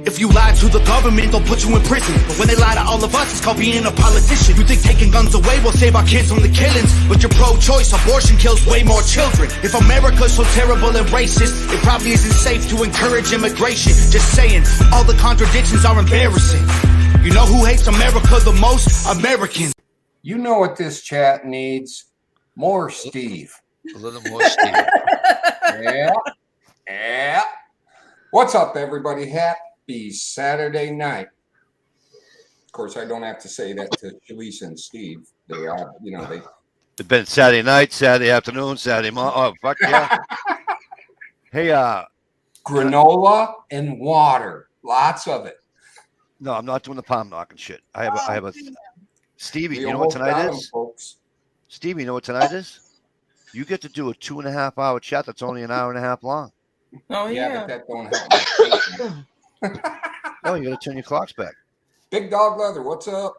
If you lie to the government, they'll put you in prison. But when they lie to all of us, it's called being a politician. You think taking guns away will save our kids from the killings, but you're pro-choice, abortion kills way more children. If America's so terrible and racist, it probably isn't safe to encourage immigration. Just saying, all the contradictions are embarrassing. You know who hates America the most? Americans. You know what this chat needs? More Steve. A little more Steve. Yeah. What's up, everybody? Happy Saturday night. Of course, I don't have to say that to Shalisa and Steve. They are, It's been Saturday night, Saturday afternoon, Saturday morning. Oh, fuck yeah. Hey, granola and water. Lots of it. no, I'm not doing the palm knocking shit. I have a Stevie, you know what tonight is? Folks. Stevie, you know what tonight is? You get to do a 2.5 hour chat that's only an hour and a half long. Oh, Yeah, but that don't help. Oh, you got to turn your clocks back. Big Dog Leather, what's up?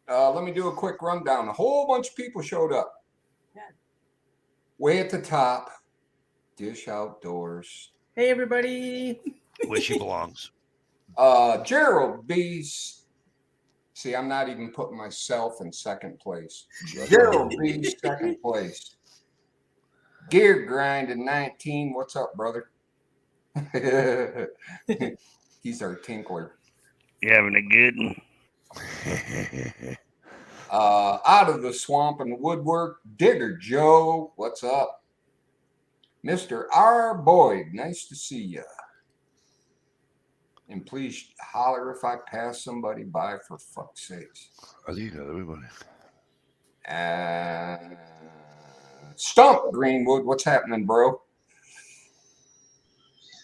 Let me do a quick rundown. A whole bunch of people showed up. Yeah. Way at the top, Dish Outdoors. Hey, everybody. Where she belongs. Gerald B. See, I'm not even putting myself in second place. Gerald B. second place. Gear Grind in 19. What's up, brother? He's our tinkler. You having a good one? Out of the swamp and the woodwork, Digger Joe. What's up? Mr. R. Boyd, nice to see you. And please holler if I pass somebody by, for fuck's sakes. I think you got everybody. Stump Greenwood, what's happening, bro?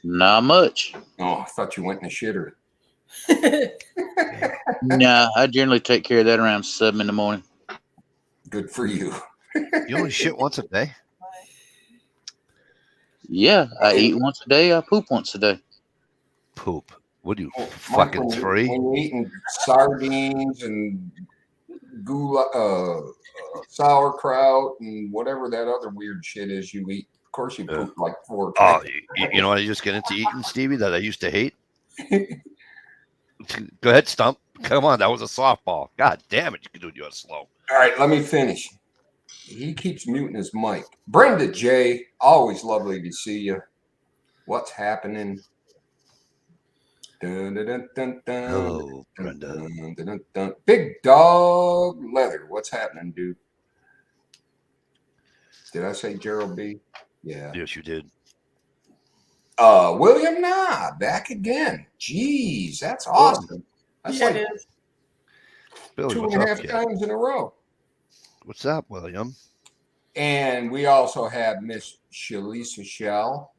Not much. Oh, I thought you went in the shitter. Nah, I generally take care of that around 7 in the morning. Good for you. You only shit once a day? Yeah, I eat once a day. I poop once a day. Poop. What do you, Mike, fucking three? When you're eating sardines and sauerkraut and whatever that other weird shit is you eat, of course you poop like 4 Oh, times. you know what I just get into eating, Stevie, that I used to hate? Go ahead, Stump. Come on, that was a softball. God damn it, you're slow. All right, let me finish. He keeps muting his mic. Brenda J, always lovely to see you. What's happening? Dun, dun, dun, dun, dun, Hello, dun, Brenda. dun, dun, dun, dun. Big Dog Leather, what's happening, dude? Did I say Gerald B? Yeah. Yes, you did. William Nah, back again. Jeez, that's awesome. That's Yeah, like it is. Billy, 2.5 kid? times in a row. What's up, William? And we also have Miss Shalisa Shell.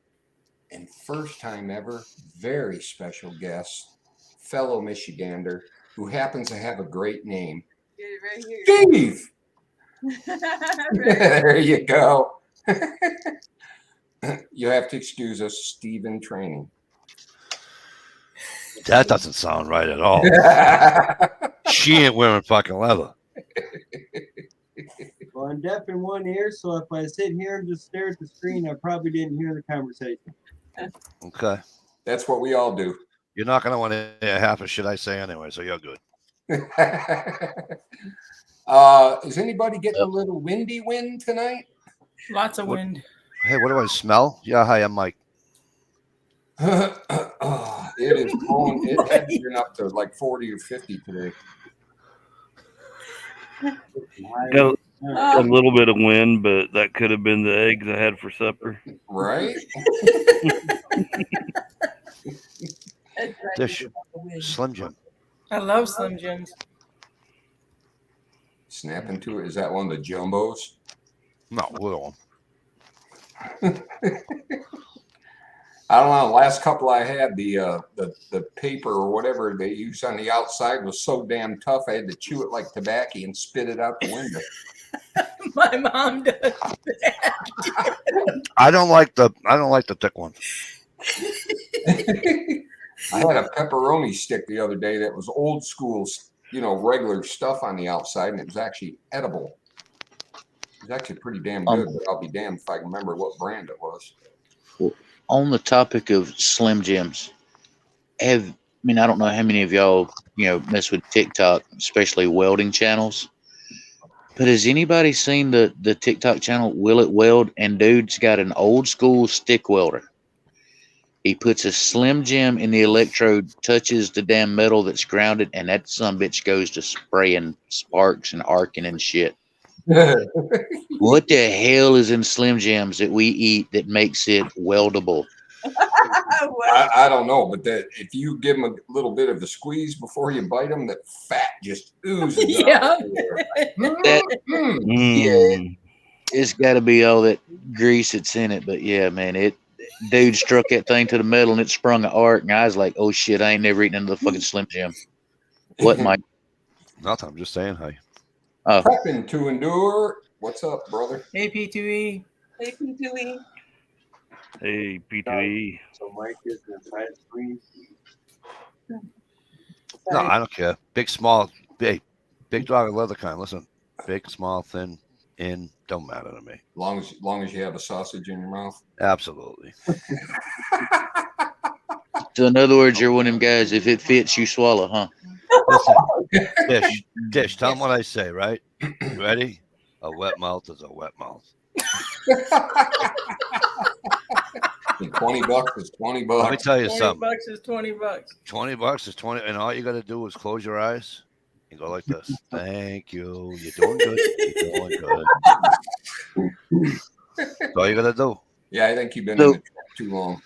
And first time ever, very special guest, fellow Michigander, who happens to have a great name. Right here. Steve! There you go. You have to excuse us, Steve in training. That doesn't sound right at all. She ain't wearing fucking leather. Well, I'm deaf in one ear, so if I sit here and just stare at the screen, I probably didn't hear the conversation. Okay. That's what we all do. You're not going to want to hear half of shit I say anyway, so you're good. Is anybody getting a little windy wind tonight? Lots of wind. Hey, what do I smell? Yeah, hi, I'm Mike. It is blowing. It had been up to like 40 or 50 today. Got a little bit of wind, but that could have been the eggs I had for supper. Right? Dish. Slim Jim. I love Slim Jims. Snap into it. Is that one of the jumbos? No, little. I don't know. Last couple I had, the paper or whatever they use on the outside was so damn tough. I had to chew it like tobacco and spit it out the window. My mom does that. I don't like the thick one. I had a pepperoni stick the other day that was old school, regular stuff on the outside, and it was actually edible. It was actually pretty damn good, but I'll be damned if I can remember what brand it was. On the topic of Slim Jims, have mean, I don't know how many of y'all, mess with TikTok, especially welding channels. But has anybody seen the TikTok channel Will It Weld? And dude's got an old school stick welder. He puts a Slim Jim in the electrode, touches the damn metal that's grounded, and that sumbitch goes to spraying sparks and arcing and shit. What the hell is in Slim Jims that we eat that makes it weldable? I don't know, but that if you give them a little bit of a squeeze before you bite them, that fat just oozes Yeah. out. Yeah, it's got to be all that grease that's in it. But yeah, man, dude struck that thing to the metal and it sprung an arc, and I was like, oh shit, I ain't never eaten another fucking Slim Jim. What, Mike? Nothing. I'm just saying hi. Oh, Prepping to endure. What's up, brother? AP2E. AP2E. Hey, P2E. So Mike is the side screen. No, I don't care. Big, small, big dog of leather kind. Listen, big, small, thin, don't matter to me. Long as you have a sausage in your mouth. Absolutely. so in other words, you're one of them guys. If it fits, you swallow, huh? Listen, Dish, tell them what I say, right? You ready? A wet mouth is a wet mouth. $20 is $20. Let me tell you something. $20 is $20. $20 is 20, and all you got to do is close your eyes and go like this. Thank you. You're doing good. You're doing good. That's all you got to do. Yeah, I think you've been in the truck too long.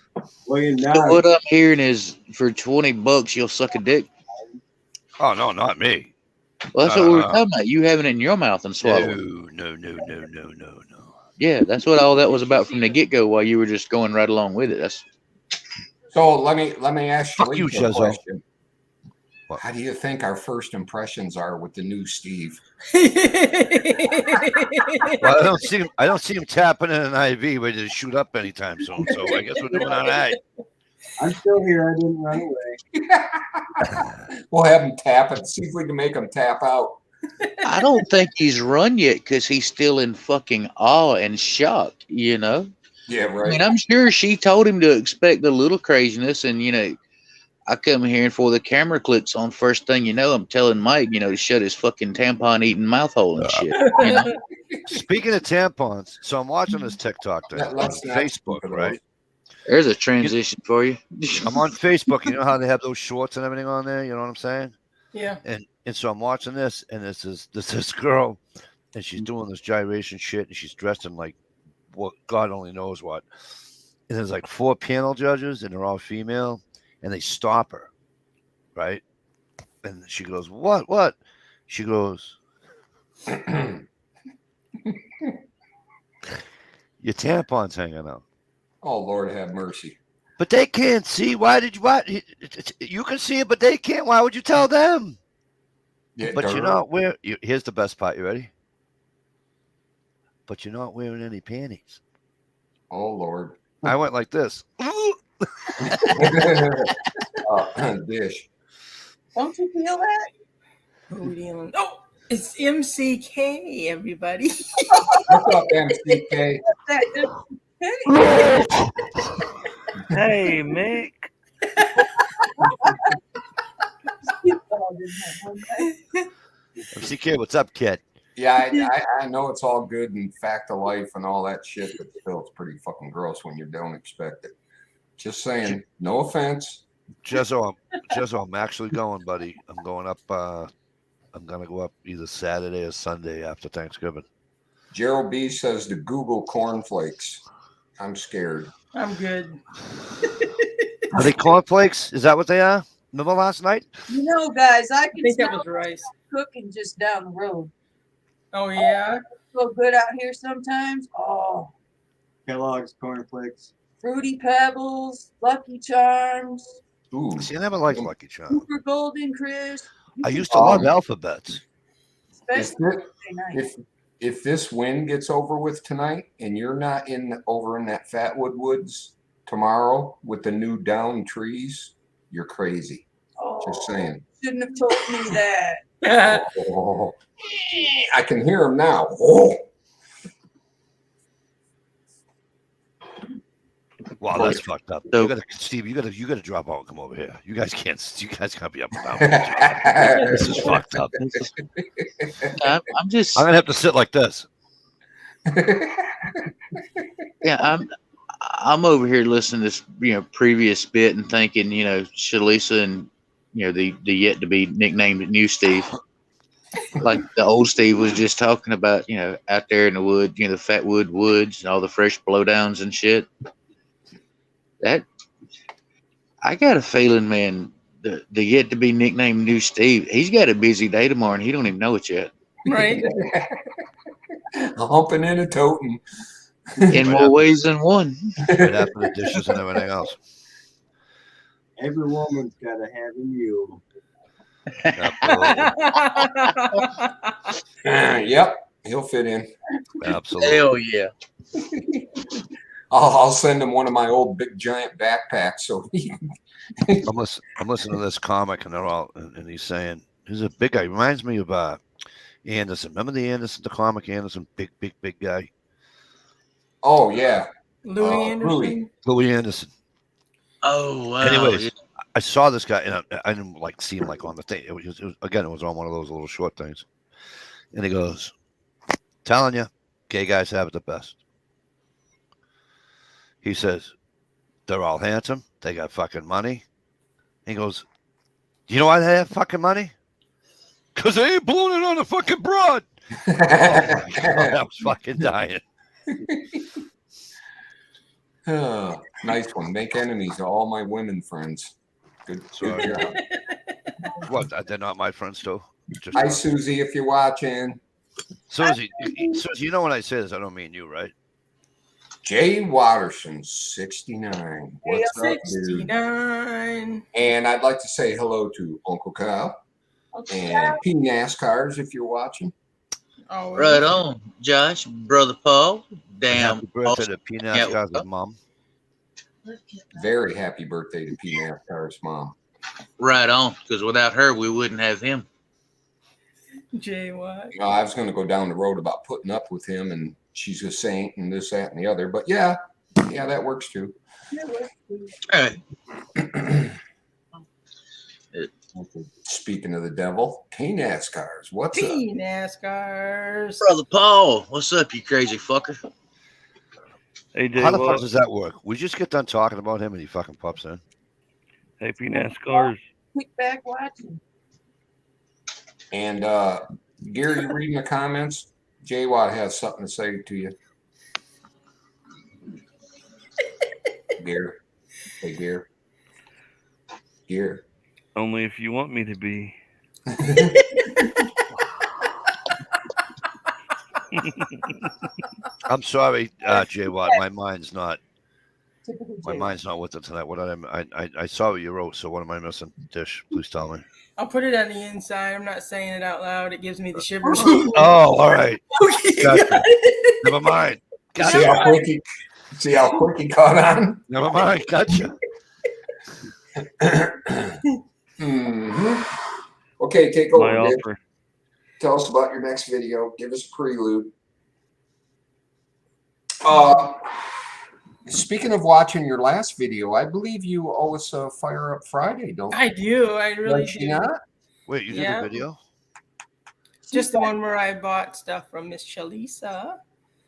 Well, you're So not. what I'm hearing is for $20, you'll suck a dick. Oh no, not me. Well, that's what we were talking about. You having it in your mouth and swallowing. No. Yeah, that's what all that was about from the get go. While you were just going right along with it. That's So let me ask Fuck you, Shalika a Jezzo. question. What? How do you think our first impressions are with the new Steve? Well, I don't see him tapping in an IV ready to shoot up anytime soon. So I guess we're doing all right. I'm still here. I didn't run away. We'll have him tap it. See if we can make him tap out. I don't think he's run yet because he's still in fucking awe and shock. Yeah, I right. mean, I'm sure she told him to expect a little craziness, and I come here and for the camera clicks on. First thing you know, I'm telling Mike, to shut his fucking tampon eating mouth hole and shit. Speaking of tampons, so I'm watching this TikTok thing on Let's not Facebook, speak of right? There's a transition for you. I'm on Facebook. You know how they have those shorts and everything on there? You know what I'm saying? Yeah. And so I'm watching this, and this girl, and she's doing this gyration shit, and she's dressed in like what God only knows what. And there's like 4 panel judges, and they're all female, and they stop her, right? And she goes, "What?" She goes, "Your tampon's hanging out." Oh, Lord have mercy. But they can't see. Why did you? What? You can see it, but they can't. Why would you tell them? Yeah, But you're dirt. not wearing. Here's the best part. You ready? But you're not wearing any panties. Oh, Lord. I went like this. Dish. Don't you feel that? Who dealing? Oh, it's MCK, everybody. What's up, MCK? Hey, Mick. CK, what's up, kid? Yeah, I know it's all good and fact of life and all that shit, but still, it's pretty fucking gross when you don't expect it. Just saying, no offense. Jezzo, I'm actually going, buddy. I'm going up. I'm gonna go up either Saturday or Sunday after Thanksgiving. Gerald B says to Google cornflakes. I'm scared. I'm good. Are they cornflakes? Is that what they are? Remember last night? Guys, I I can think that smell was rice. cooking just down the road. Oh yeah. So good out here sometimes. Oh, Kellogg's cornflakes. Fruity Pebbles, Lucky Charms, Ooh. See, I never liked Lucky Charms. Super Golden Crisp. I used to love alphabets. Especially Thursday night. If this wind gets over with tonight and you're not over in that Fatwood Woods tomorrow with the new down trees, you're crazy. Just saying. Shouldn't have told me that. Oh, I can hear him now. Oh. Wow, that's fucked up. So- You gotta, Steve. You gotta drop out and come over here. You guys can't be up and down. This is fucked up. I'm just I'm gonna have to sit like this. yeah, I'm over here listening to this, previous bit and thinking, Shalisa and the yet to be nicknamed New Steve, like the old Steve was just talking about, out there in the wood, the Fatwood Woods and all the fresh blowdowns and shit. That I got a feeling, man, the yet to be nicknamed New Steve, he's got a busy day tomorrow and he don't even know it yet. Right. Humping in a totem. In more ways than one. Right after the dishes and everything else. Every woman's got to have a mule. Absolutely. Yep, he'll fit in. Absolutely. Hell yeah. I'll send him one of my old big giant backpacks. So he I'm listening to this comic, and he's saying he's a big guy. He reminds me of Anderson. Remember the Anderson, the comic Anderson, big guy. Oh yeah, Louis Anderson. Louis Anderson. Oh wow. Anyways, I saw this guy, and I didn't see him like on the thing. It was on one of those little short things, and he goes, "Telling you, gay guys have it the best." He says, "They're all handsome. They got fucking money." He goes, "You know why they have fucking money? Because they ain't blowing it on a fucking broad." Oh my God, I was fucking dying. Oh, nice one. Make enemies of all my women friends. Good Sorry. job. What? They're not my friends too. Just Hi, Susie, if you're watching. Susie, you know when I say this, I don't mean you, right? Jay Watterson, 69. What's up, dude? 69. And I'd like to say hello to Uncle Kyle and P NASCARs if you're watching. Oh, Right on, Josh, brother Paul. Damn. Happy birthday to Peanut Guy's mom. Very happy birthday to P NASCAR's mom. Right on, because without her, we wouldn't have him. Jay what? I was going to go down the road about putting up with him, and she's a saint and this, that, and the other. But yeah, that works too. All right. Speaking of the devil, P NASCARs, what's up? P NASCARs. Brother Paul, what's up, you crazy fucker? Hey, Jay, How the fuck does that work? We just get done talking about him and he fucking pops in. Hey, P NASCARs. Quick back watching. And Gary, you reading the comments? Jay Watt has something to say to you. Gary. Hey, Gary. Gary. Only if you want me to be. I'm sorry, Jay Watt. My mind's not with it tonight. What I saw what you wrote. So what am I missing? Dish, please tell me. I'll put it on the inside. I'm not saying it out loud. It gives me the shivers. Oh, all right. Okay, Gotcha. got it. Never mind. See how quick he caught on? Never mind. Gotcha. Mm-hmm. Okay, take over, My Dick. offer. Tell us about your next video. Give us a prelude. Speaking of watching your last video, I believe you owe us a Fire Up Friday, don't you? I do. I really Does she do. not? Wait, you did Yeah. a video? Just the one where I bought stuff from Miss Shalisa.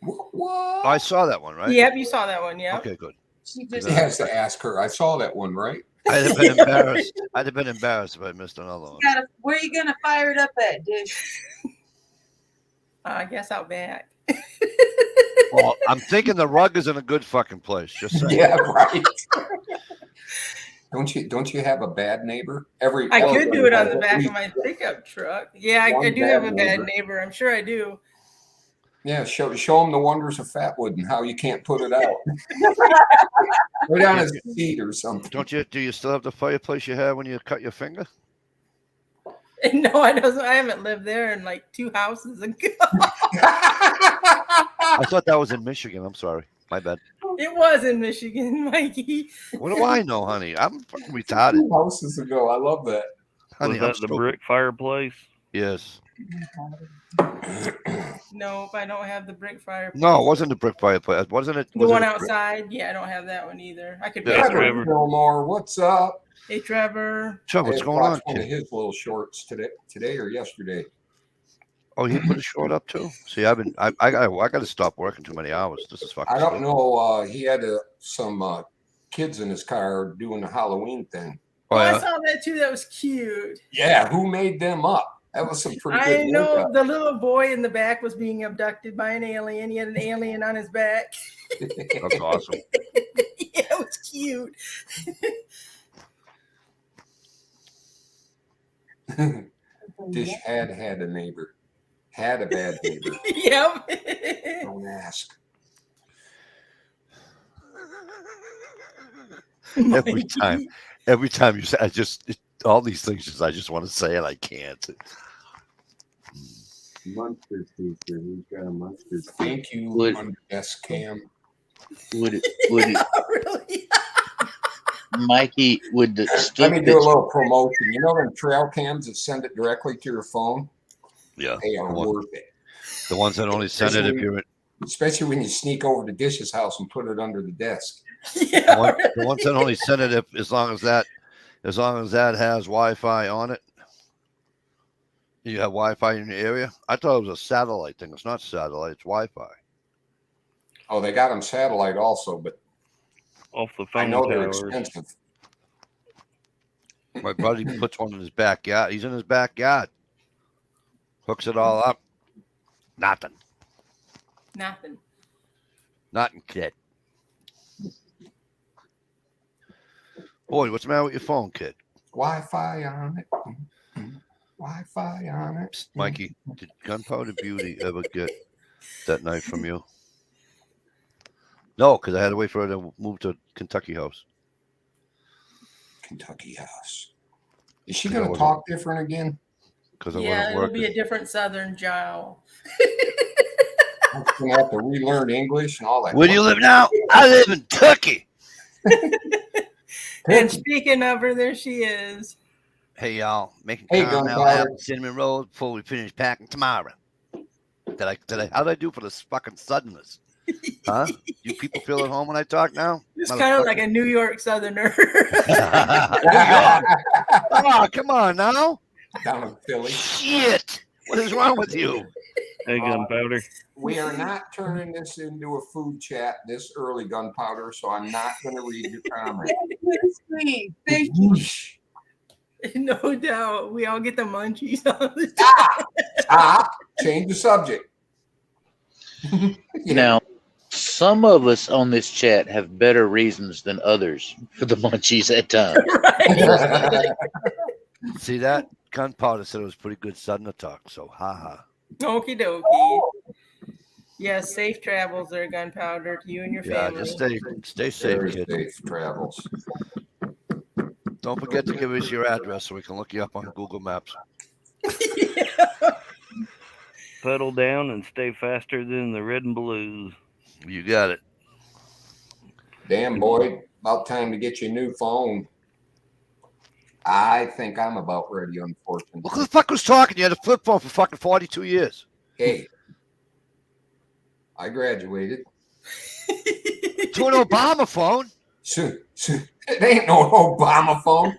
What? Oh, I saw that one, right? Yep, you saw that one. Yep. Okay, good. She He just has to ask her. I saw that one, right? I'd have been embarrassed. I'd have been embarrassed if I missed another one. gotta. Where you gonna fire it up at, Dish? I guess out back. Well, I'm thinking the rug is in a good fucking place. Just saying. Yeah, right. Don't you have a bad neighbor? I could do it on the back of least- my pickup truck. Yeah, I One do have a bad bad neighbor. neighbor. I'm sure I do. Yeah, show them the wonders of Fatwood and how you can't put it out. Go down his feet or something. Do you still have the fireplace you had when you cut your finger? No, I don't. I haven't lived there in like 2 houses ago. I thought that was in Michigan. I'm sorry. My bad. It was in Michigan, Mikey. What do I know, honey? I'm fucking retarded. 2 houses ago. I love that. Honey, Was that the brick fireplace? Yes. Nope, I don't have the brick fireplace. No, it wasn't the brick fireplace. Wasn't it? The Was one it a brick- outside? Yeah, I don't have that one either. I could. Yeah, make Trevor. one. Fillmore, what's up? Hey, Trevor. Chuck, what's I going on, watched one of kid? his little shorts today or yesterday. Oh, he put a short up too. See, I gotta stop working too many hours. This is fucking. I don't stupid. know. He had some kids in his car doing the Halloween thing. Oh, I yeah. saw that too. That was cute. Yeah, who made them up? That was some pretty good. I know makeup. the little boy in the back was being abducted by an alien. He had an alien on his back. That's awesome. Yeah, it was cute. Dish had a neighbor. Had a bad neighbor. Yep. Don't ask. Every time you say, all these things. I just want to say it. I can't. Munster teacher. Who's got a Munster teacher? Thank you, Would- under desk cam. Would it, Not really. Mikey, would the Let stick me do a that's- little promotion. You know them trail cams that send it directly to your phone? Yeah, They are worth it. the ones that only send it if you're in, Especially when you sneak over to Dish's house and put it under the desk. Yeah. the ones that only send it if as long as that has Wi-Fi on it. You have Wi-Fi in your area. I thought it was a satellite thing. It's not satellite. It's Wi-Fi. Oh, they got them satellite also, but Off the I phone know they're towers. expensive. My buddy puts one in his backyard. He's in his backyard. Hooks it all up. Nothing. Nothing. Nothing, kid. Boy, what's the matter with your phone, kid? Wi-Fi on it. Wi-Fi on it. Psst, Mikey, did Gunpowder Beauty ever get that knife from you? No, because I had to wait for her to move to Kentucky House. Kentucky house. Is she Yeah, going to wasn't- talk different again? Because I Yeah, wasn't it'll working. be a different Southern jowl. I'm going to have to relearn English and all that. Where do you live now? I live in Turkey. And speaking of her, there she is. Hey, y'all. Making Hey, caramel Gunpowder. apple cinnamon rolls before we finish packing tomorrow. How did I do for this fucking suddenness? Huh? You people feel at home when I talk now? It's kind of like a New York Southerner. Oh, come on now. Down in Philly. Shit. What is wrong with you? Hey, Gunpowder. We are not turning this into a food chat this early, Gunpowder, so I'm not going to read your comment. That's sweet. Thank you. No doubt. We all get the munchies all the time. Stop. Change the subject. You know, Now, some of us on this chat have better reasons than others for the munchies at times. Right. See that? Gunpowder said it was pretty good Southerner talk, so haha. Okie dokie. Yes, safe travels there, Gunpowder, to you and your Yeah, family. just stay safe, very kid. safe travels. Don't forget to give us your address so we can look you up on Google Maps. Pedal down and stay faster than the red and blues. You got it. Damn, boy, about time to get you a new phone. I think I'm about ready, unfortunately. Look who the fuck was talking. You had a flip phone for fucking 42 years. Hey, I graduated. To an Obama phone. Soon, it ain't no Obama phone.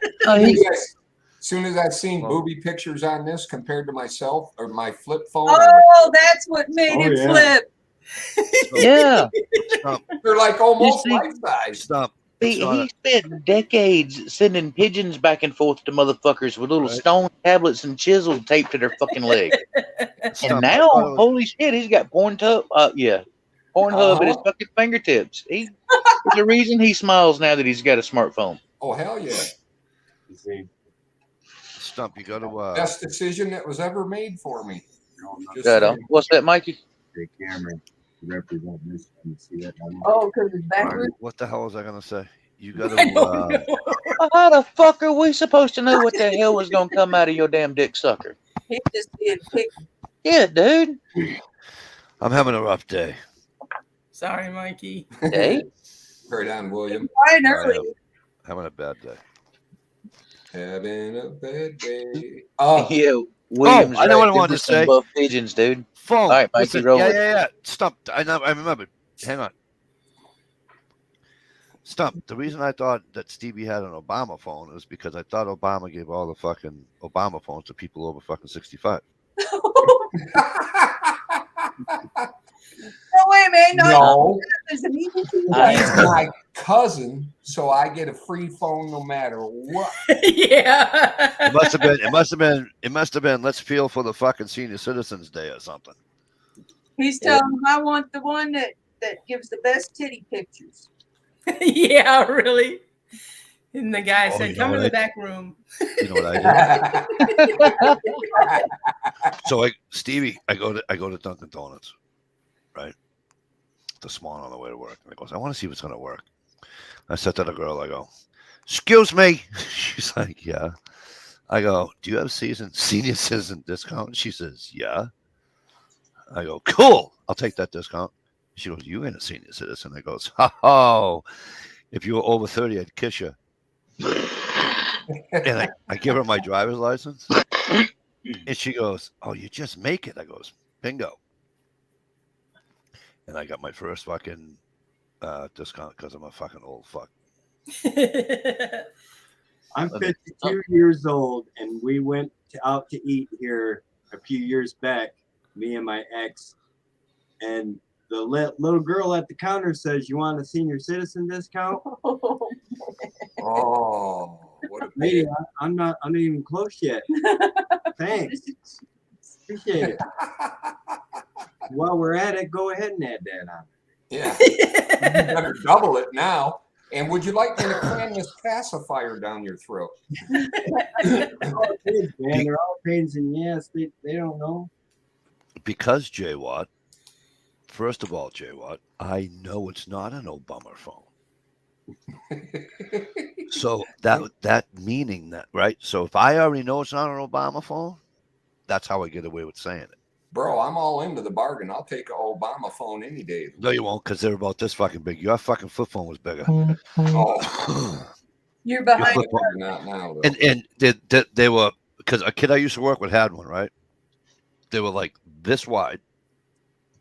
Soon as I've seen booby pictures on this compared to myself or my flip phone, Oh, that's what made Oh, it yeah. flip. Yeah. they're like almost You see- life size. Stop. He spent decades sending pigeons back and forth to motherfuckers with little Right. stone tablets and chisels taped to their fucking leg. Stop. And I now, thought it was- holy shit, he's got Pornhub at his fucking fingertips. There's a reason he smiles now that he's got a smartphone. Oh, hell yeah. You see, Stump, you got to. Best decision that was ever made for me. no, not Just Right on. saying. What's that, Mikey? the camera to represent this. You see that? Oh, because it's backwards. What the hell was I gonna say? You got I don't to. know. How the fuck are we supposed to know what the hell was going to come out of your damn dick sucker? He just did pick. Yeah, dude. I'm having a rough day. Sorry, Mikey. Hey, Right on, William. Fine I early. am having a bad day. Having a bad day. Yeah, Williams. I know what I right, wanted them to some say. Buff pigeons, dude. Phone. All right, Mikey, Listen, roll yeah, it. yeah. Stop. I know. I remembered. Hang on. Stop. The reason I thought that Stevie had an Obama phone is because I thought Obama gave all the fucking Obama phones to people over fucking 65. No, wait a minute. No, There's an equal to he's my cousin, so I get a free phone no matter what. Yeah. It must have been. Let's feel for the fucking Senior Citizens Day or something. He's telling him I want the one that gives the best titty pictures. Yeah, really. And the guy Oh, said, you know "Come in what the back room." You know what I did? So Stevie, I go to Dunkin' Donuts, right? This morning on the way to work, and I goes, I want to see if it's gonna work. I said to the girl, I go, "Excuse me." She's like, "Yeah." I go, "Do you have senior citizen discount?" She says, "Yeah." I go, "Cool, I'll take that discount." She goes, "You ain't a senior citizen." I goes, "Oh, if you were over 30, I'd kiss you." And I give her my driver's license, and she goes, "Oh, you just make it." I goes, "Bingo." And I got my first fucking discount because I'm a fucking old fuck. I'm 52 years old, and we went out to eat here a few years back, me and my ex, and the little girl at the counter says, "You want a senior citizen discount?" Oh, what a Lady, baby. I'm not even close yet. Thanks. Appreciate it. While we're at it, go ahead and add that on. Yeah, you better double it now. And would you like me to cram this pacifier down your throat? All kids, man, they're all pains in the ass. They don't know. Because J Watt, first of all, J Watt, I know it's not an Obama phone. So that meaning that, right? So if I already know it's not an Obama phone, that's how I get away with saying it. Bro, I'm all into the bargain. I'll take an Obama phone any day. No, you won't, because they're about this fucking big. Your fucking flip phone was bigger. Oh, You're behind. flip phone- not now, though. and they were, because a kid I used to work with had one, right? They were like this wide,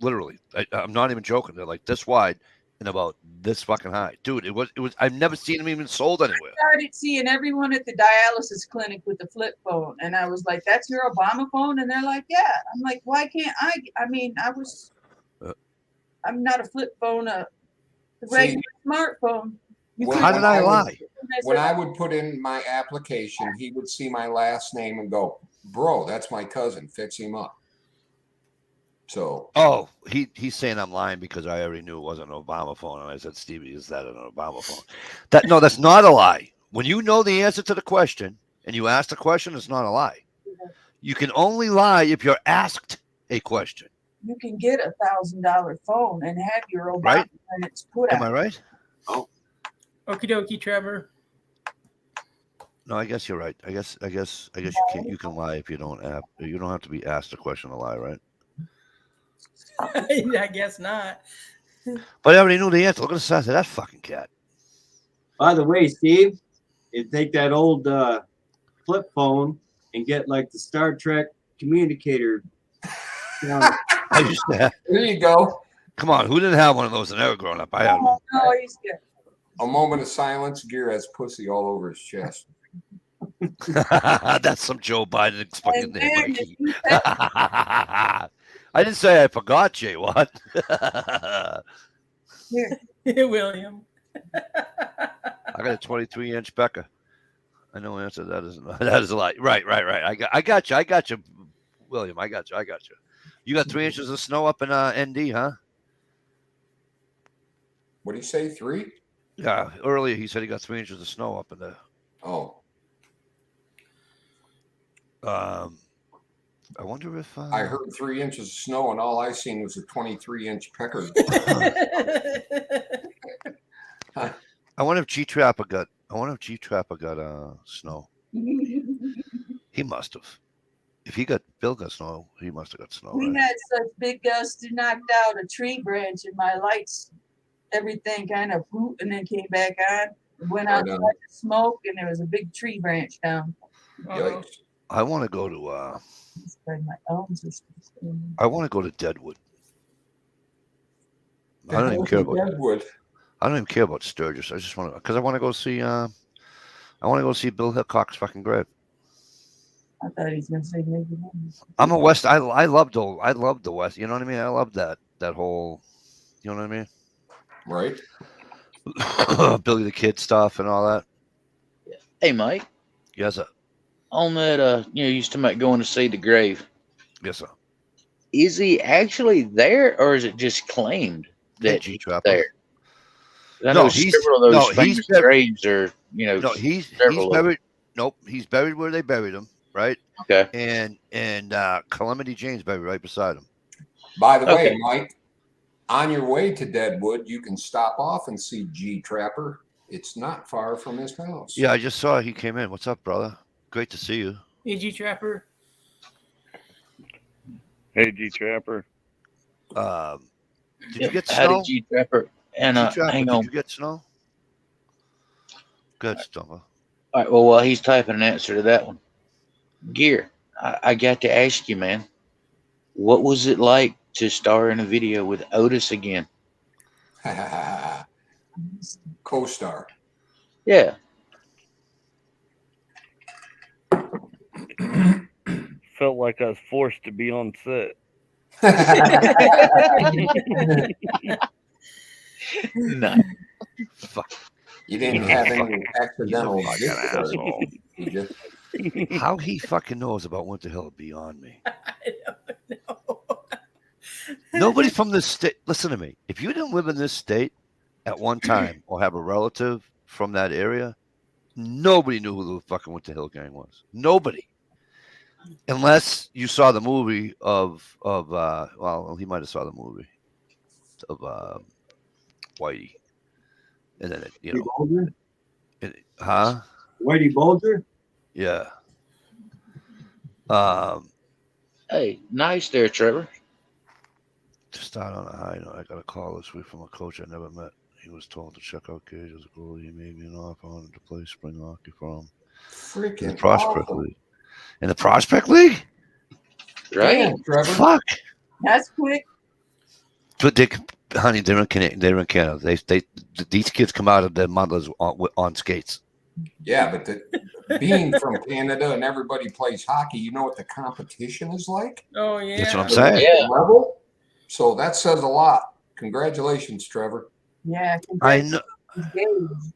literally. I'm not even joking. They're like this wide and about this fucking high, dude. It was. I've never seen them even sold anywhere. I started seeing everyone at the dialysis clinic with the flip phone, and I was like, "That's your Obama phone?" And they're like, "Yeah." I'm like, "Why can't I?" I mean, I'm not a flip phone, a regular smartphone. How did I lie? When I would put in my application, he would see my last name and go, "Bro, that's my cousin. Fix him up." So, Oh, he's saying I'm lying because I already knew it wasn't an Obama phone, and I said, "Stevie, is that an Obama phone?" That's not a lie. When you know the answer to the question and you ask the question, it's not a lie. You can only lie if you're asked a question. You can get $1,000 phone and have your Obama Right? when it's put Am out. I right? Okie dokie, Trevor. No, I guess you're right. I guess you can't. You can lie if you don't have. You don't have to be asked a question to lie, right? I guess not. But I already knew the answer. Look at the size of that fucking cat. By the way, Steve, you take that old flip phone and get like the Star Trek communicator. I used to have. there you go. Come on, who didn't have one of those when they were growing up? I had one. No, he's good. A moment of silence. Gear has pussy all over his chest. That's some Joe Biden explaining And there, then Mikey. you I didn't say I forgot, Jay. What? William. I got a 23-inch Becca. I know the answer to that is a lie. Right. I got you, William. I got you. You got 3 inches of snow up in ND, huh? What do you say? 3? Yeah. Earlier he said he got 3 inches of snow up in the. Oh, I wonder if I heard 3 inches of snow, and all I seen was a 23-inch pecker. I wonder if G Trapper got. Snow. He must have. If Bill got snow, he must have got snow. We Right? had such big gusts it knocked out a tree branch, and my lights, everything kind of whoop and then came back on. Went Right outside on. to smoke, and there was a big tree branch down. Yikes. I want to go to Spread my elms or something. I want to go to Deadwood. I don't even care about Deadwood. I don't even care about Sturgis. I just want to because I want to go see Bill Hickok's fucking grave. I thought he was gonna say maybe. I'm a West. I loved the West. You know what I mean? I love that whole. You know what I mean? Right. Billy the Kid stuff and all that. Hey, Mike, Yes, sir. on that, you used to make going to see the grave. Yes, sir. Is he actually there, or is it just claimed Hey, that G he's Trapper. there? I No, know he's- several of those no, he's famous buried- graves are, No, he's several of them. buried. Nope, he's buried where they buried him, right? Okay. And Calamity Jane's buried right beside him. By the way, Okay. Mike, on your way to Deadwood, you can stop off and see G Trapper. It's not far from his house. Yeah, I just saw he came in. What's up, brother? Great to see you. AG Trapper. Hey, G Trapper. Did you get How snow? did you Trapper? And G-Trapper, hang did on. you get snow? Good stuff. All right. Well, while he's typing an answer to that one, Gear, I got to ask you, man, what was it like to star in a video with Otis again? Co-star. Yeah. Felt like I was forced to be on set. No. Fuck. You didn't have any accidental He's a fucking visitors, asshole. did you? How he fucking knows about Winter Hill is beyond me. I don't know. Nobody from this state. Listen to me. If you didn't live in this state at one time or have a relative from that area, nobody knew who the fucking Winter Hill Gang was. Nobody, unless you saw the movie of well, he might have saw the movie of Whitey, and then it, Whitey Bulger? huh? Whitey Bulger? Yeah. Hey, nice there, Trevor. To start on a high note, I got a call this week from a coach I never met. He was told to check out Gage as a goalie. He made me an offer on him to play spring hockey for him in the Freaking Prospect awesome. League. In the Prospect League? Right? Damn, Trevor. Fuck. That's quick. But honey, they're in Canada. These kids come out of their mothers on skates. Yeah, but being from Canada and everybody plays hockey, you know what the competition is like? Oh yeah. That's what I'm saying. Yeah. Level. So that says a lot. Congratulations, Trevor. Yeah. I know. Engaged.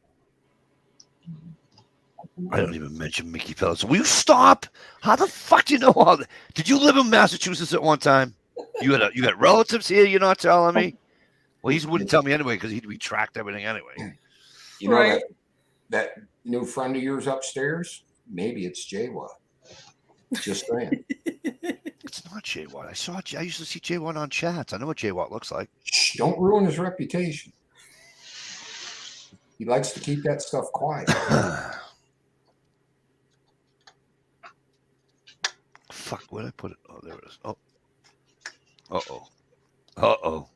I don't even mention Mickey Phelps. Will you stop? How the fuck do you know all that? Did you live in Massachusetts at one time? You got relatives here. You're not telling me. Well, he wouldn't tell me anyway because he'd retract everything anyway. You know Right. that new friend of yours upstairs? Maybe it's J-Watt. Just saying. It's not Jay Watt. I used to see Jay Watt on chats. I know what Jay Watt looks like. Shh, don't ruin his reputation. He likes to keep that stuff quiet. Fuck, where'd I put it? Oh, there it is. Oh. Uh-oh. Uh-oh.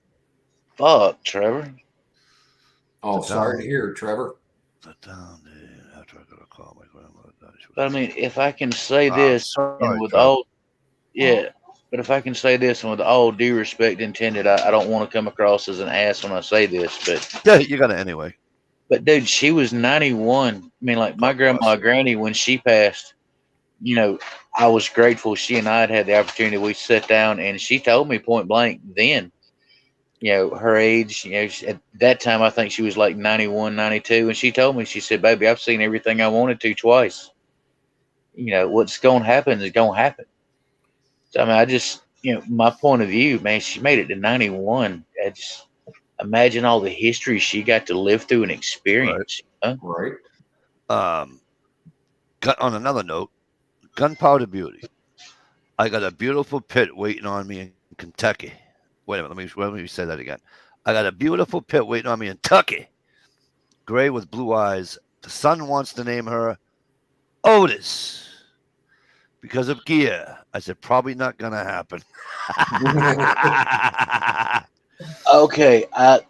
Fuck, Trevor. Oh, sorry to hear, Trevor. Down there after I got a call my grandmother died. She was- But I mean, if I can say Ah, this, sorry, and with Trevor. all, yeah, but if I can say this, and with all due respect intended, I don't want to come across as an ass when I say this, but Yeah, you got it anyway. dude, she was 91. I mean, like my grandma, Granny, when she passed, I was grateful she and I had the opportunity. We sat down and she told me point blank then, her age, at that time, I think she was like 91, 92. And she told me, she said, baby, I've seen everything I wanted to twice. What's going to happen is going to happen. So, I mean, I just, my point of view, man, she made it to 91. I just imagine all the history she got to live through and experience. Huh? Right. On another note, Gunpowder Beauty. I got a beautiful pit waiting on me in Kentucky. Wait a minute, let me say that again. I got a beautiful pit waiting on me in Kentucky. Gray with blue eyes. The son wants to name her Otis because of gear. I said, probably not gonna happen. Okay,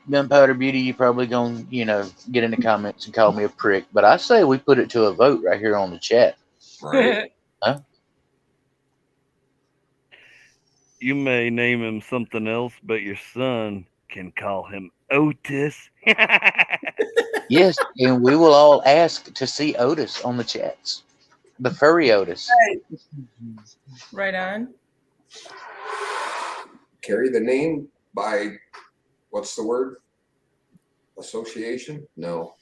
Gunpowder Beauty, you probably gonna, get in the comments and call me a prick, but I say we put it to a vote right here on the chat. Right. You may name him something else, but your son can call him Otis. Yes, and we will all ask to see Otis on the chats. The furry Otis. Right on. Carry the name by, what's the word? Association? No.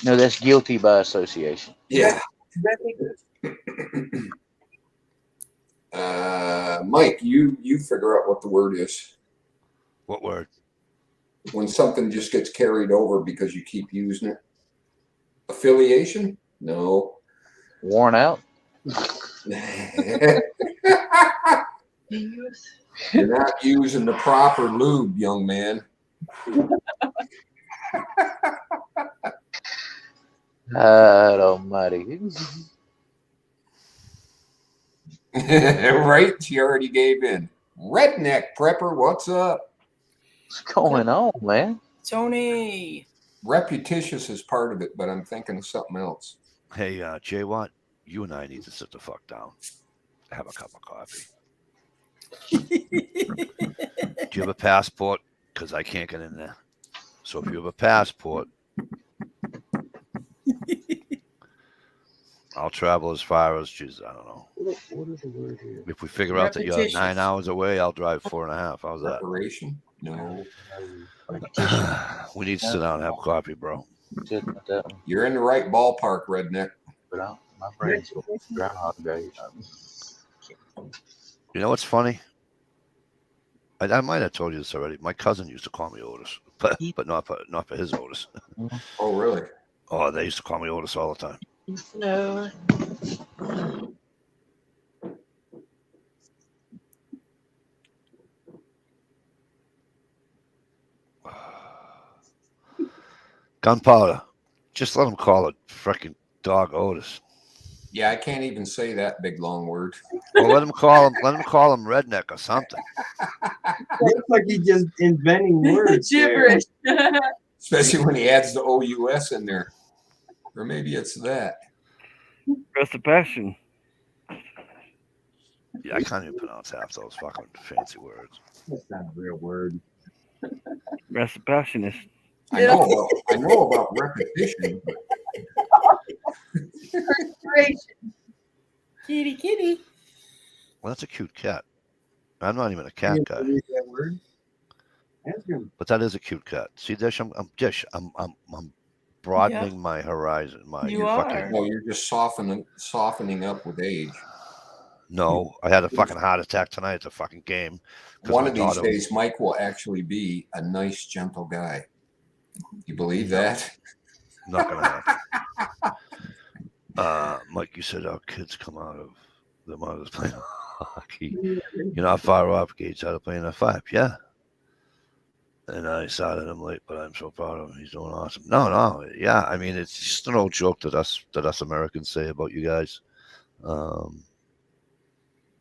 No, that's guilty by association. Yeah. Mike, you figure out what the word is. What word? When something just gets carried over because you keep using it. Affiliation? No. Worn out? You're not using the proper lube, young man. God almighty. Right? She already gave in. Redneck Prepper, what's up? What's going on, man? Tony. Repetitious is part of it, but I'm thinking of something else. Hey, Jay Watt, you and I need to sit the fuck down. Have a cup of coffee. Do you have a passport? Because I can't get in there. So if you have a passport, I'll travel as far as, geez, I don't know. What is the word here? If we figure out that you're Repetitious. 9 hours away, I'll drive 4.5. How's that? Preparation? No. We need to sit down and have coffee, bro. Said about that one, You're in the right ballpark, Redneck. but my brain's Groundhog Day. You know what's funny? I might have told you this already. My cousin used to call me Otis, but not for his Otis. Oh, really? Oh, they used to call me Otis all the time. No. Gunpowder. Just let him call it freaking dog Otis. Yeah, I can't even say that big long word. Well, let him call him redneck or something. Looks like he's just inventing words. Gibberish. Especially when he adds the OUS in there. Or maybe it's that. Rest of passion. Yeah, I can't even pronounce half those fucking fancy words. That's not a real word. Rest of passion is I know about repetition. But Perspiration. Kitty. Well, that's a cute cat. I'm not even a cat You guy, read that word? Ask him. but that is a cute cat. See, Dish, I'm broadening my horizon. You are. no, you're just softening up with age. No, I had a fucking heart attack tonight at the fucking game. 'cause One my of these daughter- days, Mike will actually be a nice, gentle guy. You believe that? Not gonna happen. Mike, you said our kids come out of the mothers playing hockey. You're not far off, Gates, out of playing at 5. Yeah. And I started him late, but I'm so proud of him. He's doing awesome. No, yeah. I mean, it's just an old joke that us Americans say about you guys.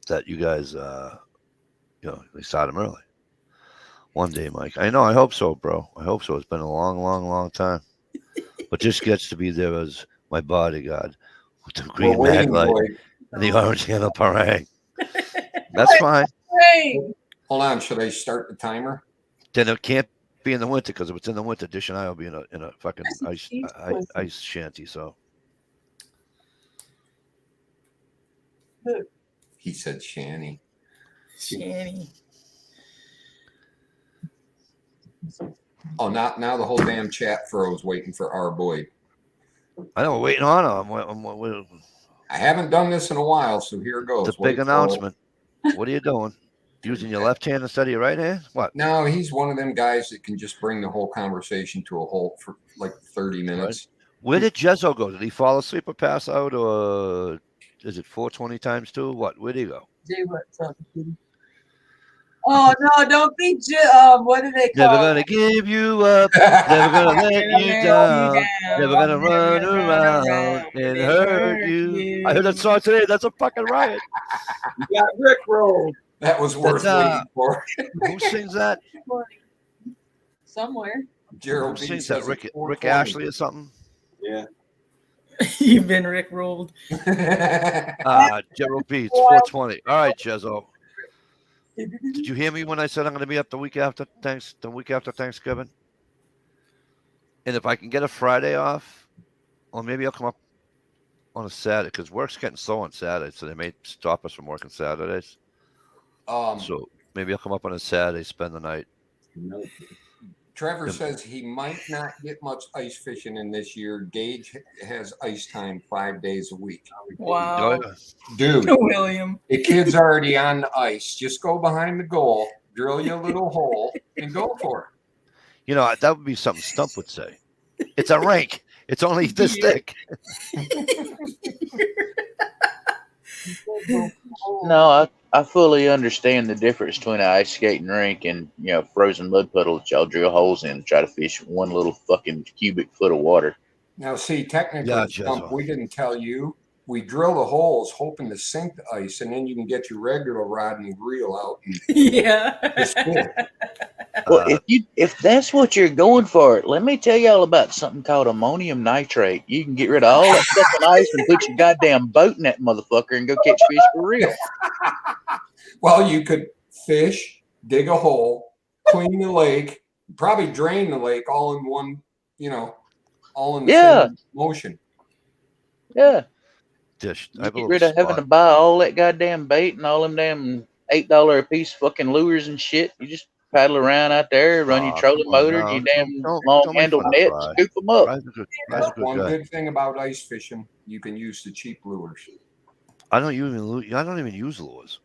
That you guys, they start him early. One day, Mike. I know. I hope so, bro. I hope so. It's been a long, long, long time. But just gets to be there as my bodyguard with the green We're waiting, mag light Lloyd. and the orange handle parang. That's fine. Hey. Hold on. Should I start the timer? Then it can't be in the winter because if it's in the winter, Dish and I will be in a fucking That's a huge ice shanty. So He said Shanny. Shanny. Oh, now the whole damn chat froze waiting for our boy. I know we're waiting on him. I haven't done this in a while, so here goes. The big Wait for it. announcement. What are you doing? Using your left hand instead of your right hand? What? No, he's one of them guys that can just bring the whole conversation to a halt for like 30 minutes. Where did Jezzo go? Did he fall asleep or pass out, or is it 420 times 2? What? Where'd he go? Jay, what's up, kitty? Oh no! Don't be. What do they call? Never gonna give you up. Never gonna let you down. Never gonna run around and hurt you. I heard that song today. That's a fucking riot. You got Rick rolled. That was worth That's, waiting for. Who sings that? somewhere. Gerald Who B sings that? says Rick it's Rick 4:20. Ashley or something? Yeah. You've been Rick rolled. Gerald B. It's 4:20. All right, Jezzo. Did you hear me when I said I'm going to be up the week after Thanksgiving? And if I can get a Friday off, or maybe I'll come up on a Saturday because work's getting slow on Saturdays, so they may stop us from working Saturdays. So maybe I'll come up on a Saturday, spend the night. Trevor says he might not get much ice fishing in this year. Gage has ice time 5 days a week. Wow. Dude, William. the kid's already on the ice. Just go behind the goal, drill you a little hole, and go for it. You know, that would be something Stump would say. It's a rink. It's only this thick. No, I fully understand the difference between an ice skating rink and, you know, frozen mud puddle that y'all drill holes in to try to fish one little fucking cubic foot of water. Now, see, technically, Yeah, Stump, Jezzo. we didn't tell you. We drill the holes hoping to sink the ice, and then you can get your regular rod and reel out. And Yeah. just spin. Well, if that's what you're going for, let me tell y'all about something called ammonium nitrate. You can get rid of all that fucking ice and put your goddamn boat in that motherfucker and go catch fish for real. Well, you could fish, dig a hole, clean the lake, probably drain the lake all in one, all in the same motion. Yeah. Dish. You get rid of having to buy all that goddamn bait and all them damn $8 a piece fucking lures and shit. You just paddle around out there, run your trolling motor, your damn long handled net, scoop them up. That's one good thing about ice fishing. You can use the cheap lures. I don't even use lures.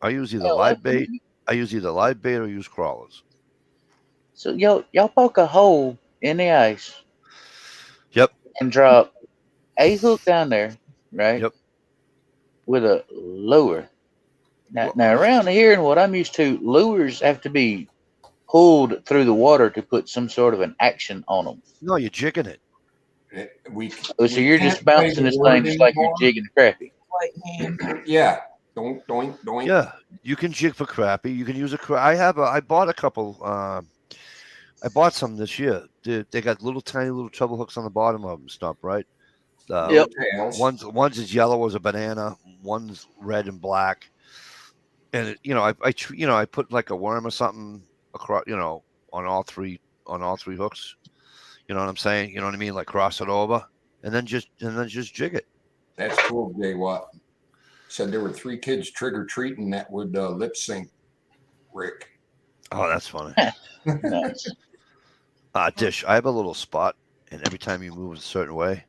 I use either live bait. I use either live bait or use crawlers. So y'all poke a hole in the ice. Yep. And drop a hook down there, right? Yep. With a lure. Now around here and what I'm used to, lures have to be pulled through the water to put some sort of an action on them. No, you're jigging it. So you're just bouncing this thing just like you're jigging a crappie. Yeah. Don't. Yeah, you can jig for crappie. You can use I bought a couple. I bought some this year. They got tiny little treble hooks on the bottom of them. Stump, right? Yep. One's as yellow as a banana. One's red and black. And I put like a worm or something across, on all three hooks. You know what I'm saying? You know what I mean? Like cross it over, and then just jig it. That's cool, Jay Watt. Said there were 3 kids trick-or-treating that would lip sync Rick. Oh, that's funny. Nice. Dish, I have a little spot, and every time you move a certain way,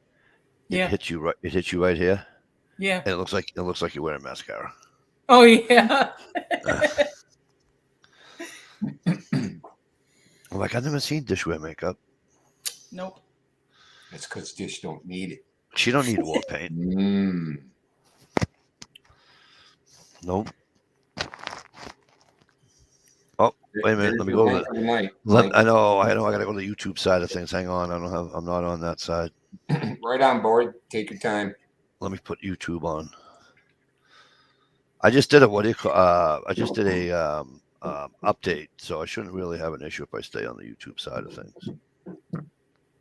it hits you right here. Yeah. And it looks like you're wearing mascara. Oh yeah. I'm like, I've never seen Dish wear makeup. Nope. That's because Dish don't need it. She don't need war paint. Nope. Oh, wait a minute. Let me go to I know. I gotta go to the YouTube side of things. Hang on. I'm not on that side. Right on board. Take your time. Let me put YouTube on. I just did I just did a update, so I shouldn't really have an issue if I stay on the YouTube side of things.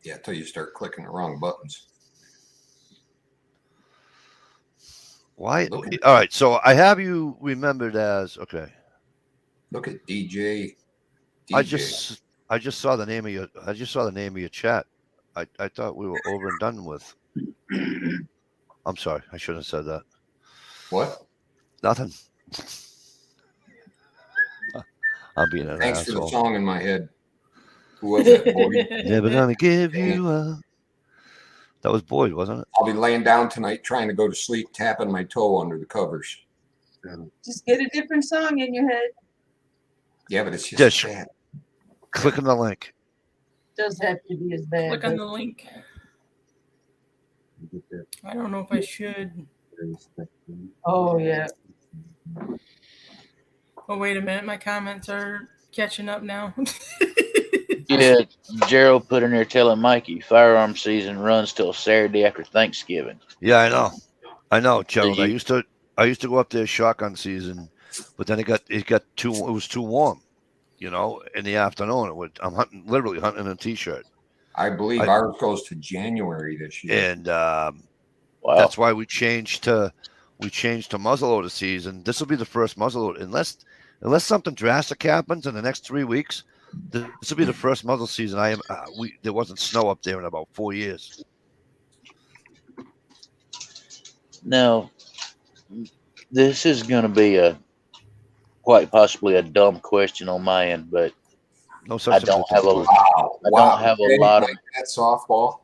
Yeah, until you start clicking the wrong buttons. Why? All right, so I have you remembered as okay. Look at DJ. I just saw the name of your chat. I thought we were over and done with. I'm sorry, I shouldn't have said that. What? Nothing. I'm being an Thanks asshole. for the song in my head. Who was that, Boyd? Never gonna give you up. That was Boyd, wasn't it? I'll be laying down tonight trying to go to sleep, tapping my toe under the covers. Just get a different song in your head. Yeah, but it's just Dish. bad. Click on the link. Doesn't have to be as bad. Click on the link. I don't know if I should. Oh yeah. Oh wait a minute, my comments are catching up now. Yeah, Gerald put in there telling Mikey firearm season runs till Saturday after Thanksgiving. Yeah, I know, Gerald. I used to go up there shotgun season, but then it was too warm. you know, in the afternoon. I'm literally hunting in a t-shirt. I believe ours goes to January this year. And Wow. that's why we changed to muzzleloader season. This will be the first muzzleloader, unless something drastic happens in the next 3 weeks. This will be the first muzzle season. There wasn't snow up there in about 4 years. Now, this is going to be quite possibly a dumb question on my end, but No such I thing don't as a have a dumb question. I don't have a lot of. that softball.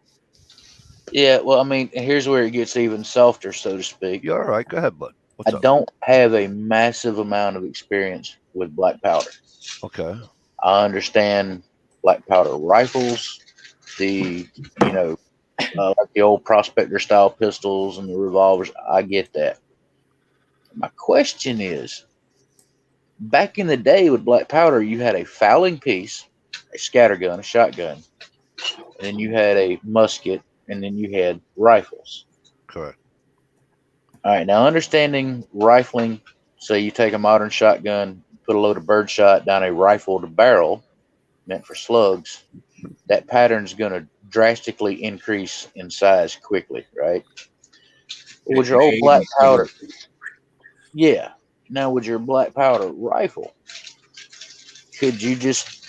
Yeah, well, I mean, here's where it gets even softer, so to speak. You're all right. Go ahead, bud. What's I up? don't have a massive amount of experience with black powder. Okay. I understand black powder rifles, like the old prospector style pistols and the revolvers. I get that. My question is, back in the day with black powder, you had a fowling piece, a scattergun, a shotgun, and then you had a musket, and then you had rifles. Correct. All right, now understanding rifling, say you take a modern shotgun, put a load of birdshot down a rifled barrel meant for slugs, that pattern's going to drastically increase in size quickly, right? With your old black powder, yeah. Now with your black powder rifle, could you just,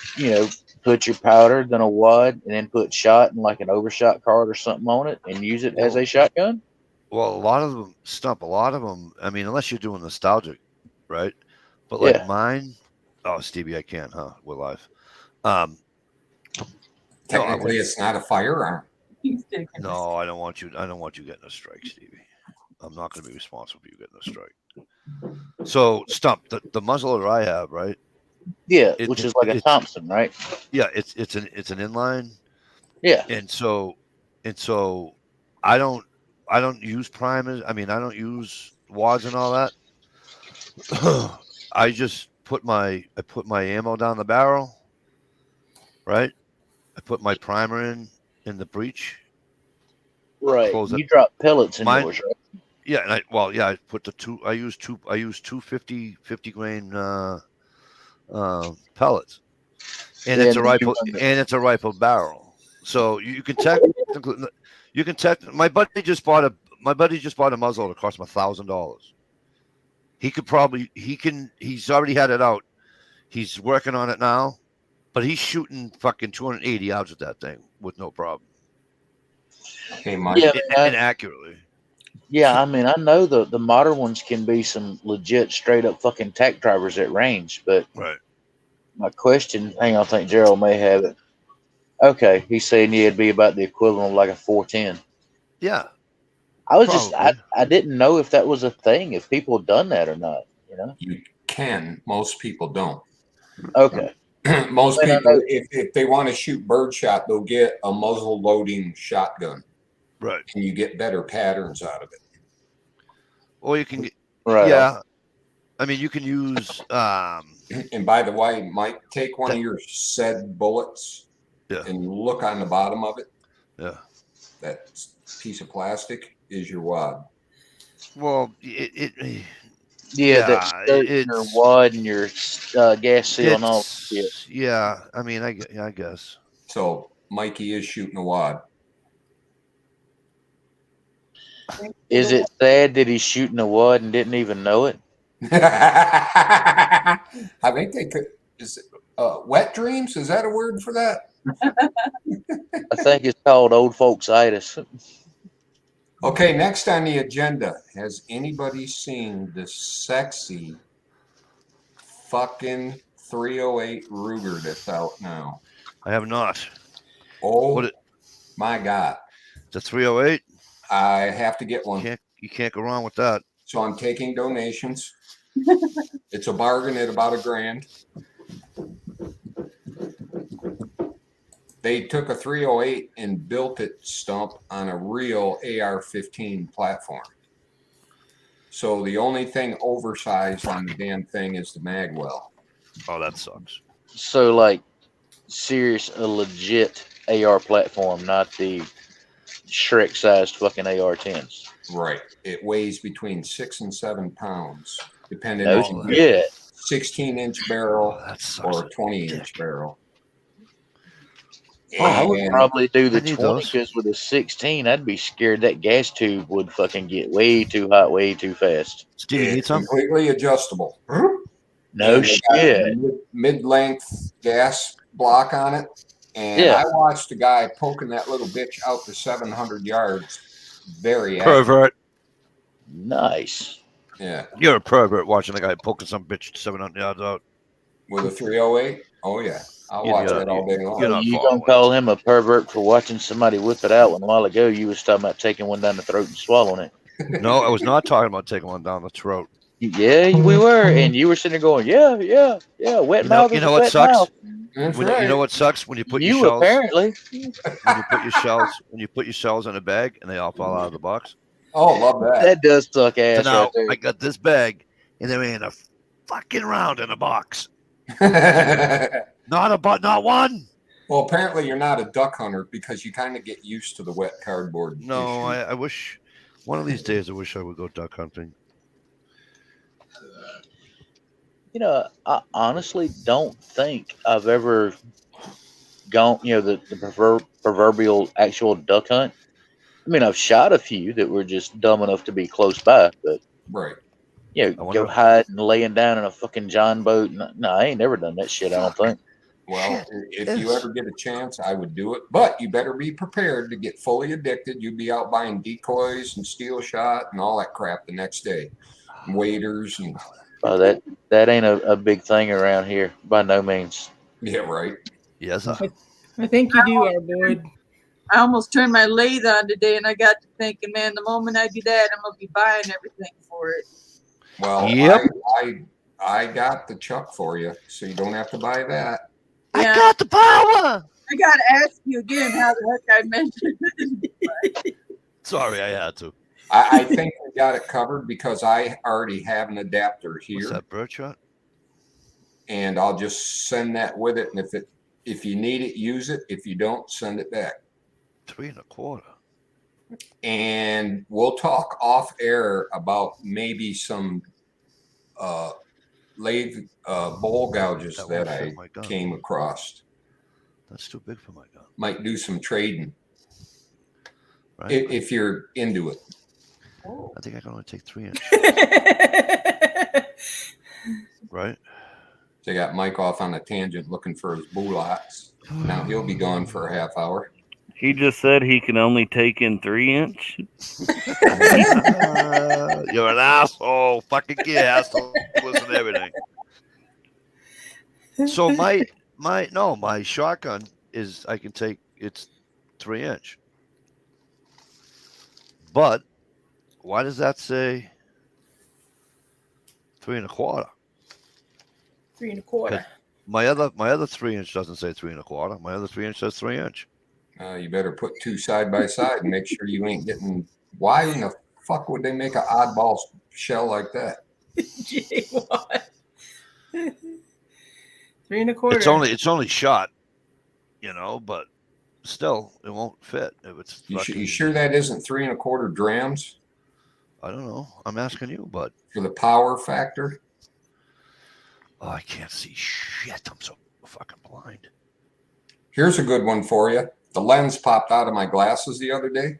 put your powder, then a wad, and then put shot in like an overshot card or something on it and use it as a shotgun? Well, a lot of them, I mean, unless you're doing nostalgic, right? But like mine, oh, Stevie, I can't, huh? We're live. Technically, it's not a firearm. No, I don't want you getting a strike, Stevie. I'm not going to be responsible for you getting a strike. So, Stump, the muzzleloader I have, right? Yeah, which is like a Thompson, right? Yeah, it's an inline. Yeah. And so I don't use primers. I mean, I don't use wads and all that. I just put my ammo down the barrel, right? I put my primer in the breech. Right. You drop pellets in yours, right? Yeah, and I put I use two 50 grain pellets. And it's a rifle barrel. So you can technically my buddy just bought a muzzleloader that cost him $1,000. He's already had it out. He's working on it now, but he's shooting fucking 280 yards with that thing with no problem. Okay, Mike. Yeah, and accurately. Yeah, I mean, I know the modern ones can be some legit straight up fucking tack drivers at range, but right. My question, hang on, I think Gerald may have it. Okay, he's saying it'd be about the equivalent of like a 410. Yeah. I didn't know if that was a thing, if people had done that or not, You can. Most people don't. Okay. Most people, if they want to shoot birdshot, they'll get a muzzle loading shotgun. Right. And you get better patterns out of it. Or you can get, right. Yeah. I mean, you can use. And by the way, Mike, take one of your said bullets and look on the bottom of it. Yeah. That piece of plastic is your wad. Well, that's your wad and your gas seal and all. Yeah. I mean, I guess. So Mikey is shooting a wad. Is it sad that he's shooting a wad and didn't even know it? I think they could. Is it, wet dreams? Is that a word for that? I think it's called old folks-itis. Okay, next on the agenda. Has anybody seen the sexy fucking 308 Ruger that's out now? I have not. Oh, my God. The 308? I have to get one. You can't go wrong with that. So I'm taking donations. It's a bargain at about $1,000. They took a 308 and built it, Stump, on a real AR-15 platform. So the only thing oversized on the damn thing is the mag well. Oh, that sucks. So, like, a legit AR platform, not the Shrek-sized fucking AR-10s. Right. It weighs between 6 and 7 pounds, depending on. Yeah. 16-inch barrel That sucks. or a 20-inch barrel. Oh, I would And probably do the I need 20 those. because with a 16, I'd be scared that gas tube would fucking get way too hot, way too fast. Stevie, you need it's some? completely adjustable. No And they got a shit. Mid-length gas block on it. And Yeah. I watched a guy poking that little bitch out to 700 yards. Very accurate. Pervert. Nice. Yeah. You're a pervert watching the guy poking some bitch 700 yards out. With a 308. Oh, yeah. I'll Yeah, watch yeah, that all day long. you're not You following. gonna call him a pervert for watching somebody whip it out when a while ago you was talking about taking one down the throat and swallowing it. No, I was not talking about taking one down the throat. Yeah, we were, and you were sitting there going, yeah, wet You know, mouth. you is know a what wet sucks? mouth. That's When, right. You know what sucks? When you put your You shells, apparently. when you put your shells in a bag and they all fall out of the box. Oh, love that. That does suck So ass now right there. I got this bag and there ain't a fucking round in a box. Not one. Well, apparently you're not a duck hunter because you kind of get used to the wet cardboard. No, issue. I wish one of these days I wish I would go duck hunting. You know, I honestly don't think I've ever gone, the proverbial actual duck hunt. I mean, I've shot a few that were just dumb enough to be close by, but Right. I go wonder- hiding, laying down in a fucking John boat. No, I ain't never done that shit. I don't think. Well, if you Yes. ever get a chance, I would do it. But you better be prepared to get fully addicted. You'd be out buying decoys and steel shot and all that crap the next day. Waders and That ain't a big thing around here by no means. yeah, right. Yes, I think you do, our Boyd. I almost turned my lathe on today, and I got to thinking, man, the moment I do that, I'm gonna be buying everything for it. Well, Yep. I got the chuck for you, so you don't have to buy that. Yeah. I got the power. I gotta ask you again how the heck I mentioned it. Sorry, I had to. I think we got it covered because I already have an adapter What's here, that bird shot? and I'll just send that with it. And if you need it, use it. If you don't, send it back. 3 1/4. And we'll talk off air about maybe some lathe bowl gouges That that won't fit I my gun. came across. That's too big for my gun. Might do some trading Right? if you're into it. I think I can only take 3 inch. Right? So I got Mike off on a tangent looking for his bullocks. Now he'll be gone for a half hour. He just said he can only take in 3 inch. You're an asshole. Fucking gas. Listen to everything. So my shotgun is I can take it's 3 inch. But why does that say 3 1/4? 3 1/4. My other 3 inch doesn't say 3 1/4. My other 3 inch says 3 inch. You better put two side by side and make sure you ain't getting. Why in the fuck would they make an oddball shell like that? Gee, what? 3 1/4. It's only shot, but still it won't fit if it's. You sure that isn't 3 1/4 drams I don't know. I'm asking you, but for the power factor? oh, I can't see shit. I'm so fucking blind. Here's a good one for you. The lens popped out of my glasses the other day.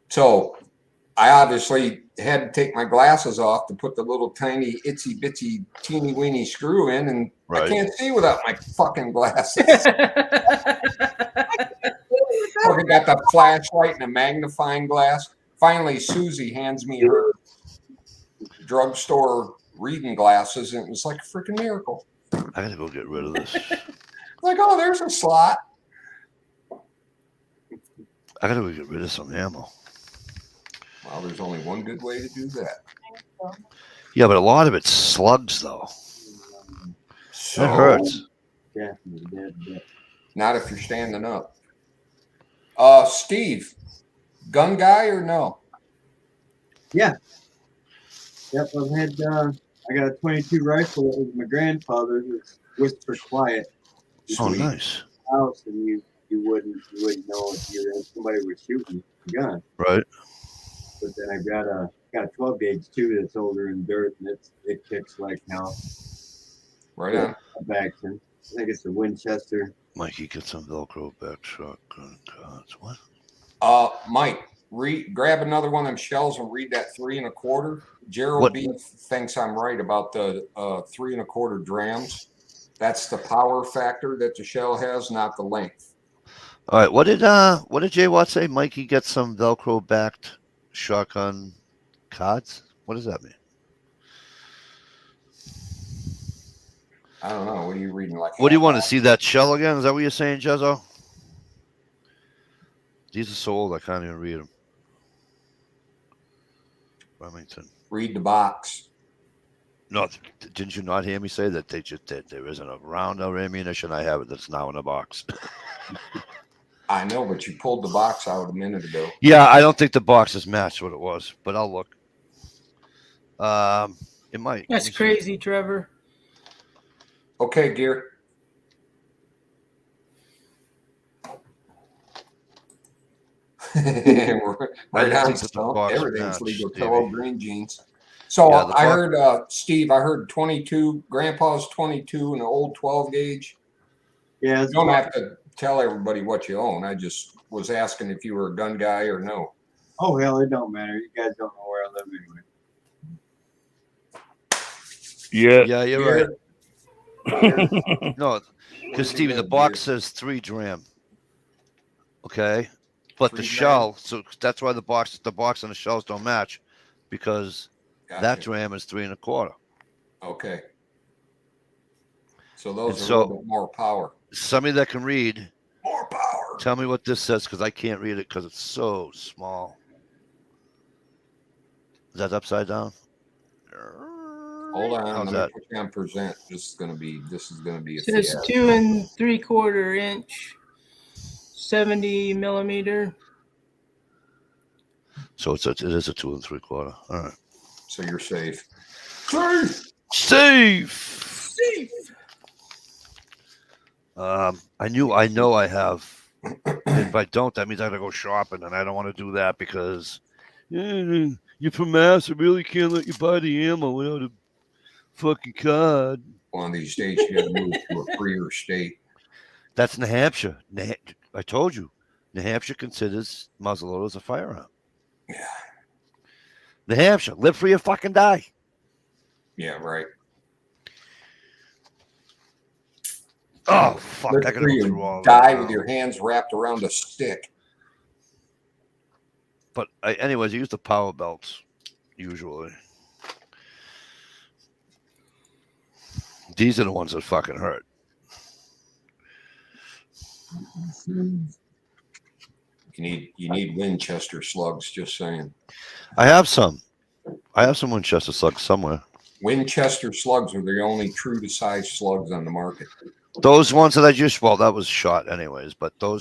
So I obviously had to take my glasses off to put the little tiny itsy bitsy teeny weeny screw in, and I Right. can't see without my fucking glasses. Fucking got the flashlight and a magnifying glass. Finally, Susie hands me her drugstore reading glasses, and it was like a freaking miracle. I gotta go get rid of this. Like, oh, there's a slot. I gotta go get rid of some ammo. Well, there's only one good way to do that. Yeah, but a lot of it's slugs though. So, It hurts. Definitely. not if you're standing up. Steve, gun guy or no? Yep, I've had. I got a 22 rifle. It was my grandfather's. It's Whisper Quiet. Oh, nice. House, and you wouldn't know if somebody was shooting a gun. Right. But then I got a got a 12 gauge too that's older in dirt, and it kicks like hell. Right on. Action. I think it's a Winchester. Mikey, get some Velcro back shotgun cards. What? Mike, grab another one of them shells and read that 3 1/4. Gerald What? B thinks I'm right about the 3 1/4 drams. That's the power factor that the shell has, not the length. All right. What did Jay Watt say? Mikey, get some Velcro backed shotgun cards. What does that mean? I don't know. What are you reading? Like, What do you want to see that shell again? Is that what you're saying, Jezzo? These are so old I can't even read them. Remington. read the box? No, didn't you not hear me say that there isn't a round of ammunition I have that's now in a box? I know, but you pulled the box out a minute ago. Yeah, I don't think the boxes match what it was, but I'll look. It might. That's crazy, Trevor. Okay, Gear. Right on, Stone. Everything's legal. Pillow, green jeans. So yeah, I heard, Steve, I heard 22, Grandpa's 22 and an old 12 gauge. Yeah. You don't have to tell everybody what you own. I just was asking if you were a gun guy or no. Oh, hell, it don't matter. You guys don't know where I live anyway. Yeah, you're right. No, because Steven, the box says 3 dram. Okay, but the shell, so that's why the box and the shells don't match, because that dram is 3 1/4. Okay. So those are a little bit more power. Somebody that can read, more power. Tell me what this says, because I can't read it because it's so small. Is that upside down? Hold on, How's let that? me put you on present. This is gonna be a It says 2 3/4 inch, 70 millimeter. So it is a 2 3/4. All right. So you're safe. Safe. I know I have. And if I don't, that means I gotta go shopping, and I don't want to do that because you're from Mass. I really can't let you buy the ammo without a fucking card. One of these days, you got to move to a freer state. That's New Hampshire. I told you, New Hampshire considers muzzleloaders a firearm. Yeah. New Hampshire, live free or fucking die. Yeah, right. Oh fuck! Live I gotta free go or through all die that. with your hands wrapped around a stick. But anyways, I use the power belts usually. These are the ones that fucking hurt. You need Winchester slugs. Just saying. I have some Winchester slugs somewhere. Winchester slugs are the only true to size slugs on the market. Those ones that I just that was shot anyways. But the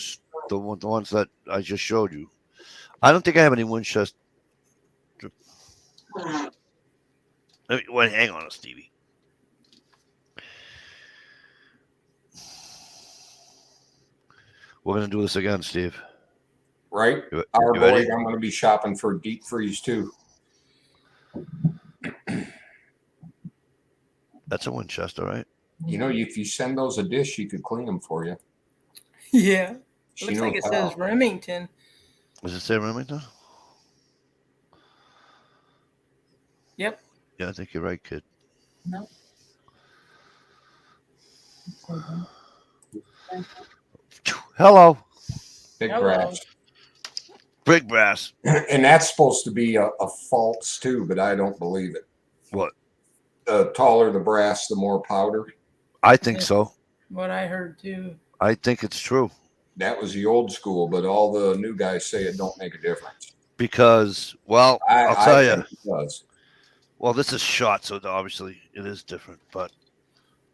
ones that I just showed you, I don't think I have any Winchester. Wait, hang on, Stevie. We're gonna do this again, Steve. Right? Our boy, I'm going to be shopping for deep freeze too. That's a Winchester, right? You know, if you send those a dish, she could clean them for you. Yeah. She Looks like it knows says how. Remington. Does it say Remington? Yep. Yeah, I think you're right, kid. No. Hello. Big Hello. brass. Big brass. And that's supposed to be a false too, but I don't believe it. What? The taller the brass, the more powder. I think so. What I heard too. I think it's true. That was the old school, but all the new guys say it don't make a difference. Because, well, I'll tell I you. think it does. Well, this is shot, so obviously it is different. But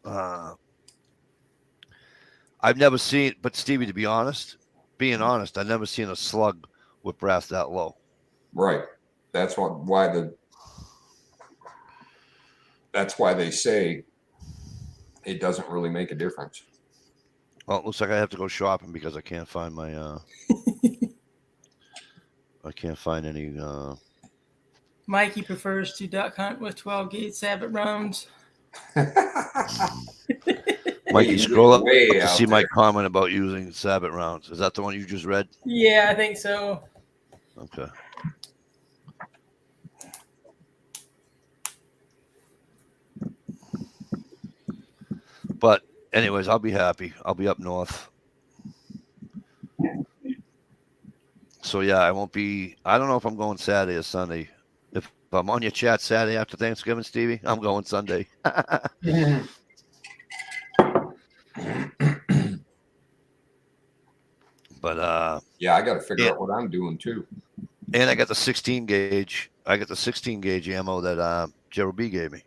I've never seen. But Stevie, to be honest, I've never seen a slug with brass that low. Right. That's why they say it doesn't really make a difference. Well, it looks like I have to go shopping because I can't find my. I can't find any Mikey prefers to duck hunt with 12 gauge Sabot rounds. Mikey, you scroll get up way to out see my there. comment about using Sabot rounds. Is that the one you just read? Yeah, I think so. Okay. But anyways, I'll be happy. I'll be up north. So yeah, I won't be. I don't know if I'm going Saturday or Sunday. If I'm on your chat Saturday after Thanksgiving, Stevie, I'm going Sunday. But Yeah, I got to figure Yeah. out what I'm doing too. and I got the 16 gauge. I got the 16 gauge ammo that Gerald B gave me.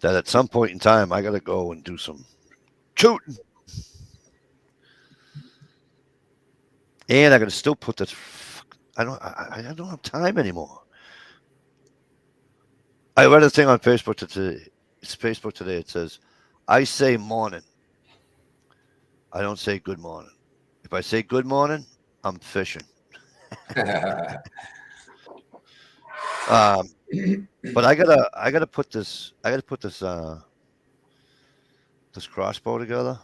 That at some point in time I gotta go and do some shooting. And I gotta still put this. I don't have time anymore. I read a thing on Facebook today. It's Facebook today. It says, "I say morning. I don't say good morning. If I say good morning, I'm fishing." But I gotta put this. This crossbow together.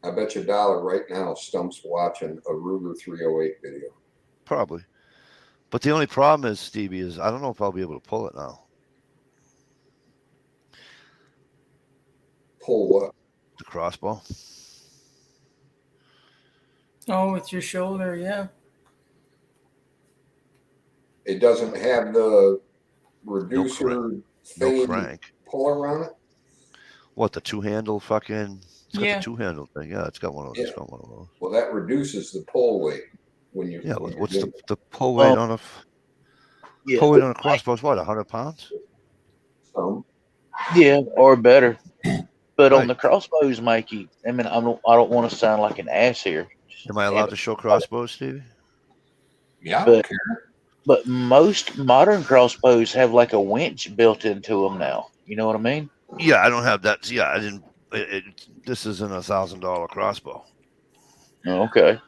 I bet you $1 right now Stump's watching a Ruger 308 video. Probably. But the only problem is, Stevie, is I don't know if I'll be able to pull it now. Pull what? The crossbow. Oh, with your shoulder, yeah. It doesn't have the No reducer No crank. puller on it. What, the two-handle fucking? It's got Yeah. the two-handle thing. Yeah, it's got one of those. Yeah. It's got one of those. Well, that reduces the pull weight when you. Yeah. when you're What's doing the pull weight on a Yeah, pull weight on a crossbow? Is what, 100 pounds? some. yeah, or better. But on Right. the crossbows, Mikey, I mean, I don't want to sound like an ass here. Am I allowed to show crossbows, Stevie? Yeah, I But- don't care. But most modern crossbows have like a winch built into them now. You know what I mean? Yeah, I don't have that. Yeah, I didn't. This isn't $1,000 crossbow. Okay.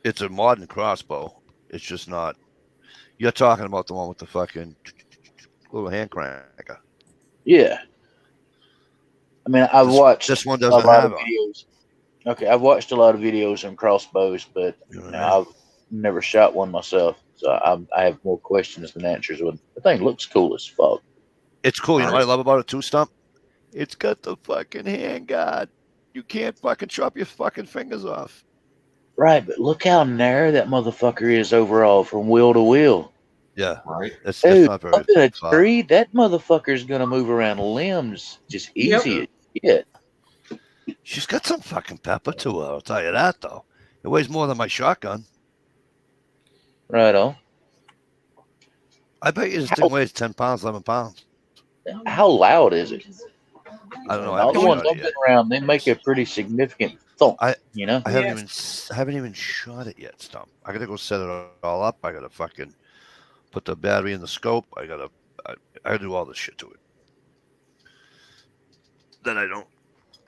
It's a modern crossbow. It's just not. You're talking about the one with the fucking little hand cranker. Yeah. I mean, I've watched This one a doesn't lot have of a. videos. Okay, I've watched a lot of videos on crossbows, but You know what you I know, mean? I've never shot one myself, so I have more questions than answers. With the thing looks cool as fuck. It's cool. You know what I Alright. love about it too, Stump? It's got the fucking hand guard. You can't fucking chop your fucking fingers off. Right, but look how narrow that motherfucker is overall from wheel to wheel. Yeah, Right. that's Dude, not very up in a far. tree, that motherfucker's gonna move around limbs just Yep. easy as shit. She's got some fucking pepper to her. I'll tell you that though. It weighs more than my shotgun. Right on. I bet you this thing weighs 10 pounds, 11 pounds. How loud is it? I don't know. I All the haven't ones shot I've it been yet. around, they make a pretty significant thump. You know? I haven't Yes. even shot it yet, Stump. I gotta go set it all up. I gotta fucking put the battery in the scope. I gotta do all this shit to it. Then I don't.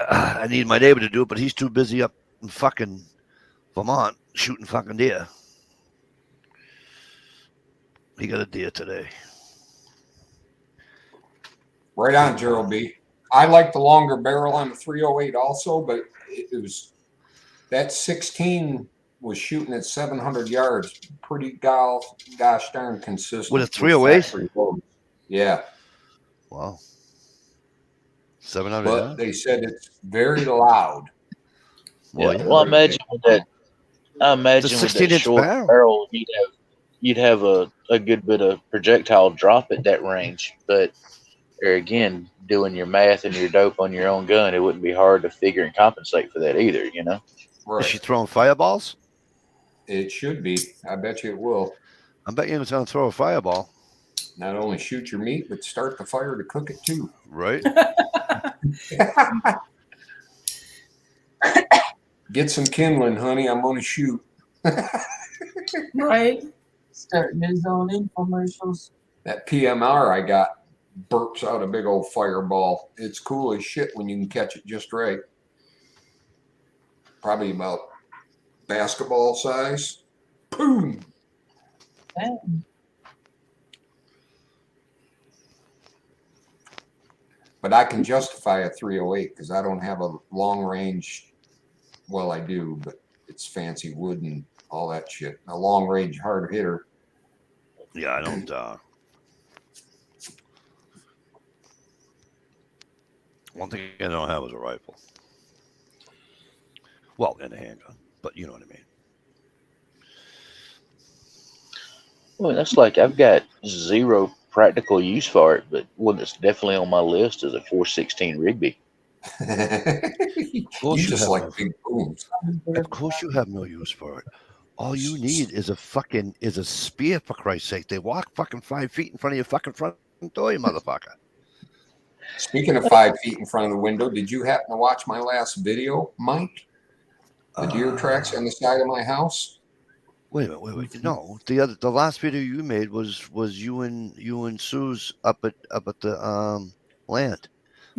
I need my neighbor to do it, but he's too busy up in fucking Vermont shooting fucking deer. He got a deer today. Right on, Gerald B. I like the longer barrel on the 308 also, but it was that 16 was shooting at 700 yards. Pretty gosh darn consistent. With a 308? factory loads. Yeah, Wow. 700. but they said it's very loud. Well, Yeah. yeah. Well, I imagine with that. I imagine with that 16-inch short barrel. barrel, you'd have a good bit of projectile drop at that range. But there again, doing your math and your dope on your own gun, it wouldn't be hard to figure and compensate for that either. You know. Is she Right. throwing fireballs? It should be. I bet you it will. I bet you it's gonna throw a fireball, Not only shoot your meat, but start the fire to cook it too. right? Get some kindling, honey. I'm gonna shoot. Right? Starting his own infomercials. That PMR I got burps out a big old fireball. It's cool as shit when you can catch it just right. Probably about basketball size. Boom. Damn. But I can justify a 308 because I don't have a long range. Well, I do, but it's fancy wood and all that shit. A long range hard hitter. Yeah, I don't. One thing I don't have is a rifle. Well, and a handgun, but you know what I mean. Well, that's like I've got zero practical use for it, but one that's definitely on my list is a 416 Rigby. You course you just have like no- big booms. Of course, you have no use for it. All you need is a spear, for Christ's sake. They walk fucking 5 feet in front of your fucking front door, you motherfucker. Speaking of 5 feet in front of the window, did you happen to watch my last video, Mike? The deer tracks on the side of my house. Wait a minute. No, the last video you made was you and Sue's up at the land,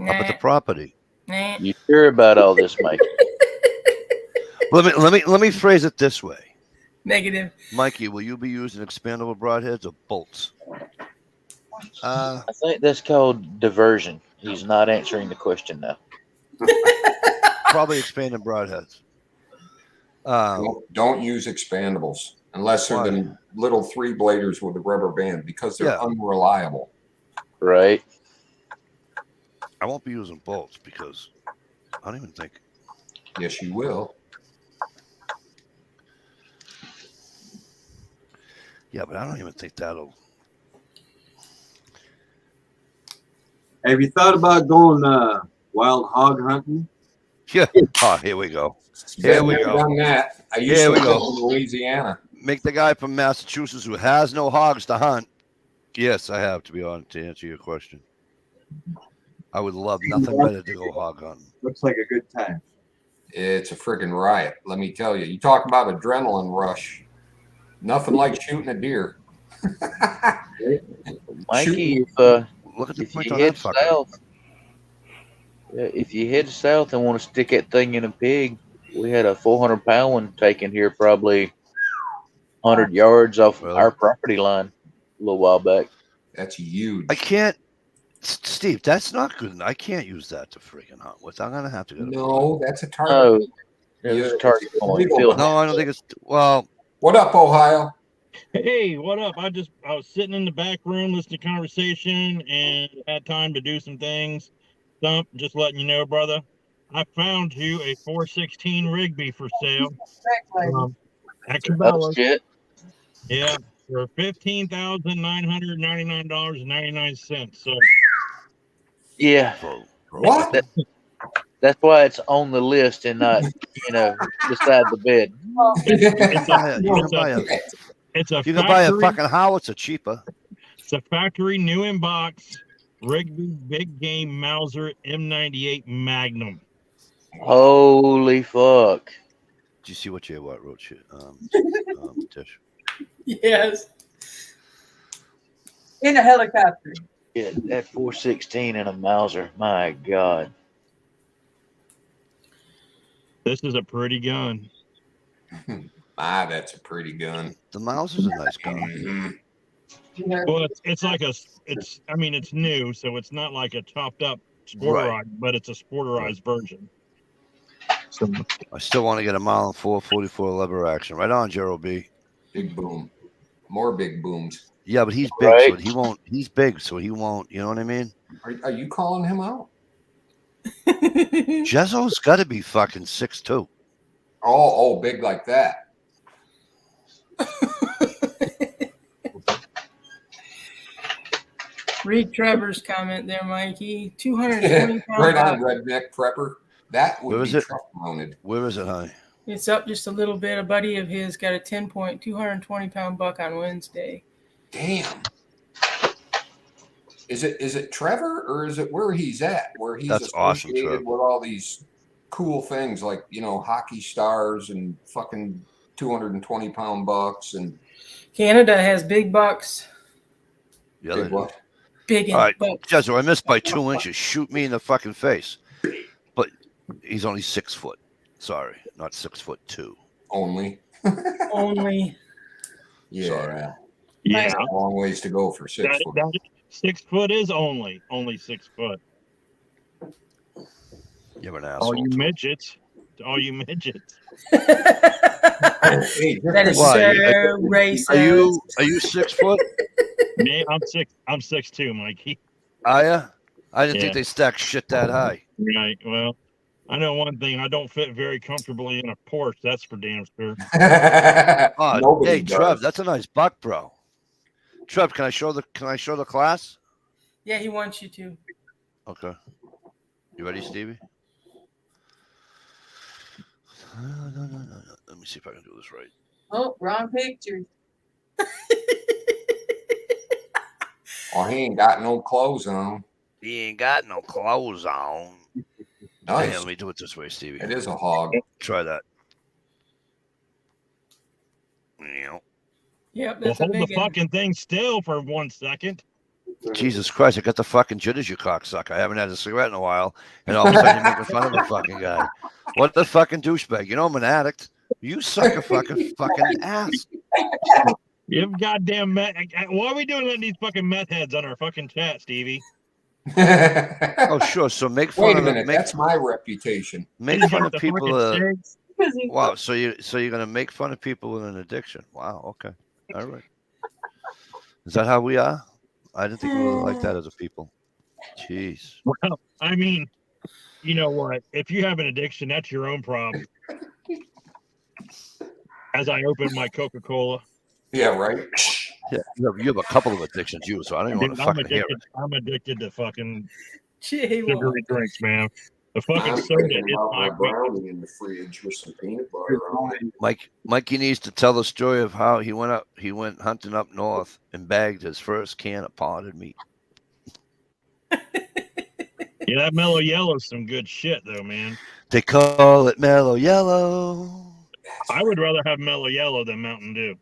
up at the property. Nah. You sure about all this, Mike? Let me phrase it this way. Negative. Mikey, will you be using expandable broadheads or bolts? I think that's called diversion. He's not answering the question now. Probably expanded broadheads. Don't use expandables unless they're Why? the little 3-bladers with a rubber band because they're Yeah. unreliable. Right? I won't be using bolts because I don't even think. Yes, you will. Yeah, but I don't even think that'll. Have you thought about going wild hog hunting? Yeah. Oh, here we go. Here Been we there, go. done that. I used Here to we live go. in Louisiana. Make the guy from Massachusetts who has no hogs to hunt. Yes, I have, to be honest, to answer your question. I would love nothing better to go hog hunting. Looks like a good time. It's a friggin' riot. Let me tell you. You talk about adrenaline rush. Nothing like shooting a deer. Mikey, Look at the if point you on head that fucker. south, if you head south and want to stick that thing in a pig, we had a 400-pound one taken here probably 100 yards off Really? our property line a little while back. That's huge. I can't, Steve. That's not good. I can't use that to freaking hunt with. I'm gonna have to go. No, that's a target. No, Yeah, there's a target it's on legal. field. No, I don't think it's. Well, What up, Ohio? Hey, what up? I was sitting in the back room listening to conversation and had time to do some things. Stump, just letting you know, brother. I found you a 416 Rigby for sale. At Oh, Cabela's. shit. Yeah, for $15,999.99. So Yeah. What? That's why it's on the list and not, beside the bed. it's a you can buy a factory- fucking howitzer cheaper. It's a factory new in box Rigby Big Game Mauser M98 Magnum. Holy fuck. Do you see what you wrote? Shit, Tish. Yes. In a helicopter. Yeah, that 416 and a Mauser. My God. This is a pretty gun. That's a pretty gun. The Mauser's a nice gun. Mhm. Well, it's like it's new, so it's not like a chopped up sporterized, Right. but it's a sporterized version. So I still want to get a mile and 444 lever action. Right on, Gerald B. Big boom. More big booms. Yeah, but he's big, Right. so he won't. He's big, so he won't. You know what I mean? Are you calling him out? Jezzo's got to be fucking 6'2". Oh, big like that. Read Trevor's comment there, Mikey. 220 pound Right on, buck. redneck prepper. That would Where is be it? truck mounted. Where is it, honey? It's up just a little bit. A buddy of his got a 10-point, 220 pound buck on Wednesday. Damn. Is it Trevor or is it where he's at? Where he's That's awesome, associated Trevor. with all these cool things like hockey stars and fucking 220-pound bucks and Canada has big bucks. Yeah, big they do. what? Big All right, bucks. Jezzo, I missed by 2 inches. Shoot me in the fucking face. But he's only 6 foot. Sorry, not 6'2". Only. Only. Yeah. Sorry. Yeah, Long ways to go for 6 foot. that 6 foot is only 6 foot. You're an All asshole. you too. midgets. All you midgets. Hey, That is Why? so racist. Are you 6 foot? Man, I'm 6'2", Mikey. Are ya? I didn't Yeah. think they stacked shit that high. Right. Well, I know one thing. I don't fit very comfortably in a Porsche. That's for damn sure. Oh, Nobody hey, does. Trev, that's a nice buck, bro. Trev, can I show the class? Yeah, he wants you to. Okay. You ready, Stevie? No. Let me see if I can do this right. Oh, wrong picture. Oh, he ain't got no clothes on. He ain't got no clothes on. Nice. Hey, let me do it this way, Stevie. It is a hog. Try that. Yeah. Yep, Well, that's a hold the big one. fucking thing still for 1 second. Jesus Christ, I got the fucking jitters, you cocksucker. I haven't had a cigarette in a while, and all of a sudden you're making fun of the fucking guy. What the fucking douchebag? You know I'm an addict. You suck a fucking ass. You goddamn meth. Why are we doing these fucking meth heads on our fucking chat, Stevie? Oh, sure. So make fun Wait a of minute. make That's my reputation. make He's fun got of the people. fucking cigs. Wow. So you're gonna make fun of people with an addiction? Wow. Okay. All right. Is that how we are? I didn't think we were like that as a people. Jeez. Well, I mean, you know what? If you have an addiction, that's your own problem. As I open my Coca-Cola. Yeah, right. Yeah, you have a couple of addictions, you. So I don't even want Dude, to fucking hear it. I'm addicted to fucking Gee, sugary drinks, man. The fucking I'm soda thinking is about my my brownie in the fridge with some peanut butter on it. Mikey needs to tell the story of how he went hunting up north and bagged his first can of potted meat. Yeah, that Mellow Yellow's some good shit, though, man. They call it Mellow Yellow. I would rather have Mellow Yellow than Mountain Dew.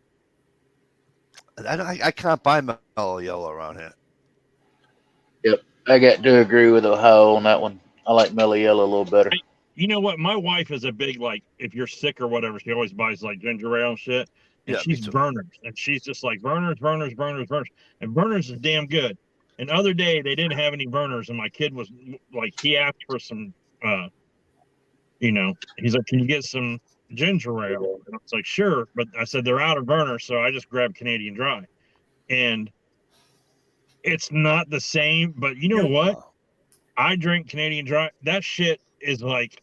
I can't buy Mellow Yellow around here. Yep, I got to agree with Ohio on that one. I like Mellow Yellow a little better. You know what? My wife is a big, like, if you're sick or whatever, she always buys, like, ginger ale and shit. And Yeah, she's me too. Burners. And she's just like, Burners. And Burners is damn good. And the other day, they didn't have any Burners. And my kid was, like, he asked for some, you know, he's like, can you get some ginger ale? And I was like, sure. But I said, they're out of Burners. So I just grabbed Canadian Dry. And it's not the same. But you know what? I drink Canadian Dry. That shit is like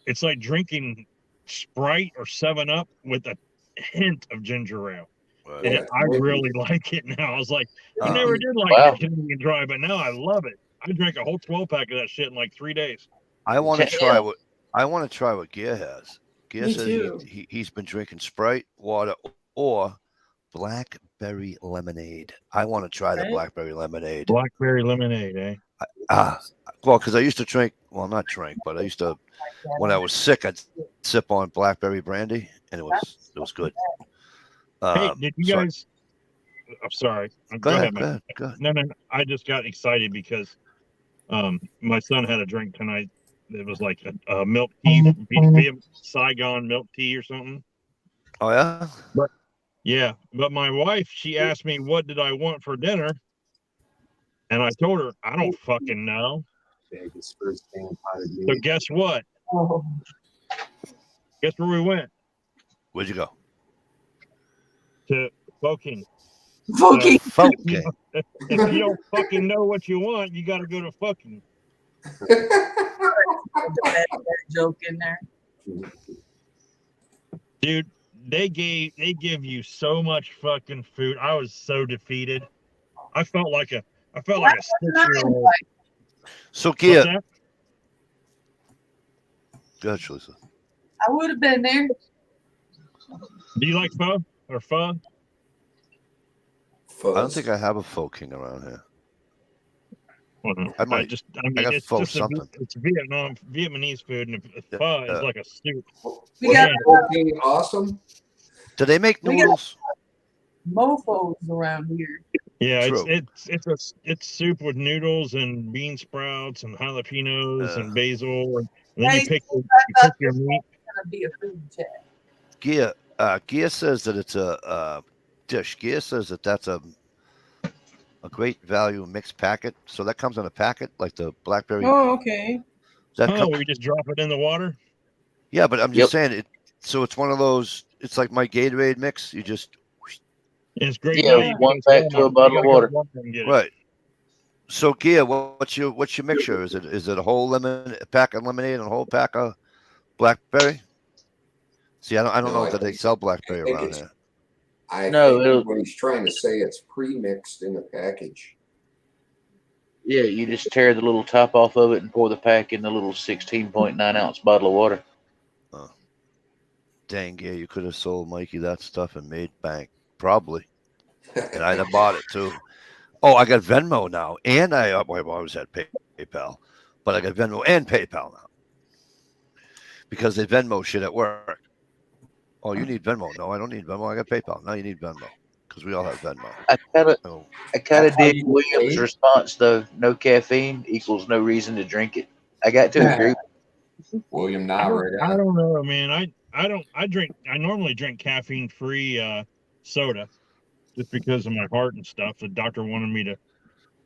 it's like drinking Sprite or 7-Up with a hint of ginger ale. Right. And Yeah, I maybe. really like it now. I was like, I Uh, never did like Wow. the Canadian Dry, but now I love it. I drank a whole 12-pack of that shit in like 3 days. I want to Okay. try what Gear has. Gear Me says too. he's been drinking Sprite, water, or blackberry lemonade. I want to try the Right. blackberry lemonade. Blackberry lemonade, eh? Well, because I used to drink. Well, not drink, but I used to. When I was sick, I'd sip on blackberry brandy, and it was good. Hey, did you sorry. guys? I'm sorry. Go ahead. man. Go ahead. No. I just got excited because my son had a drink tonight. It was like a milk tea, Saigon milk tea or something. Oh yeah. Yeah, but my wife, she asked me what did I want for dinner, and I told her I don't fucking know. Vegas first thing potted So meat. guess what? Oh, Guess where we went? Where'd you go? To Foking. fucking. Funky. If you don't fucking know what you want, you got to go to Foking. That joke in there. Dude, they give you so much fucking food. I was so defeated. I felt like a 6-year-old. So What's Gear. that? Go ahead, Lisa. I would have been there. Do you like pho or pho? I don't think I have a folk king around here. I might. I got it's pho just something. it's Vietnamese food, and pho is like a soup. We got Okay, awesome. Do they make We got- noodles? mofos around here. Yeah, True. it's soup with noodles and bean sprouts and jalapenos and basil, and then Hey, you pick I thought your this meat. was gonna be a food chat. Gear says that it's a dish. Gear says that that's a great value mixed packet. So that comes in a packet like the blackberry. Oh, okay. That Oh, we just drop it in the water. yeah, but I'm Yep. just saying it. So it's one of those. It's like my Gatorade mix. You just It's great. Yeah, value one because pack to a you bottle of gotta go water. and get it. right. So Gear, what's your mixture? Is it a whole pack of lemonade and a whole pack of blackberry? See, I don't No, know that they sell blackberry I think around it's- here. I No, think it'll- what he's trying to say, it's pre-mixed in the package. Yeah, you just tear the little top off of it and pour the pack in the little 16.9 ounce bottle of water. Dang, Gear, you could have sold Mikey that stuff and made bank. Probably. And I'd have bought it too. Oh, I got Venmo now. And I've always had PayPal. But I got Venmo and PayPal now. Because they Venmo shit at work. Oh, you need Venmo. No, I don't need Venmo. I got PayPal. Now you need Venmo. Because we all have Venmo. I kind of Oh, That's how dig you Williams' pay? response though. No caffeine equals no reason to drink it. I got to agree. William I Nava, don't know, man. I normally drink caffeine free soda just because of my heart and stuff. The doctor wanted me to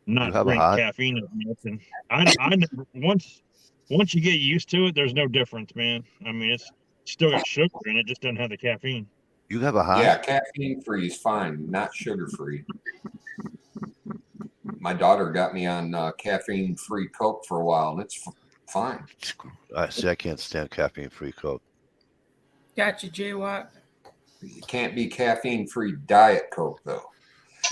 not have a drink heart? caffeine as much, and I never, once you get used to it, there's no difference, man. I mean, it's still got sugar in it, just doesn't have the caffeine. you have a high? Yeah, caffeine free is fine, not sugar free. My daughter got me on caffeine free Coke for a while, and it's fine. I see. I can't stand caffeine-free Coke. Gotcha, J-Watt. It can't be caffeine free Diet Coke though.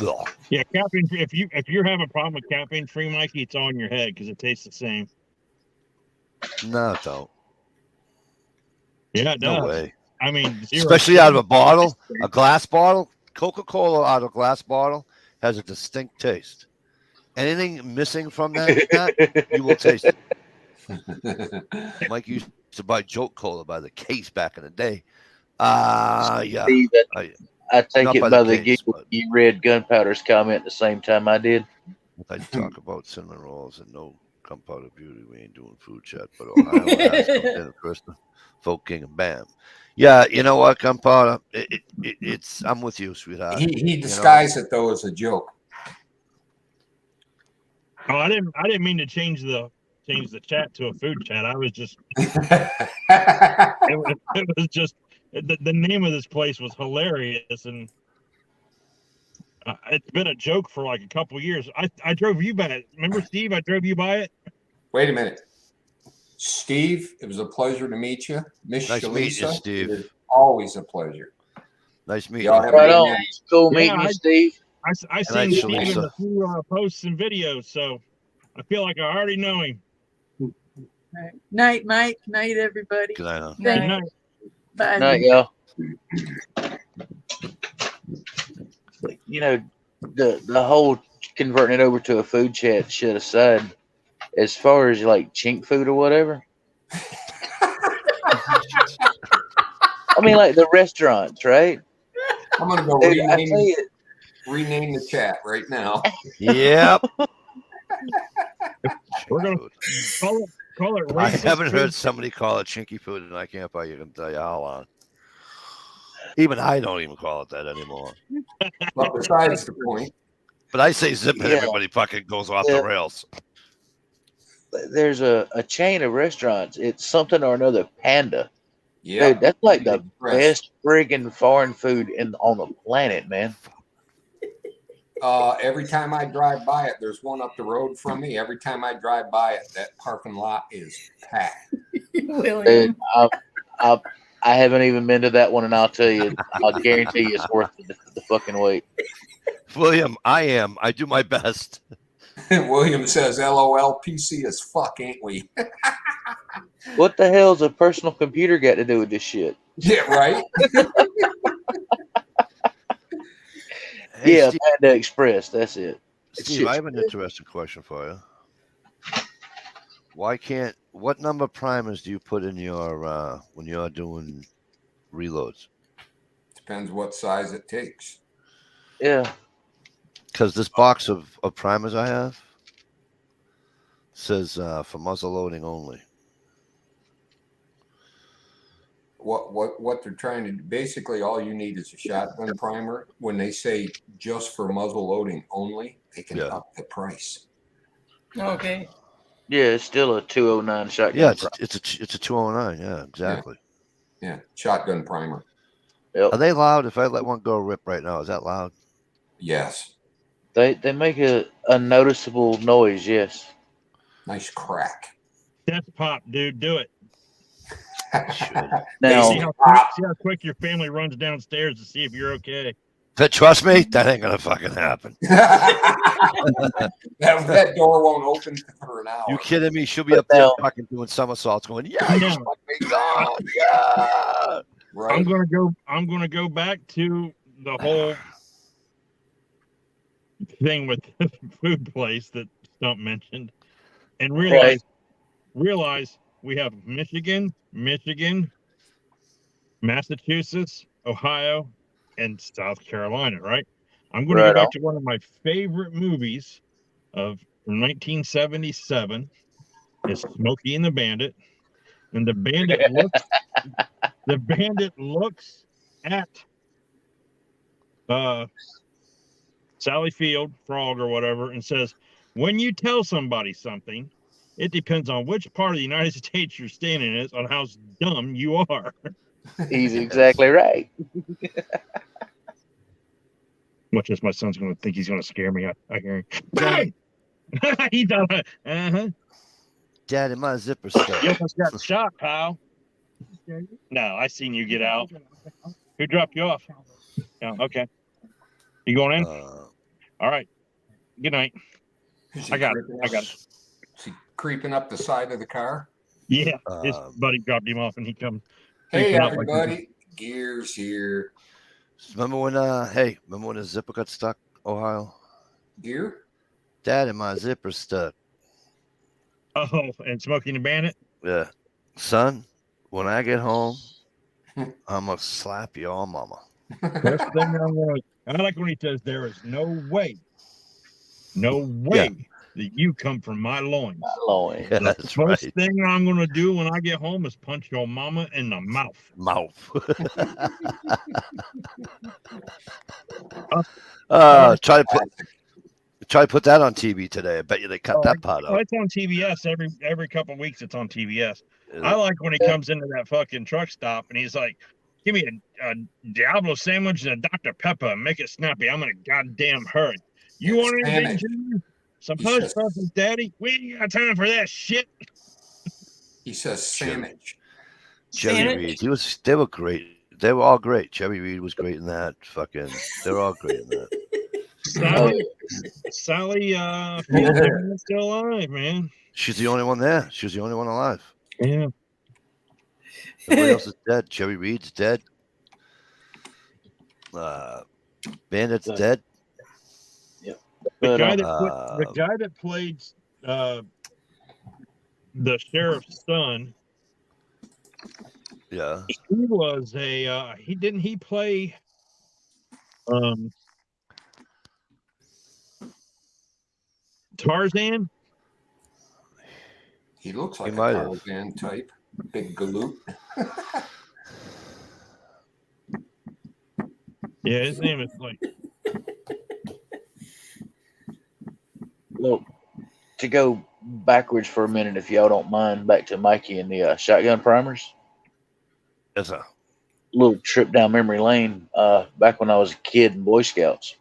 Ugh. Yeah, caffeine free. If you're having a problem with caffeine free, Mikey, it's all in your head because it tastes the same. No, don't. Yeah, it No does. way. I mean, zero Especially out of a sugar. bottle, a glass bottle. Coca-Cola out of a glass bottle has a distinct taste. Anything missing from that, you will taste it. Mike used to buy Jolt Cola by the case back in the day. Yeah. Steve, I take Not it by by the the case, giggle but- you read Gunpowder's comment at the same time I did. I talk about cinnamon rolls and no gunpowder beauty. We ain't doing food chat, but Ohio has come in first. Folk King and Bam. Yeah, you know what, gunpowder? It's I'm with you, sweetheart. He disguised it though as a joke. Oh, I didn't mean to change the chat to a food chat. I was just it was just the name of this place was hilarious, and it's been a joke for like a couple years. I drove you by it. Remember, Steve? I drove you by it. Wait a minute. Steve, it was a pleasure to meet you. Miss Nice meeting you, Shalisa, Steve. it is always a pleasure. Nice meeting Y'all you. have a Right good on. night. It's cool Yeah, meeting you, Steve. I Nice, seen Steve in Shalisa. a few posts and videos, so I feel like I already know him. Right. Night, Mike. Night, everybody. Good night, huh? Good Thank- night. Bye. Night, y'all. You know, the whole converting it over to a food chat shit aside, as far as like chink food or whatever. I mean, like the restaurants, right? I'm gonna go Dude, I tell you, rename the chat right now. Yep. We're gonna call it. I racist haven't heard food. somebody call it chinky food, and I can't buy you can tell you how long. Even I don't even call it that anymore. But besides the point, But I say zip and Yeah. everybody fucking goes off Yeah. the rails. there's a chain of restaurants. It's something or another Panda. yeah, Dude, that's like the Express. best friggin' foreign food on the planet, man. Every time I drive by it, there's one up the road from me. Every time I drive by it, that parking lot is packed. William. Dude, I haven't even been to that one, and I'll tell you, I'll guarantee you it's worth the fucking wait. William, I do my best. William says, "LOL, PC as fuck, ain't we?" What the hell's a personal computer got to do with this shit? Yeah, right. Hey, Yeah, Steve, Panda Express. That's it. Steve, I have an interesting question for you. What number primers do you put in your when you're doing reloads? Depends what size it takes. Yeah. Because this box of primers I have says for muzzle loading only. what they're trying to do. Basically, all you need is a shotgun primer. When they say just for muzzle loading only, they can up the price. Okay. Yeah, it's still a 209 shotgun. Yeah, it's a 209. Yeah, exactly. Yeah, shotgun primer. Are they loud? If I let one go rip right now, is that loud? Yes. They make a noticeable noise. Yes. Nice crack. That's pop, dude. Do it. Now, see how quick your family runs downstairs to see if you're okay. Trust me, that ain't gonna fucking happen. that door won't open for an hour. You kidding me? She'll be up there fucking doing somersaults, going, "Yeah, you fucking God, yeah." Right. I'm gonna go back to the whole thing with the food place that Stump mentioned, and realize we have Michigan, Massachusetts, Ohio, and South Carolina, right? I'm going to go back to one of my favorite movies from 1977. Is Smokey and the Bandit, and the bandit looks at Sally Field, Frog or whatever, and says, "When you tell somebody something, it depends on which part of the United States you're standing in on how dumb you are." He's exactly right. Much as my son's going to think he's going to scare me, I hear him. Bang! He thought, Daddy, my zipper stuck. You almost got shot, pal. No, I seen you get out. Who dropped you off? Oh, okay. You going in? All right. Good night. I got it. Is he creeping up the side of the car? Yeah. His buddy dropped him off, and he comes. Hey, everybody. Gears here. Remember when the zipper got stuck, Ohio? Gear? Daddy, my zipper stuck. Oh, and Smokey and the Bandit? Yeah. Son, when I get home, I'm going to slap your mama. First thing I like when he says, "There is no way that you come from my loins." Yeah, the that's first right. thing I'm going to do when I get home is punch your mama in the mouth. Try to put that on TV today. I bet you they cut that part out. It's on TBS every couple of weeks. It's on TBS. I like when he comes into that fucking truck stop and he's like, "Give me a Diablo sandwich and a Dr. Pepper and make it snappy. I'm in a goddamn hurry. You want anything, Junior? Some hush puppies, Daddy? We ain't got time for that shit." He says sandwich. Jerry Reed. They were great. They were all great. Jerry Reed was great in that. They were all great in that. Sally Field still alive, man. She's the only one there. She was the only one alive. Yeah. Everybody else is dead. Jerry Reed's dead. Bandit's dead. Yep. The guy that played the sheriff's son. Yeah. He was he play Tarzan? He looks like a Tarzan type. Big galoot. Yeah, his name is like. Well, to go backwards for a minute, if y'all don't mind, back to Mikey and the shotgun primers. Yes, sir. Little trip down memory lane. Back when I was a kid in Boy Scouts,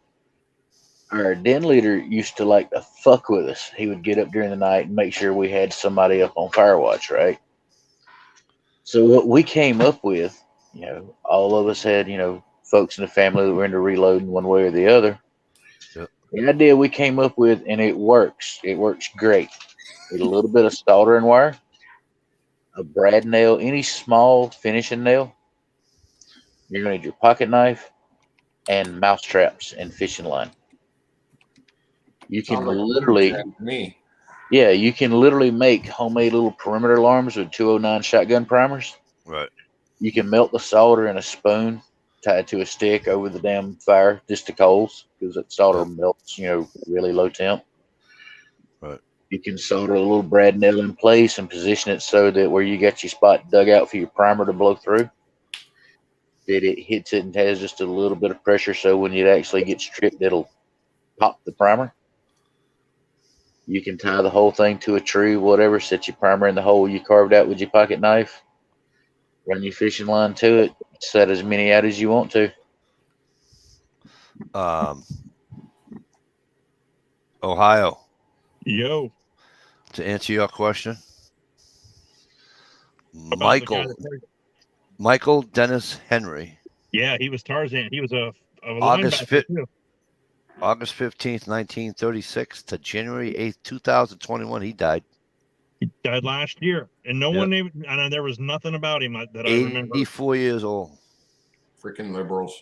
our den leader used to like to fuck with us. He would get up during the night and make sure we had somebody up on fire watch, right? So what we came up with, all of us had, folks in the family that were into reloading one way or the other. Yep. The idea we came up with, and it works. It works great. With a little bit of soldering wire, a brad nail, any small finishing nail. You're going to need your pocket knife and mouse traps and fishing line. You can literally, you can literally make homemade little perimeter alarms with 209 shotgun primers. Right. You can melt the solder in a spoon tied to a stick over the damn fire, just to coals, because that solder melts, really low temp. Right. You can solder a little brad nail in place and position it so that where you got your spot dug out for your primer to blow through. that it hits it and has just a little bit of pressure. So when it actually gets stripped, it'll pop the primer. You can tie the whole thing to a tree, whatever, set your primer in the hole you carved out with your pocket knife, run your fishing line to it, set as many out as you want to. Ohio, Yo. to answer your question, About the guy Michael Dennis Henry, Yeah, he was Tarzan. He was a August linebacker too. August 15th, 1936 to January 8th, 2021, he died. He died last year, and no Yep. one even. And there was nothing about him that I remember. 84 years old. Freaking liberals.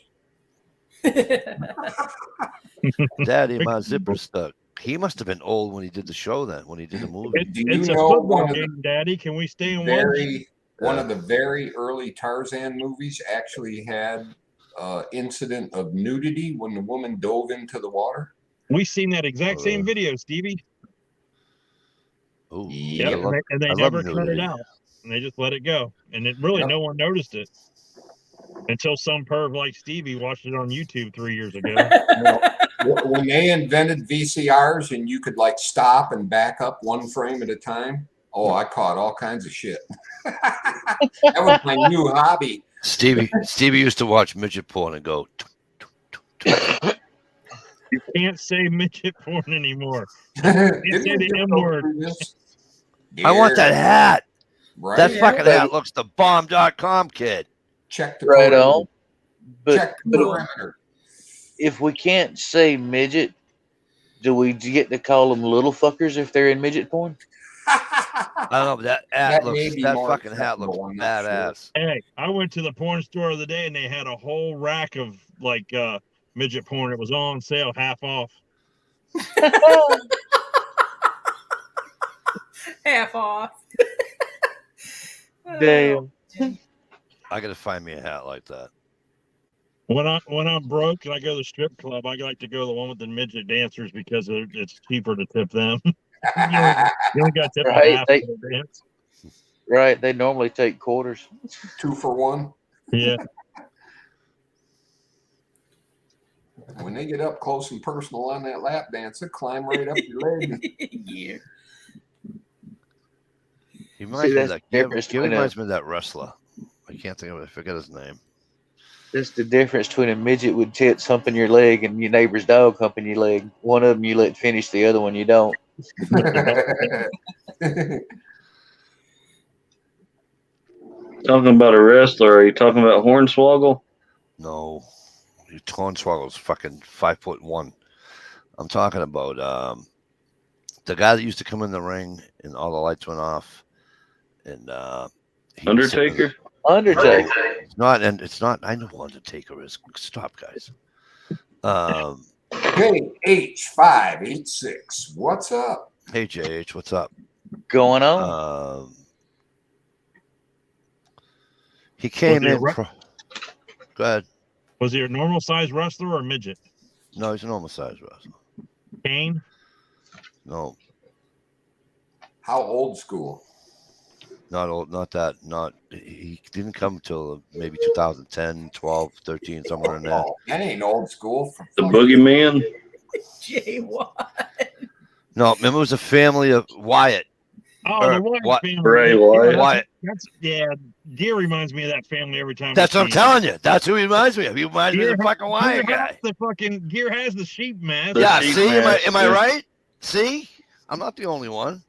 Daddy, my zipper stuck. He must have been old when he did the show then, when he did the movie. Do you It's a know football one of game, Daddy. Can we stay and the one of the very early Tarzan movies actually had incident of nudity when the woman dove into the water? We seen that exact same video, Stevie. Ooh, Yep, I love- and they I love never cut it nudity. out, and they just let it go, and it really Yep. no one noticed it until some perv like Stevie watched it on YouTube 3 years ago. When they invented VCRs and you could like stop and back up one frame at a time, oh, I caught all kinds of shit. That was my new hobby. Stevie used to watch midget porn and go, You can't say midget porn anymore. Didn't You say we the just M go word. through this? I want that hat. Right? That Yeah. fucking hat looks the bomb.com, kid. Check the Right perimeter. on. But, Check the but perimeter. if we can't say midget, do we get to call them little fuckers if they're in midget porn? I don't know, but that That may looks be that more fucking hat looks acceptable, I'm not sure. badass. Hey, I went to the porn store the other day, and they had a whole rack of like midget porn. It was all on sale, half off. Half off. Damn. I gotta find me a hat like that. When I'm broke and I go to the strip club, I like to go to the one with the midget dancers because it's cheaper to tip them. you only got to tip Right, half they- for the dance. Right. They normally take quarters. 2 for 1. Yeah. When they get up close and personal on that lap dance, they climb right up your leg. Yeah. He reminds me of that's that. the He difference between reminds me of that wrestler. I can't think of it. I forget his name. That's the difference between a midget with tits humping your leg and your neighbor's dog humping your leg. One of them you let finish, the other one you don't. Talking about a wrestler, are you talking about Hornswoggle? No, Hornswoggle's fucking 5'1". I'm talking about the guy that used to come in the ring and all the lights went off, and he was sitting in the- Undertaker? Undertaker. It's not, and it's not. I know who Undertaker is. Stop, guys. KH586. What's up? Hey JH, what's up? Going on. He came he a in. re- Go ahead. Was he a normal size wrestler or a midget? No, he's a normal size wrestler. Kane? No, How old school? not old. Not that. Not. He didn't come till maybe 2010, 12, 13, somewhere in there. Oh, that ain't old school. The Boogeyman? J1. No, remember it was a family of Wyatt. Oh, Or the Wyatt what- family. Bray Yeah, Wyatt. Wyatt. yeah, Gear reminds me of that family every time. That's I what I'm see him. telling you. That's who he reminds me of. He reminds me of the Gear- fucking Wyatt Gear has guy. the fucking Gear has the sheep mask. The Yeah, sheep see, am mask, I yeah. right? See, I'm not the only one.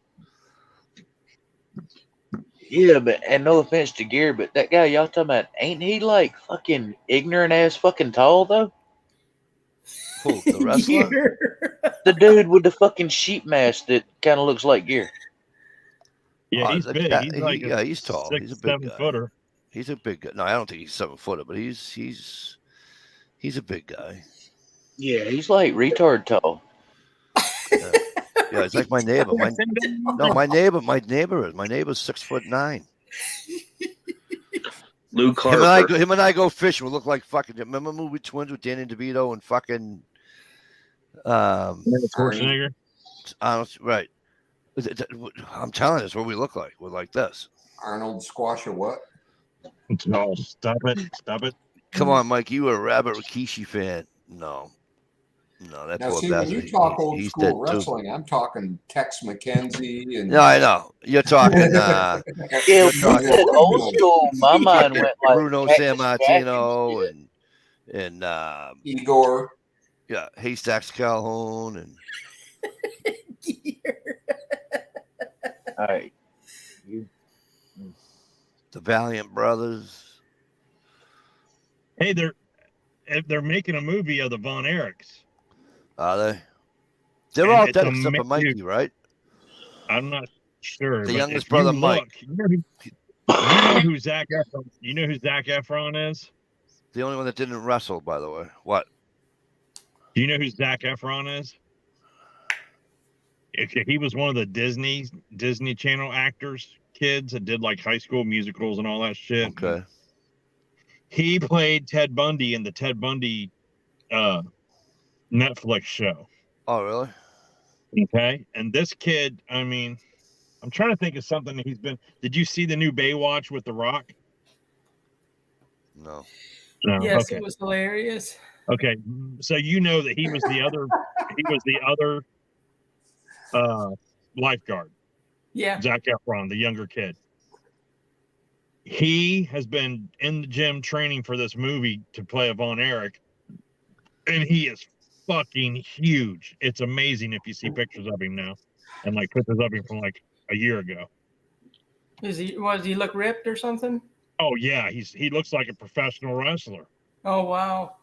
Yeah, and no offense to Gear, but that guy y'all talking about, ain't he like fucking ignorant ass fucking tall though? Who, the wrestler? Gear. The dude with the fucking sheep mask that kind of looks like Gear. Yeah, Oh, he's that big. guy- He's he- like yeah, he's tall. Six, He's a big 7 guy. footer. He's a big guy. No, I don't think he's 7-footer, but he's a big guy. Yeah, he's like retard tall. Yeah, it's like my neighbor. My neighbor's 6'9". Luke Him Harper. and I go fishing. We look like fucking. Remember movie Twins with Danny DeVito and fucking. Schwarzenegger. Right. I'm telling you, it's what we look like. We're like this. Arnold Squash or what? No, stop it. Stop it. Come on, Mike. You were a Rabbit Rikishi fan? No, that's Now, poor see, when bastard. you talk old He's school dead too. wrestling, I'm talking Tex McKenzie and No, I know. You're talking. Yeah, You're when you talking said old school, my mind went like Bruno Cactus Jack Sammartino and and Igor. yeah, Haystacks Calhoun and all right. the Valiant Brothers. Hey, they're making a movie of the Von Erichs. Are they? They're And all it's dead except for Mikey, dude, right? I'm not sure. The but youngest if you brother, look, Mike. You know who Zac Efron? You know who Zac Efron is? The only one that didn't wrestle, by the way. What? Do you know who Zac Efron is? He was one of the Disney Channel actors, kids that did like High School Musicals and all that shit. Okay. He played Ted Bundy in the Ted Bundy Netflix show. Oh, really? Okay. And this kid, I mean, I'm trying to think of something that he's been. Did you see the new Baywatch with The Rock? No. No. Yes, Okay. it was hilarious. Okay. So you know that he was the other lifeguard. Yeah. Zac Efron, the younger kid. He has been in the gym training for this movie to play a Von Erich, and he is fucking huge. It's amazing if you see pictures of him now, and like pictures of him from like a year ago. Does he look ripped or something? Oh yeah, he looks like a professional wrestler. Oh wow.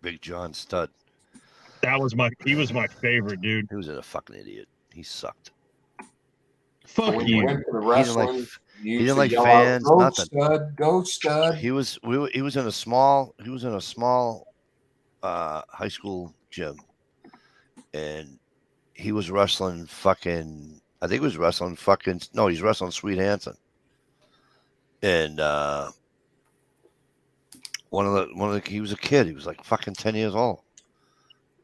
Big John Studd. He was my favorite, dude. He was a fucking idiot. He sucked. Fuck When you. you went to the He didn't like- wrestling, he you didn't used to like yell out, fans, Go nothing. stud, go stud. He was in a small high school gym, and he was wrestling fucking. I think he was wrestling fucking. No, he's wrestling Sweet Hanson, and he was a kid. He was like fucking 10 years old.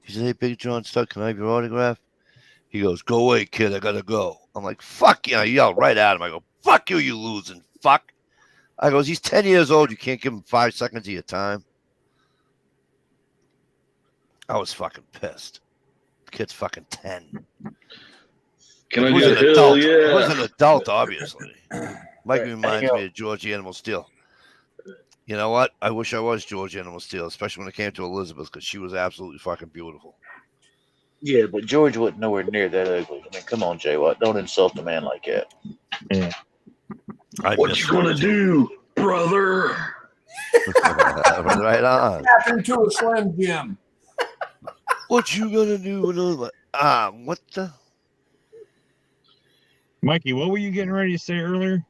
He said, "Hey, Big John Studd, can I have your autograph?" He goes, "Go away, kid. I gotta go." I'm like, "Fuck you!" I yell right at him. I go, "Fuck you, you losing fuck!" I goes, "He's 10 years old. You can't give him 5 seconds of your time." I was fucking pissed. The kid's fucking 10. Can I He was get an a adult. hell He yeah? was an adult, obviously. Mike Right. reminds Hang me of George the Animal Steel. You know what? I wish I was George the Animal Steel, especially when it came to Elizabeth, because she was absolutely fucking beautiful. Yeah, but George wasn't nowhere near that ugly. I mean, come on, Jay Watt. Don't insult a man like that. I What miss you gonna George. do, brother? Right on. Tap into a Slim Jim. What you gonna do? What the? Mikey, what were you getting ready to say earlier?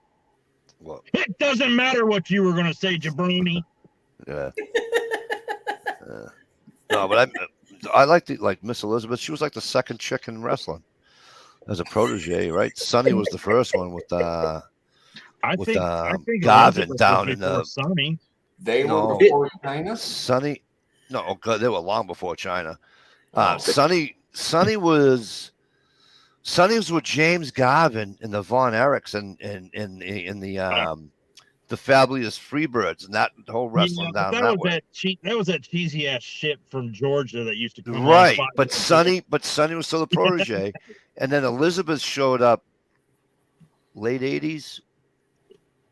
What? It doesn't matter what you were going to say, jabroni. Yeah. No, but I liked it. Like Miss Elizabeth, she was like the second chick in wrestling as a protege, right? Sonny was the first one with I think Garvin Elizabeth down was in before the Sonny. They No. were before China. Sonny. No, God, they were long before China. Oh. Sonny was with James Garvin and the Von Erichs and in the Fabulous Freebirds and that whole wrestling Yeah, down that that was way. that was that cheesy ass shit from Georgia that used to come Right, on but Sonny was still the protege, and then Elizabeth showed up late '80s,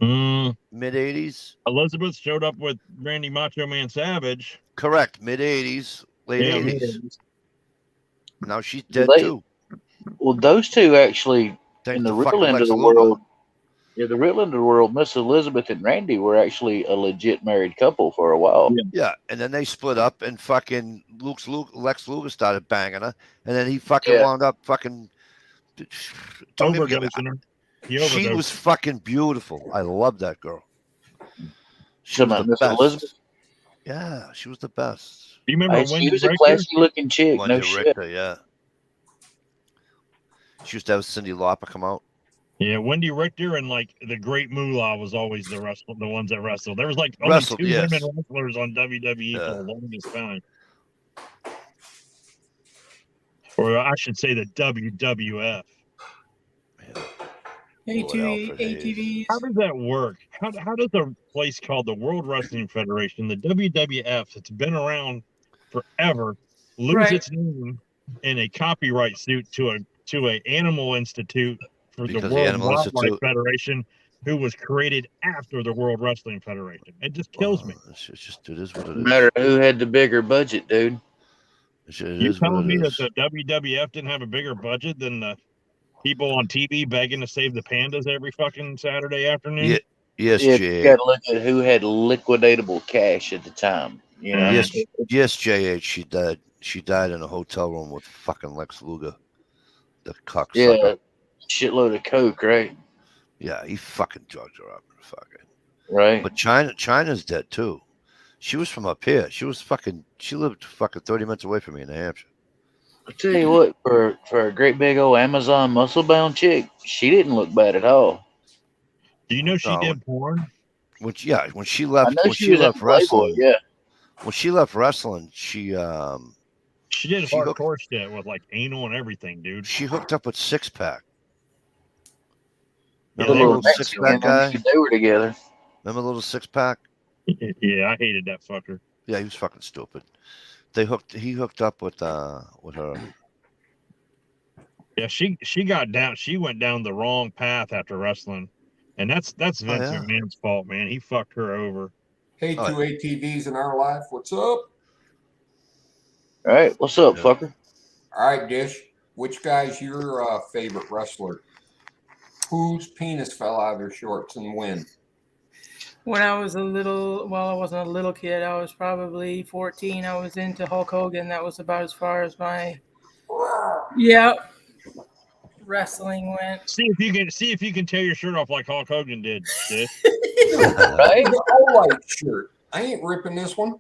mid '80s. Elizabeth showed up with Randy Macho Man Savage. Correct, mid '80s, late Yeah, '80s. Now she's dead They- too. Well, those two actually, Thanks in the to real fucking end Lex of the Luger. world, the real end of the world, Miss Elizabeth and Randy were actually a legit married couple for a while. Yeah, and then they split up, and fucking Lex Luger started banging her, and then he fucking Yeah. wound up fucking. Don't even get me- Overdosing her. He She overdosed. was fucking beautiful. I love that girl. She Talking was about the Miss best. Elizabeth? Yeah, she was the best. Do you remember She Wendy was a Richter? classy looking chick. Wendy No shit. Richter, yeah. She used to have Cyndi Lauper come out. Yeah, Wendy Richter and like the Great Moolah was always the ones that wrestled. There was like only Wrestled, two yes. women wrestlers on WWE for Yeah. the longest time. Or I should say the WWF. ATVs. How does that work? How does a place called the World Wrestling Federation, the WWF, that's been around forever, lose Right. its name in a copyright suit to a animal institute for Because the the World Animal Wildlife Institute- Federation, who was created after the World Wrestling Federation? It just kills me. It's just it is what it No is. matter who had the bigger budget, dude. It You is what telling me it that is. the WWF didn't have a bigger budget than the people on TV begging to save the pandas every fucking Saturday afternoon? Yeah, yes, Yeah, Jay. you got to look at who had liquidatable cash at the time. You know, Yes, yes, JH. She died. She died in a hotel room with fucking Lex Luger, the cocksucker. yeah, shitload of coke, right? Yeah, he fucking drugged her up. Fucking. Right. But China's dead too. She was from up here. She lived fucking 30 minutes away from me in New Hampshire. I tell you what, for a great big old Amazon muscle bound chick, she didn't look bad at all. Do you know she No. did porn? When she I left, know when she she was in left Playboy, wrestling, yeah. when she left wrestling, she She did She hooked- hardcore shit with like anal and everything, dude. she hooked up with Six Pack. Yeah, Remember they the were little Six Mexican, Pack guy? they were together. Remember the little Six Pack? Yeah, I hated that fucker. Yeah, he was fucking stupid. He hooked up with her. Yeah, she got down. She went down the wrong path after wrestling, and that's Vince yeah. McMahon's fault, man. He fucked her over. Hey, Oh, two ATVs in our life. What's up? All right, what's up, Yeah. fucker? All right, Dish. Which guy's your favorite wrestler? Whose penis fell out of their shorts and when? When I was I wasn't a little kid. I was probably 14. I was into Hulk Hogan. That was about as far as my wrestling went. See if you can tear your shirt off like Hulk Hogan did. Dish. Right? The all-white shirt. I ain't ripping this one.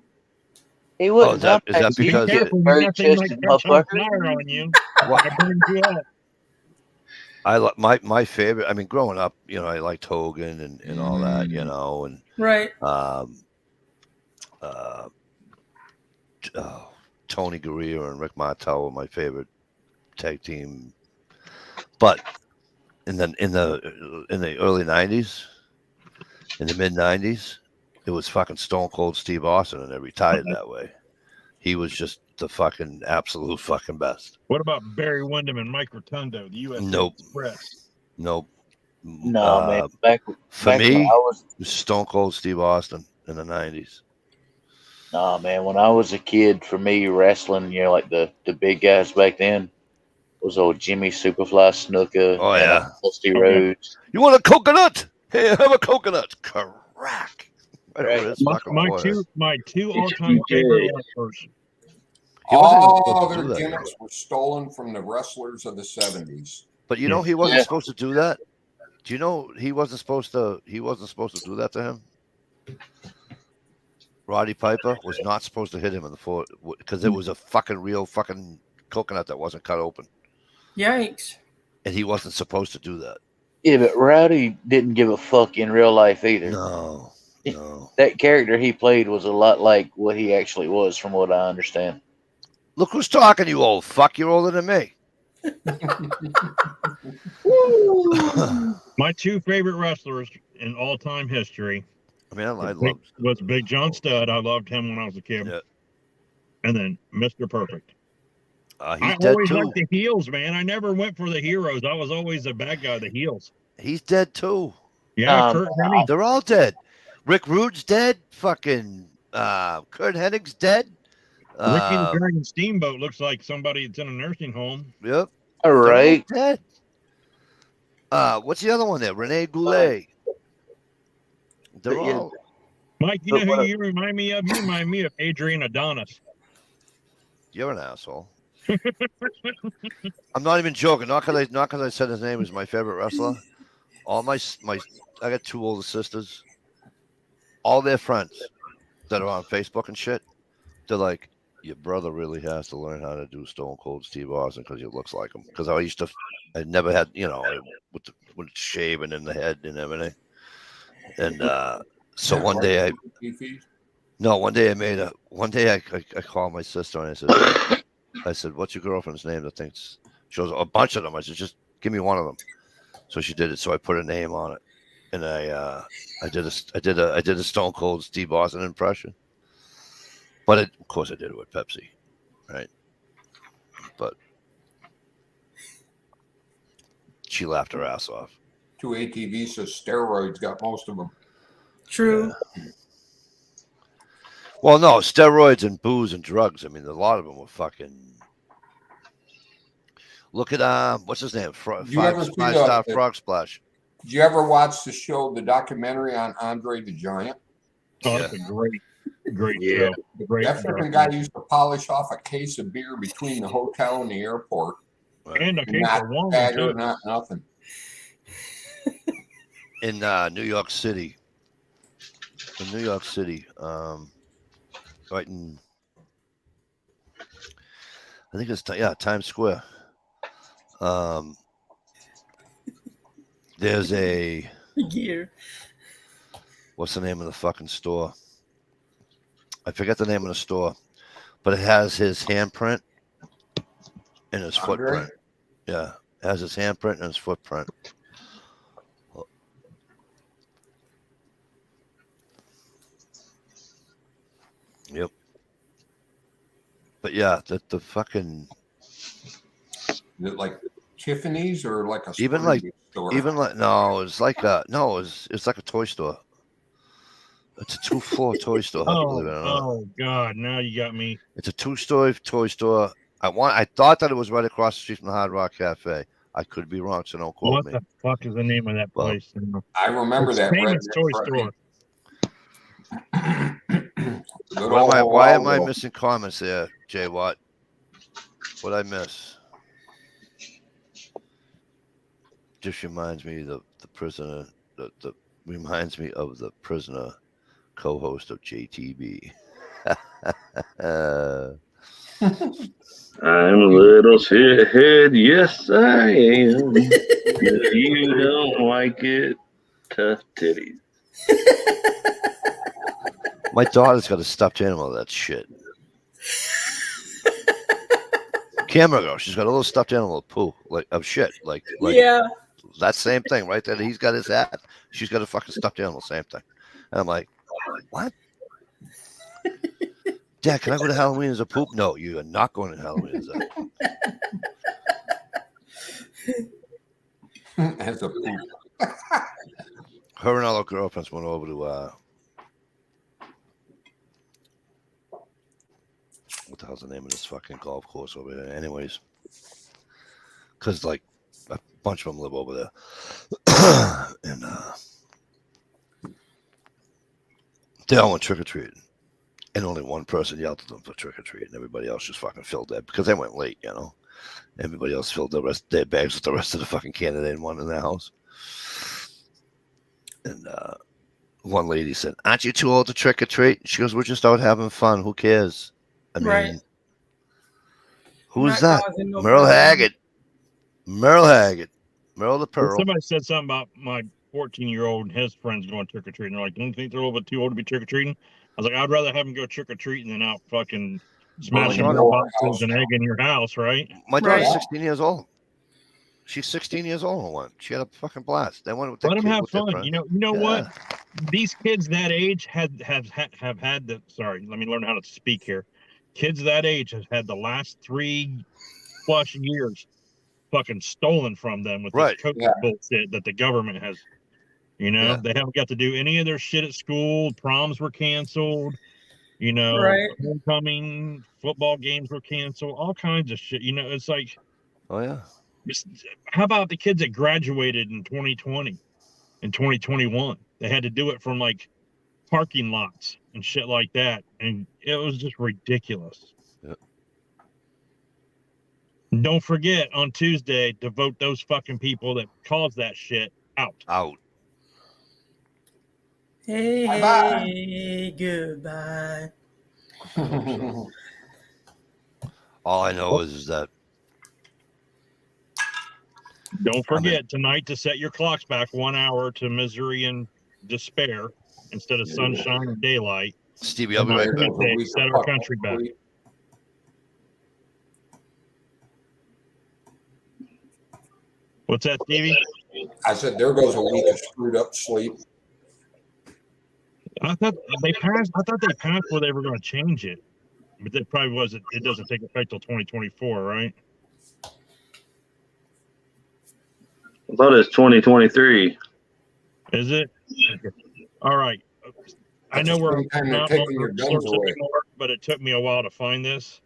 He wouldn't. is that contact because- you, Be careful, you very got things like chested Dutch on motherfucker. fire on you. I burned you up. My favorite. I mean, growing up, I liked Hogan and all that, and Right. Tony Gurria and Rick Martel were my favorite tag team. But in the early '90s, in the mid '90s, it was fucking Stone Cold Steve Austin, and they retired that way. He was just the fucking absolute fucking best. What about Barry Windham and Mike Rotundo, the U.S. Nope. Express? Nope. No, man. Back For when me, I was, it was Stone Cold Steve Austin in the '90s. nah, man. When I was a kid, for me, wrestling, like the big guys back then, was old Jimmy Superfly Snuka. Oh, and, yeah. Dusty Oh, yeah. Rhodes. You want a coconut? Hey, have a coconut. Crack. Right Right. over his My fucking forehead. two all-time favorite wrestlers. He wasn't even All supposed to their do that. gimmicks were stolen from the wrestlers of the 70s. But he wasn't Yeah. supposed to do that. Do you know he wasn't supposed to? He wasn't supposed to do that to him. Roddy Piper was not supposed to hit him in the foot because it was a fucking real fucking coconut that wasn't cut open, Yikes. and he wasn't supposed to do that. Yeah, but Rowdy didn't give a fuck in real life either. No, no. That character he played was a lot like what he actually was, from what I understand. Look who's talking, you old fuck. You're older than me. My two favorite wrestlers in all-time history I mean, I was Big John Studd. I loved him when I was a kid. Yeah. And then Mr. Perfect. He's I dead always too. liked the heels, man. I never went for the heroes. I was always the bad guy, the heels. He's dead too. Yeah, Kurt Hennig. They're all dead. Rick Rude's dead. Fucking Kurt Hennig's dead. Ricky the Dragon Steamboat looks like somebody that's in a nursing home. Yep. All right. They're all dead. What's the other one there? Rene Goulet. They're all. Mike, you know who you remind me of? You remind me of Adrian Adonis. You're an asshole. I'm not even joking. Not because I said his name is my favorite wrestler. All my I got two older sisters. All their friends that are on Facebook and shit. They're like, your brother really has to learn how to do Stone Cold Steve Austin because he looks like him. Because I never had, with shaving in the head and everything. And so one day I called my sister and I said, what's your girlfriend's name that thinks shows a bunch of them? I said, just give me one of them. So she did it. So I put a name on it, and I did a Stone Cold Steve Austin impression. But of course I did it with Pepsi, right? But she laughed her ass off. 2 ATV says steroids got most of them. True. Yeah. Well, no, steroids and booze and drugs. I mean, a lot of them were fucking. Look at what's his name? Five-star Frog Splash. Did you ever watch the show, the documentary on Andre the Giant? Oh, that's a great show. Great That freaking guy used to polish off a case of beer between the hotel and the airport. And a case Not of wine, stagger, too. not nothing. In New York City. In New York City, right in, I think it's Times Square. There's a Gear. What's the name of the fucking store? I forget the name of the store, but it has his handprint and his Andre? footprint. Yeah, it has his handprint and his footprint. Yep. But yeah, the fucking. Is it like Tiffany's or like a Even like no, it's like it's like a toy store. It's a 2-floor toy store. Believe it or not. Oh God! Now you got me. It's a 2-story toy store. I thought that it was right across the street from the Hard Rock Cafe. I could be wrong, so don't quote What me. the fuck is the name of that place? I remember that. Famous toy store. Why am I missing comments there, Jay Watt? What I miss? Just reminds me the prisoner. The reminds me of the prisoner co-host of JTB. I'm a little shithead, yes I am. If you don't like it, tough titties. My daughter's got a stuffed animal of that shit. Camera girl, she's got a little stuffed animal of poo, like of shit, like Yeah. that same thing right there. He's got his hat. She's got a fucking stuffed animal, same thing. And I'm like, what? Dad, can I go to Halloween as a poop? No, you are not going to Halloween as a As a poop. Her and all her girlfriends went over to what the hell's the name of this fucking golf course over there? Anyways, because like a bunch of them live over there, and they all went trick or treating, and only one person yelled at them for trick or treating. Everybody else just fucking filled that because they went late, you know. Everybody else filled the rest of their bags with the rest of the fucking candy they didn't want in their house. And one lady said, "Aren't you too old to trick or treat?" She goes, "We're just out having fun. Who cares?" I mean, Right. who's Not that? causing no Merle problem. Haggard. Merle Haggard. Merle the Pearl. Somebody said something about my 14-year-old and his friends going trick or treating. They're like, "Don't you think they're a little bit too old to be trick or treating?" I was like, "I'd rather have them go trick or treating than out fucking smashing daughter- boxes and egg in your house, right?" My daughter's Right. 16 years old. She's 16 years old and went. She had a fucking blast. They went with Let them kid, have with their fun. friends. You know Yeah. what? These kids that age have had the. Sorry, let me learn how to speak here. Kids that age have had the last 3+ years fucking stolen from them with Right. this COVID Yeah. bullshit that the government has. You know, Yeah. they haven't got to do any of their shit at school. Proms were canceled. You know, Right. homecoming football games were canceled. All kinds of shit. You know, it's like, Oh yeah. how about the kids that graduated in 2020 and 2021? They had to do it from like parking lots and shit like that, and it was just ridiculous. Yep. And don't forget on Tuesday to vote those fucking people that caused that shit out. Out. Hey, Bye-bye. hey, goodbye. All I know is that Don't forget tonight to set your clocks back 1 hour to misery and despair instead of sunshine and daylight. Stevie, I'll be right back. Tuesday, set our country back. What's that, Stevie? I said, there goes a week of screwed up sleep. I thought they passed where they were going to change it, but that probably wasn't. It doesn't take effect till 2024, right? I thought it's 2023. Is it? All right. I know we're not taking your guns away, anymore, but it took me a while to find this.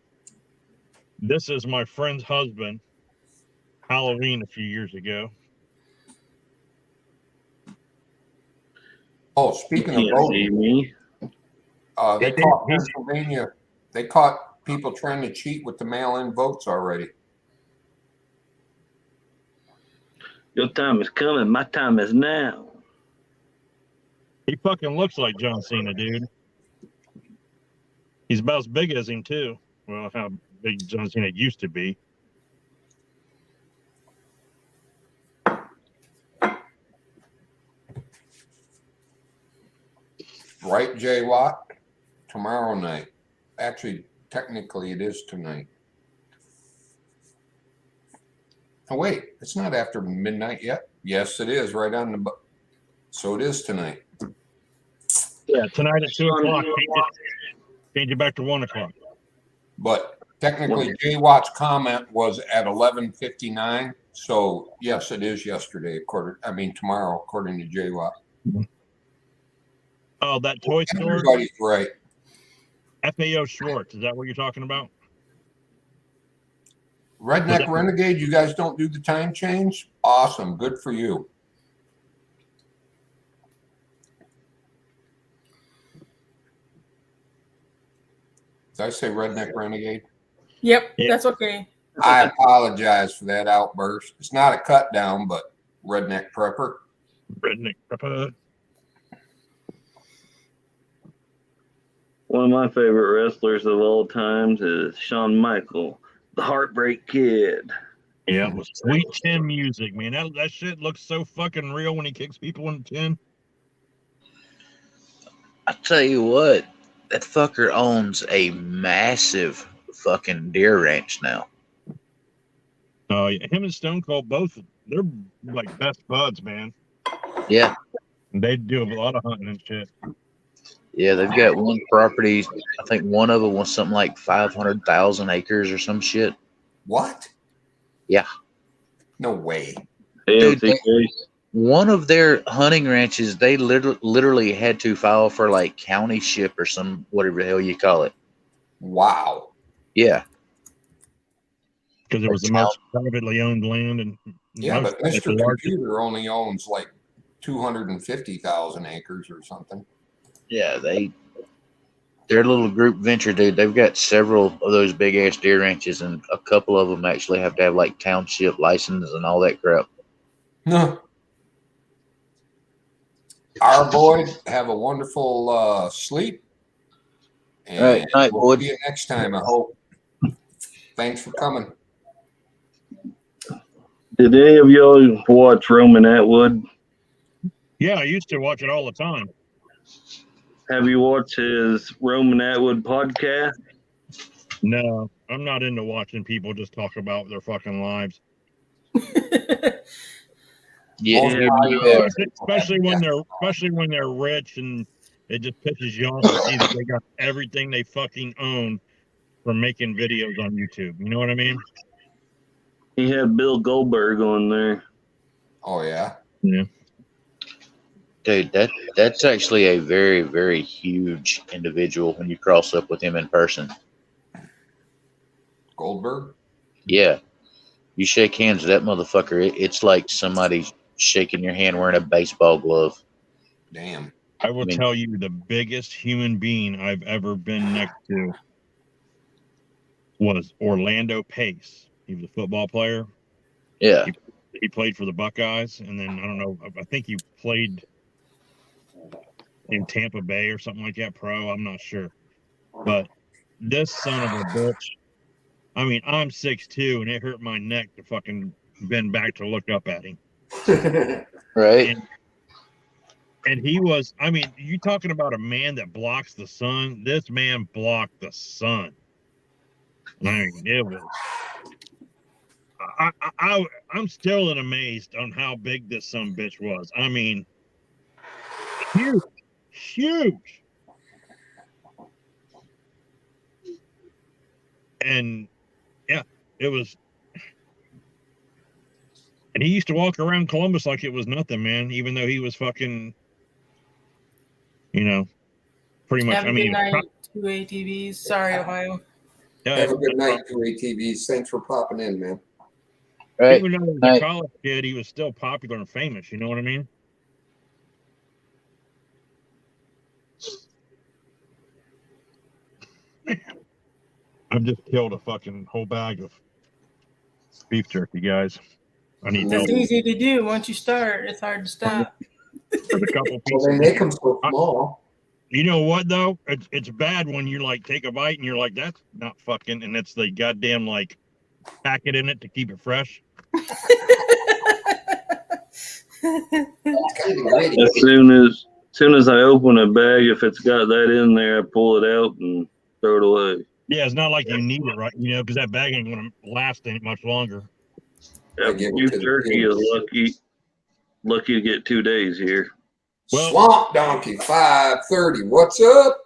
This is my friend's husband. Halloween a few years ago. Oh, speaking of voting, they caught Pennsylvania. They caught people trying to cheat with the mail-in votes already. Your time is coming. My time is now. He fucking looks like John Cena, dude. He's about as big as him, too. Well, how big John Cena used to be. Right, Jay Watt? Tomorrow night. Actually, technically, it is tonight. Oh, wait. It's not after midnight yet. Yes, it is. Right on the... So it is tonight. Yeah, tonight at 2 o'clock. Change it back to 1 o'clock. But technically, Jay Watt's comment was at 11:59. So, yes, it is yesterday, tomorrow, according to Jay Watt. Oh, that toy store? Everybody's right. FAO Schwartz. Is that what you're talking about? Redneck Renegade, you guys don't do the time change? Awesome. Good for you. Did I say Redneck Renegade? Yep, that's okay. I apologize for that outburst. It's not a cut down, but Redneck Prepper. Redneck Prepper. One of my favorite wrestlers of all times is Shawn Michael, the Heartbreak Kid. Yeah, it was sweet chin music, man. That shit looks so fucking real when he kicks people in the chin. I tell you what, that fucker owns a massive fucking deer ranch now. Oh, yeah. Him and Stone Cold both, they're like best buds, man. Yeah. They do a lot of hunting and shit. Yeah, they've got one property. I think one of them was something like 500,000 acres or some shit. What? Yeah. No way. Dude, one of their hunting ranches, they literally had to file for like county ship or some whatever the hell you call it. Wow. Yeah. Because it was the most privately owned land. And yeah, but Mr. Computer only owns like 250,000 acres or something. Yeah, their little group venture, dude, they've got several of those big ass deer ranches, and a couple of them actually have to have like township license and all that crap. No. Our boys have a wonderful sleep. And all right, night, we'll boy. see you next time, I hope. Thanks for coming. Did any of y'all watch Roman Atwood? Yeah, I used to watch it all the time. Have you watched his Roman Atwood podcast? No, I'm not into watching people just talk about their fucking lives. Yeah, especially when they're rich, and it just pisses you off to see that they got everything they fucking own from making videos on YouTube. You know what I mean? He had Bill Goldberg on there. Oh yeah. Yeah. Dude, that's actually a very, very huge individual when you cross up with him in person. Goldberg? Yeah. You shake hands with that motherfucker, it's like somebody shaking your hand wearing a baseball glove. Damn. I will tell you, the biggest human being I've ever been next to was Orlando Pace. He was a football player. Yeah. He played for the Buckeyes, and then, I don't know, I think he played in Tampa Bay or something like that, pro. I'm not sure. But this son of a bitch, I mean, I'm 6'2", and it hurt my neck to fucking bend back to look up at him. Right. And he was, I mean, you talking about a man that blocks the sun? This man blocked the sun. I mean, it was, I'm still amazed on how big this son bitch was. I mean, huge. And yeah, it was. And he used to walk around Columbus like it was nothing, man. Even though he was fucking, pretty much. Have a good night, 2ATVs. Sorry, Ohio. Have a good night, 2ATVs. Thanks for popping in, man. Right. Even though he was a college kid, he was still popular and famous. You know what I mean? I've just killed a fucking whole bag of beef jerky, guys. I need help. It's easy to do. Once you start, it's hard to stop. There's a couple pieces. Well, they make them so small. You know what though? It's bad when you like take a bite and you're like, that's not fucking, and it's the goddamn like packet in it to keep it fresh. As soon as I open a bag, if it's got that in there, I pull it out and throw it away. Yeah, it's not like you need it, right? Because that bag ain't gonna last any much longer. Yeah, beef jerky is lucky to get 2 days here. Well, Swamp Donkey 530. What's up?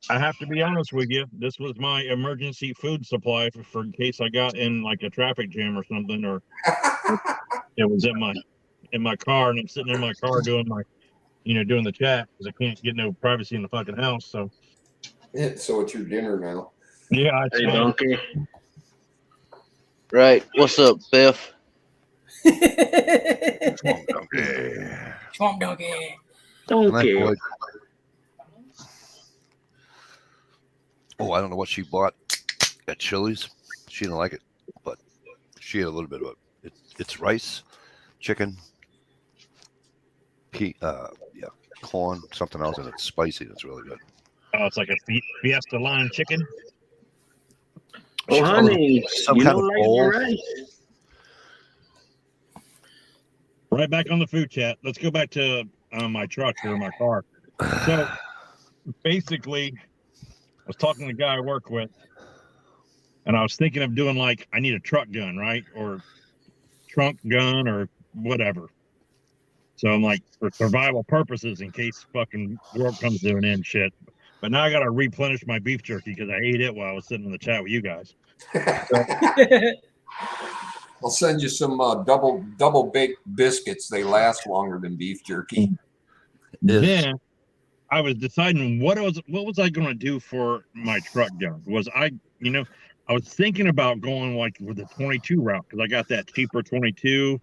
I have to be honest with you. This was my emergency food supply for in case I got in like a traffic jam or something, or it was in my car, and I'm sitting in my car doing my, doing the chat because I can't get no privacy in the fucking house. So, So it's your dinner now. Yeah. Hey, Donkey. Right. What's up, Biff? Swamp Donkey. Donkey. Oh, I don't know what she bought at Chili's. She didn't like it, but she had a little bit of it. It's rice, chicken, corn, something else, and it's spicy. It's really good. Oh, it's like a Fiesta line chicken. Oh, honey, some you kind don't of like bowl. your rice? Right back on the food chat. Let's go back to my truck or my car. So basically, I was talking to the guy I work with, and I was thinking of doing like, I need a truck gun, right? Or trunk gun or whatever. So I'm like, for survival purposes, in case fucking world comes to an end, shit. But now I got to replenish my beef jerky because I ate it while I was sitting in the chat with you guys. I'll send you some double baked biscuits. They last longer than beef jerky. Then I was deciding what was I going to do for my truck gun. Was I was thinking about going like with the 22 route because I got that cheaper 22.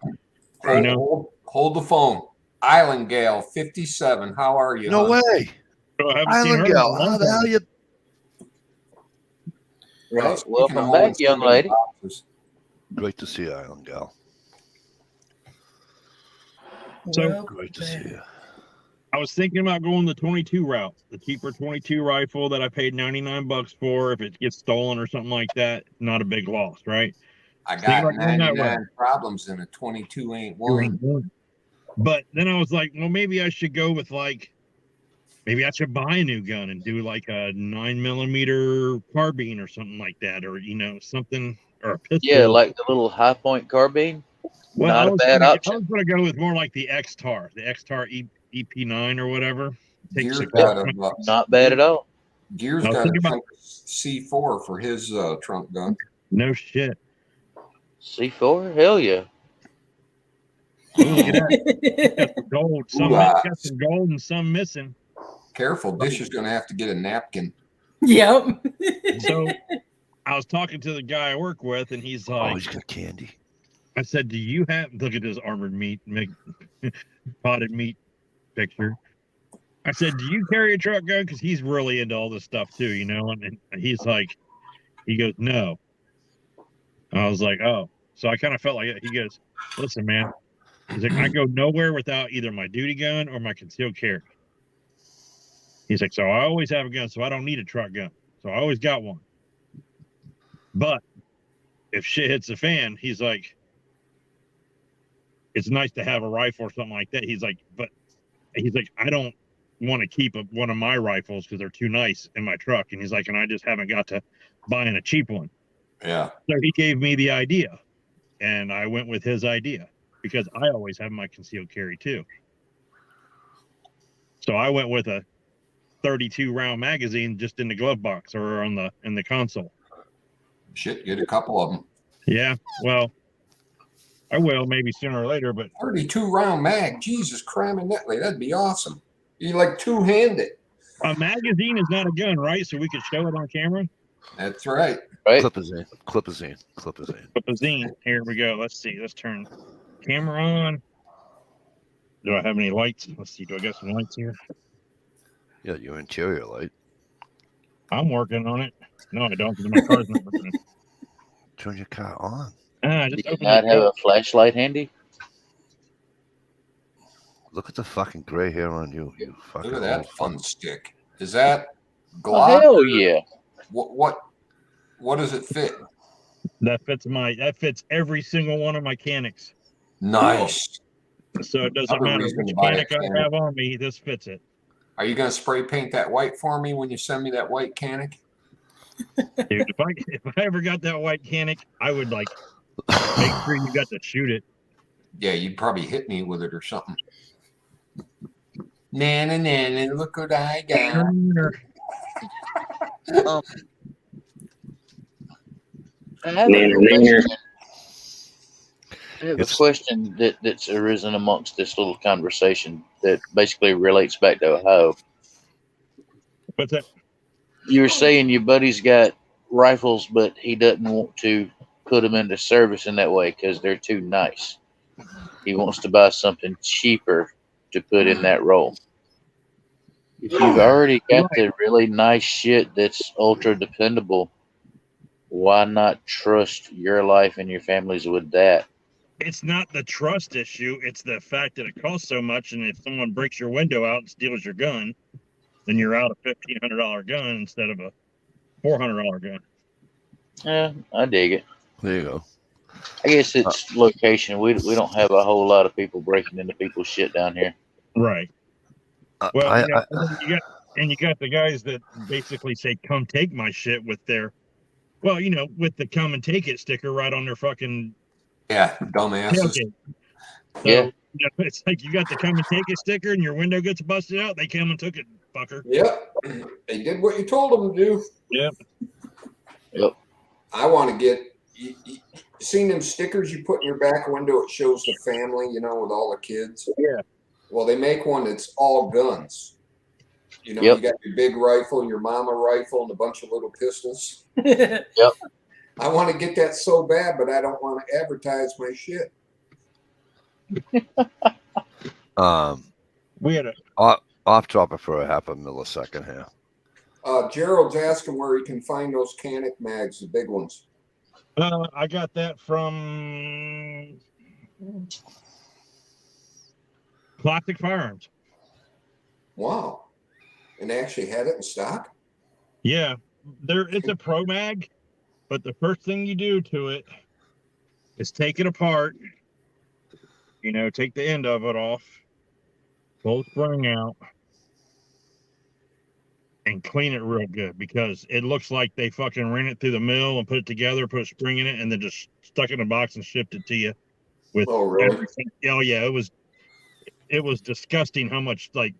Hold the phone. Island Gale 57. How are you? No hon? way. Island Gal, how the hell you? Right. Welcome back, young lady. Great to see you, Island Gal. So great to see you. I was thinking about going the 22 route, the cheaper 22 rifle that I paid $99 for. If it gets stolen or something like that, not a big loss, right? I got 99 problems and a 22 ain't one. But then I was like, well, maybe I should go with maybe I should buy a new gun and do like a 9mm carbine or something like that, or something, or a pistol. Yeah, like the little high point carbine. Well, Not a bad option. I was going to go with more like the XTAR, EP9 or whatever. Not bad at all. Gear's got a C4 for his trunk gun. No shit. C4? Hell yeah. Got some gold. Got some gold and some missing. Careful, Dish is going to have to get a napkin. Yep. So I was talking to the guy I work with, and he's like, "Oh, he's got candy." I said, "Do you have? Look at this armored meat, potted meat picture." I said, "Do you carry a truck gun?" Because he's really into all this stuff too, And he's like, he goes, "No." I was like, "Oh." So I kind of felt like it. He goes, "Listen, man." He's like, "I go nowhere without either my duty gun or my concealed carry." He's like, "So I always have a gun, so I don't need a truck gun. So I always got one. But if shit hits the fan," he's like, "it's nice to have a rifle or something like that." He's like, "I don't want to keep one of my rifles because they're too nice in my truck." And he's like, "And I just haven't got to buying a cheap one." Yeah. So he gave me the idea. and I went with his idea because I always have my concealed carry too. So I went with a 32 round magazine just in the glove box or in the console. Shit, get a couple of them. Yeah, well, I will maybe sooner or later, but 32 round mag. Jesus, cramming that'd be awesome. You like two-handed. a magazine is not a gun, right? So we could show it on camera. That's right. Right? Clipazine. But the zine. Here we go. Let's see. Let's turn camera on. Do I have any lights? Let's see. Do I got some lights here? Yeah, your interior light. I'm working on it. No, I don't, because my car's not working. Turn your car on. I Do just you opened not it have up. a flashlight handy? Look at the fucking gray hair on you. You fucking Look at that old fun fuck. stick. Is that Oh, Glock? hell yeah. What does it fit? That fits every single one of my Canics. Nice. So it doesn't Another matter reason which to buy a Canic I Canic. have on me, this fits it. Are you gonna spray paint that white for me when you send me that white Canic? Dude, if I ever got that white Canic, I would like make sure you got to shoot it. Yeah, you'd probably hit me with it or something. Nana, look what I got. I have Neener, a neener. question. I have a It's- question that's arisen amongst this little conversation that basically relates back to Ohio. What's that? You were saying your buddy's got rifles, but he doesn't want to put them into service in that way because they're too nice. He wants to buy something cheaper to put in that role. If you've already got the really nice shit that's ultra dependable, why not trust your life and your families with that? It's not the trust issue. It's the fact that it costs so much. And if someone breaks your window out and steals your gun, then you're out a $1,500 gun instead of a $400 gun. Yeah, I dig it. There you go. I guess it's location. We don't have a whole lot of people breaking into people's shit down here. Right. I- Well, I- you know, you got the guys that basically say, come take my shit with their, well, you know, with the come and take it sticker right on their fucking Yeah, dumbasses. tailgate. So, Yeah. you know, it's like you got the come and take it sticker and your window gets busted out. They come and took it, fucker. Yep. They did what you told them to do. Yep. Yep. I want to get you seen them stickers you put in your back window? It shows the family, you know, with all the kids. Yeah. Well, they make one that's all guns. You know, Yep. you got your big rifle, your mama rifle, and a bunch of little pistols. Yep. I want to get that so bad, but I don't want to advertise my shit. We had a Off topic for a half a millisecond here. Gerald's asking where he can find those Canic mags, the big ones. I got that from Classic Firearms. Wow. And they actually had it in stock? Yeah, it's a Pro Mag, but the first thing you do to it is take it apart. You know, take the end of it off, pull the spring out, and clean it real good because it looks like they fucking ran it through the mill and put it together, put a spring in it, and then just stuck it in a box and shipped it to you. With Oh, really? everything. Oh yeah, it was disgusting how much like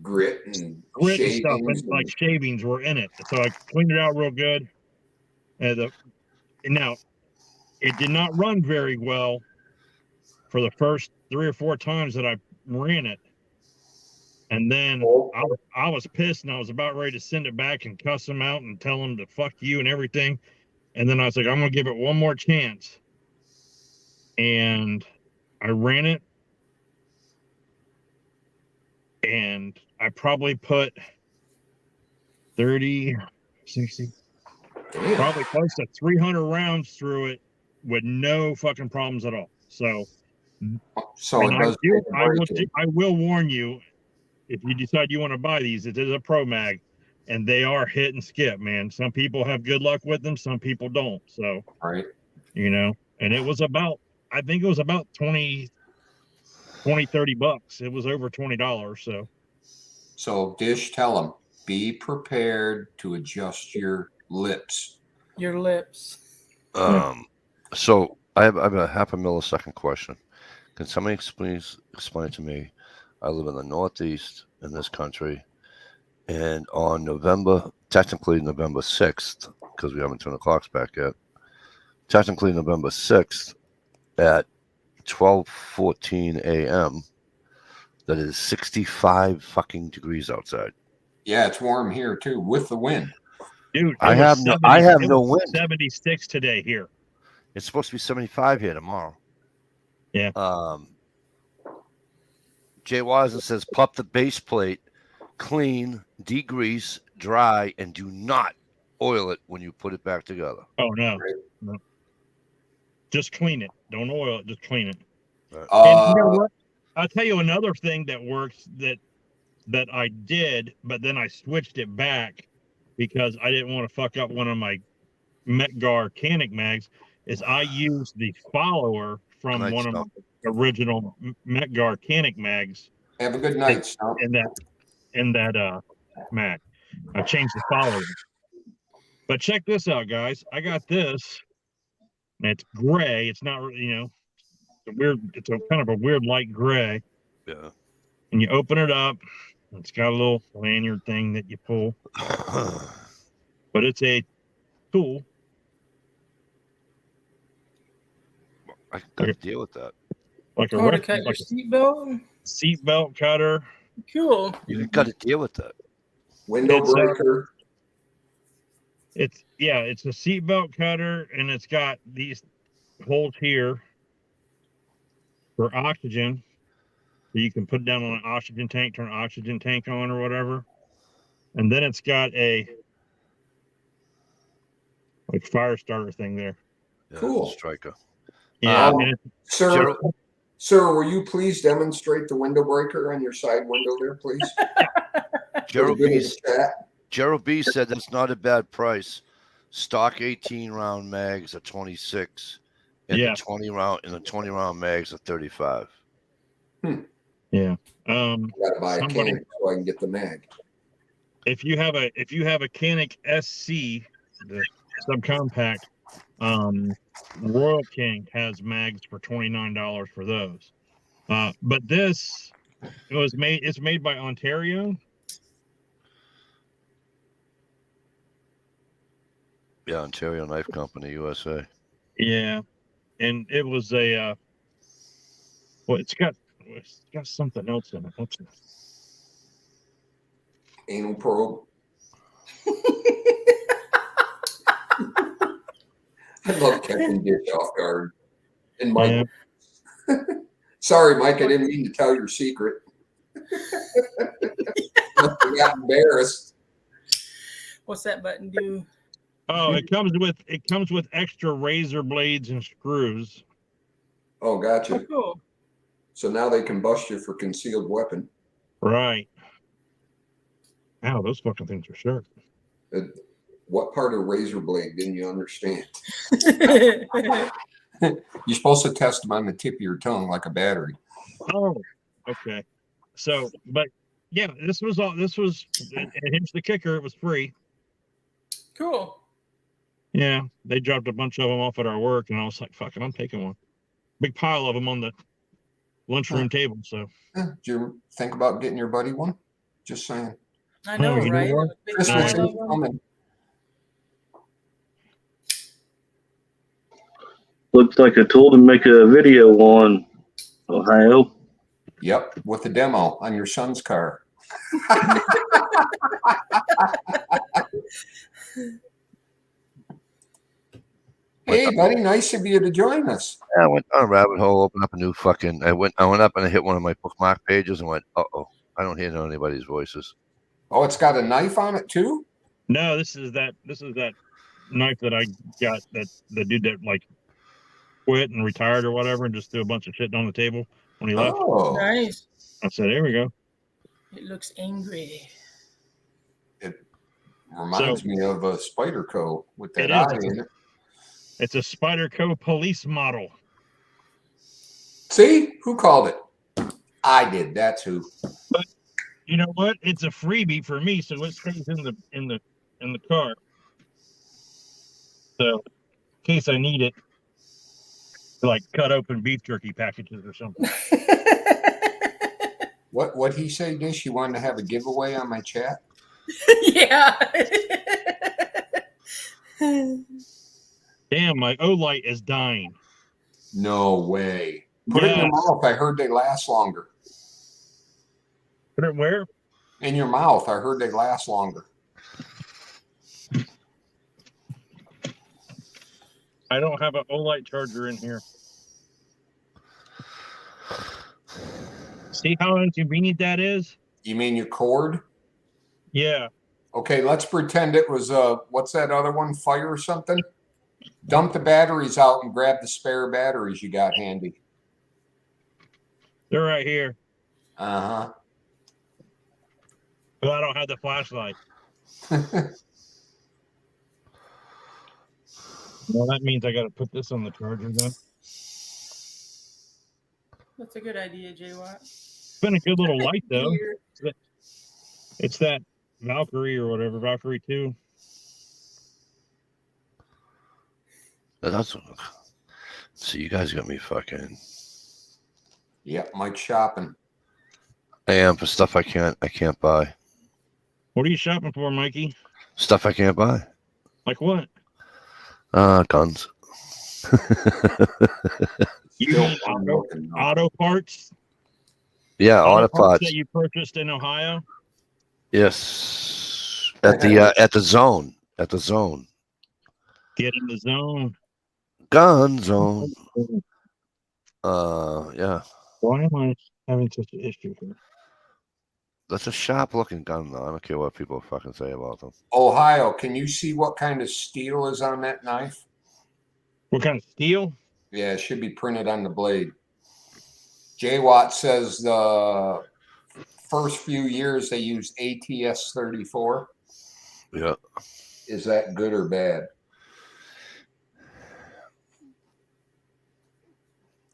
Grit and grit and stuff shavings and like shavings were in it. So I cleaned it out real good. And now it did not run very well for the first 3 or 4 times that I ran it. And then I was pissed and I was about ready to send it back and cuss them out and tell them to fuck you and everything. And then I was like, I'm going to give it one more chance. And I ran it. And I probably put 30, 60, probably close to 300 rounds through it with no fucking problems at all. So it does take a break. I will warn you, if you decide you want to buy these, it is a Pro Mag, and they are hit and skip, man. Some people have good luck with them, some people don't. So, right, you know, and it was about, I think it was about 20, 30 bucks. It was over $20. So Dish, tell them, be prepared to adjust your lips. Your lips. So I have a half a millisecond question. Can somebody explain to me? I live in the Northeast in this country, and on technically November 6th, because we haven't turned the clocks back yet. Technically November 6th at 12:14 a.m. That is 65 fucking degrees outside. Yeah, it's warm here too with the wind. Dude, I have no wind. 76 today here. It's supposed to be 75 here tomorrow. Yeah. Jay Wiseman says, pop the base plate, clean, degrease, dry, and do not oil it when you put it back together. Oh, no. No. Just clean it. Don't oil it. Just clean it. Right. And you know what? I'll tell you another thing that works that I did, but then I switched it back because I didn't want to fuck up one of my Metgar Canic mags, is I used the follower from one of my original Metgar Canic mags. Have a good night, Stump. In that mag. I changed the follower. But check this out, guys. I got this, and it's gray. It's not, it's a kind of a weird light gray. Yeah. And you open it up, it's got a little lanyard thing that you pull. But it's a tool. I gotta deal with that. Like to cut your seatbelt? Seatbelt cutter. Cool. You got to deal with that. Window breaker. It's a seatbelt cutter, and it's got these holes here for oxygen. So you can put it down on an oxygen tank, turn an oxygen tank on or whatever. And then it's got a fire starter thing there. Yeah, Cool. Striker. Yeah. Sir, will you please demonstrate the window breaker on your side window there, please? Gerald B said that's not a bad price. Stock 18 round mags are 26, and the 20 round mags are 35. Yeah. Gotta buy a Canic so I can get the mag. If you have a Canic SC, the subcompact, Royal King has mags for $29 for those. But this it's made by Ontario. Yeah, Ontario Knife Company, USA. Yeah. And it was a it's got something else in it. What's it? Anal probe. I love catching Dish off guard. And Mike, sorry, Mike, I didn't mean to tell your secret. I got embarrassed. What's that button do? Oh, it comes with extra razor blades and screws. Oh, gotcha. Oh, cool. So now they can bust you for concealed weapon. Right. Ow, those fucking things are sharp. What part of razor blade didn't you understand? You're supposed to test them on the tip of your tongue like a battery. Oh, okay. So, but yeah, this was, and here's the kicker, it was free. Cool. Yeah, they dropped a bunch of them off at our work, and I was like, fuck it, I'm taking one. Big pile of them on the lunchroom table, so. Did you think about getting your buddy one? Just saying. I know, right? Christmas is coming. Looks like a tool to make a video on Ohio. Yep, with the demo on your son's car. Hey, buddy, nice of you to join us. Yeah, I went on a rabbit hole, opened up a new fucking. I went up and I hit one of my bookmark pages and went, uh-oh, I don't hear anybody's voices. Oh, it's got a knife on it too? No, this is that knife that I got that the dude that like quit and retired or whatever and just threw a bunch of shit on the table when he left. Oh, nice. I said, there we go. It looks angry. It reminds me of a Spyderco with that It eye is. in it. It's a Spyderco police model. See? Who called it? I did. That's who. But you know what? It's a freebie for me, so it stays in the car. So in case I need it. Like cut open beef jerky packages or something. What he say, Dish? You wanted to have a giveaway on my chat? Yeah. Damn, my Olight is dying. No way. Put it in your mouth. I heard they last longer. Put it where? In your mouth. I heard they last longer. I don't have an Olight charger in here. See how inconvenient that is? You mean your cord? Yeah. Okay, let's pretend it was what's that other one? Fire or something? Dump the batteries out and grab the spare batteries you got handy. They're right here. Uh-huh. But I don't have the flashlight. Well, that means I got to put this on the charger then. That's a good idea, J Watt. It's been a good little light though. It's that Valkyrie or whatever, Valkyrie 2. That's so you guys got me fucking. Yep, Mike's shopping. I am for stuff I can't buy. What are you shopping for, Mikey? Stuff I can't buy. Like what? Guns. You mean auto parts? Yeah, auto parts. That you purchased in Ohio? Yes. At the zone. At the zone. Get in the zone. Gun zone. Yeah. Why am I having such an issue here? That's a sharp looking gun though. I don't care what people fucking say about them. Ohio, can you see what kind of steel is on that knife? What kind of steel? Yeah, it should be printed on the blade. J Watt says the first few years they used ATS 34. Yeah. Is that good or bad?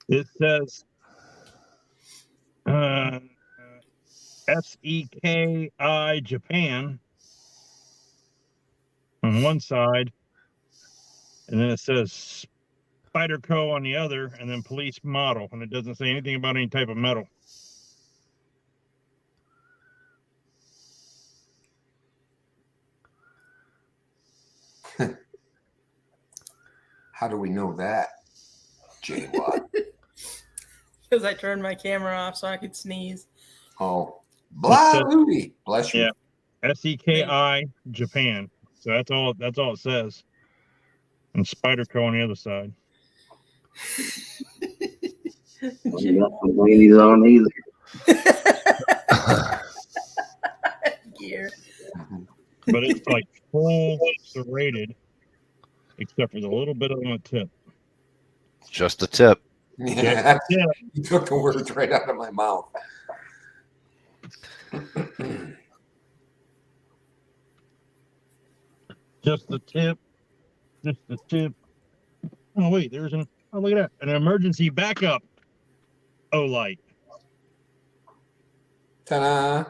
It says SEKI Japan on one side, and then it says Spyderco on the other, and then police model, and it doesn't say anything about any type of metal. How do we know that, J Watt? Because I turned my camera off so I could sneeze. Oh, blah, Rudy. Bless you. Yeah, SEKI Japan. So that's all it says. And Spyderco on the other side. You got some ladies on either. Gear. But it's like full serrated, except for the little bit on the tip. Just the tip. Yeah, you took the words right out of my mouth. Just the tip. Just the tip. Oh wait, there's look at that. An emergency backup Olight. Ta-da.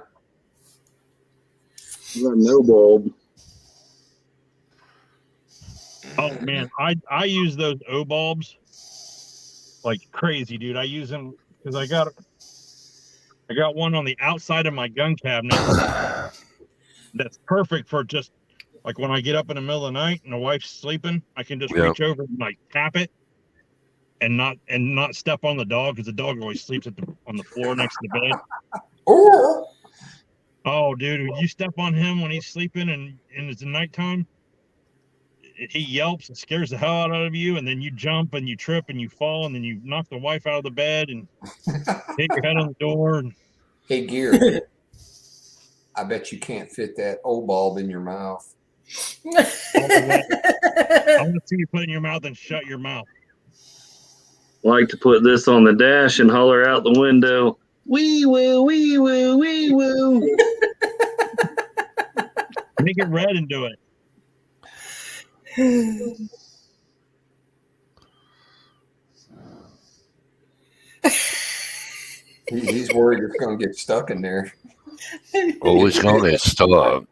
No bulb. Oh man, I use those O bulbs like crazy, dude. I use them because I got one on the outside of my gun cabinet that's perfect for just like when I get up in the middle of the night and the wife's sleeping, I can just reach over and like tap it and not step on the dog because the dog always sleeps on the floor next to the bed. Oh, dude, when you step on him when he's sleeping and it's nighttime, he yelps and scares the hell out of you, and then you jump and you trip and you fall and then you knock the wife out of the bed and hit your head on the door. Hey, Gear, I bet you can't fit that O-bulb in your mouth. I want to see you put it in your mouth and shut your mouth. Like to put this on the dash and holler out the window. Wee woo, wee woo, wee woo. Make it red and do it. He's worried it's going to get stuck in there. Oh, it's going to get stuck.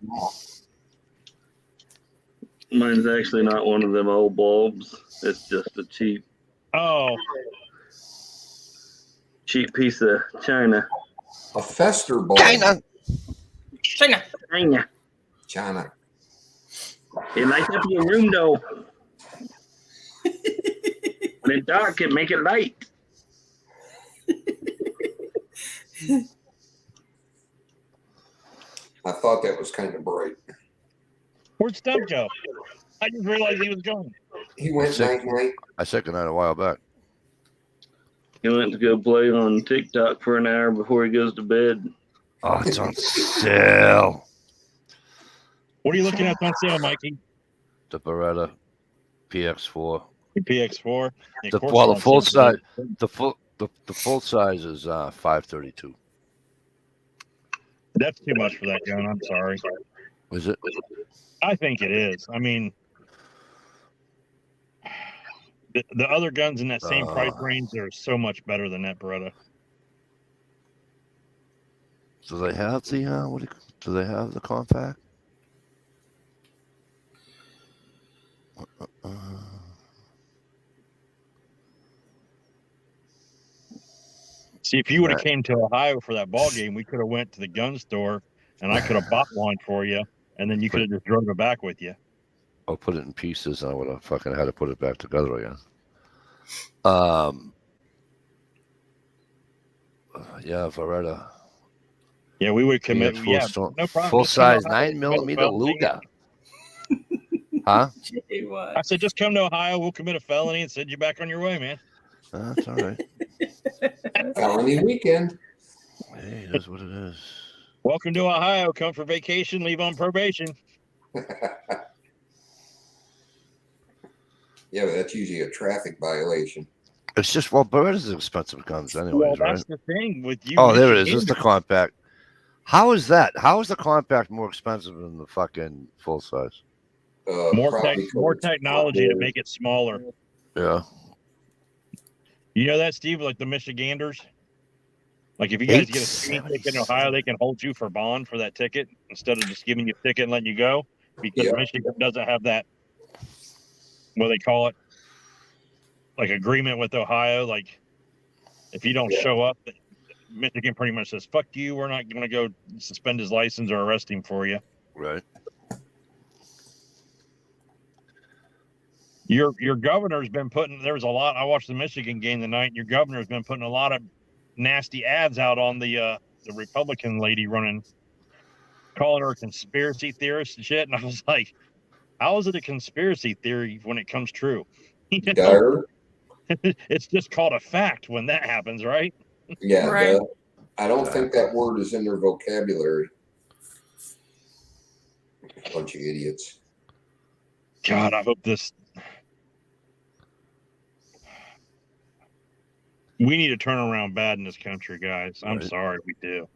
Mine's actually not one of them old bulbs. It's just a cheap Oh, Cheap piece of China. A fester ball. China. China. China. China. It lights up your room though. When it's dark, it make it light. I thought that was kind of bright. where'd Stump go? I just realized he was gone. He went Sick. night night. I said goodnight a while back. He went to go play on TikTok for an hour before he goes to bed. Oh, it's on sale. What are you looking at on sale, Mikey? The Beretta PX4. PX4. Yeah, The, of course well, they're the on full sale. size. The full size is 532. That's too much for that gun. I'm sorry. Is it? I think it is. I mean, the other guns in that same price range are so much better than that Beretta. Do they have the do they have the compact? See, if you would have came to Ohio for that ball game, we could have went to the gun store, and I could have bought one for you, and then you could have just drove it back with you. I'll put it in pieces, and I would have fucking had to put it back together again. Yeah, Beretta. Yeah, we would commit. Full Yeah, storm- no problem. Full Just come to size Ohio, 9mm felony. Luger. Huh? Gee, what? I said, just come to Ohio. We'll commit a felony and send you back on your way, man. That's all right. Felony weekend. Hey, that's what it is. Welcome to Ohio. Come for vacation, leave on probation. Yeah, but that's usually a traffic violation. It's just, well, Beretta's expensive guns anyways, Well, right? that's the thing with you. Oh, there it is. It's Michigan. the compact. How is that? How is the compact more expensive than the fucking full size? More technology to make it smaller. Yeah. You know that, Steve? Like the Michiganders. Like if you guys get a speeding ticket in Ohio, they can hold you for bond for that ticket instead of just giving you a ticket and letting you go, because Michigan doesn't have that. What they call it, like agreement with Ohio. Like if you don't show up, Michigan pretty much says, "Fuck you. We're not going to go suspend his license or arrest him for you." Right. Your governor's been putting. There was a lot. I watched the Michigan game tonight. And your governor's been putting a lot of nasty ads out on the Republican lady running, calling her a conspiracy theorist and shit. And I was like, how is it a conspiracy theory when it comes true? You know? It's just called a fact when that happens, right? Yeah, Right. I don't think that word is in their vocabulary. Bunch of idiots. God, I hope this. We need to turn around bad in this country, guys. I'm Right. sorry, we do.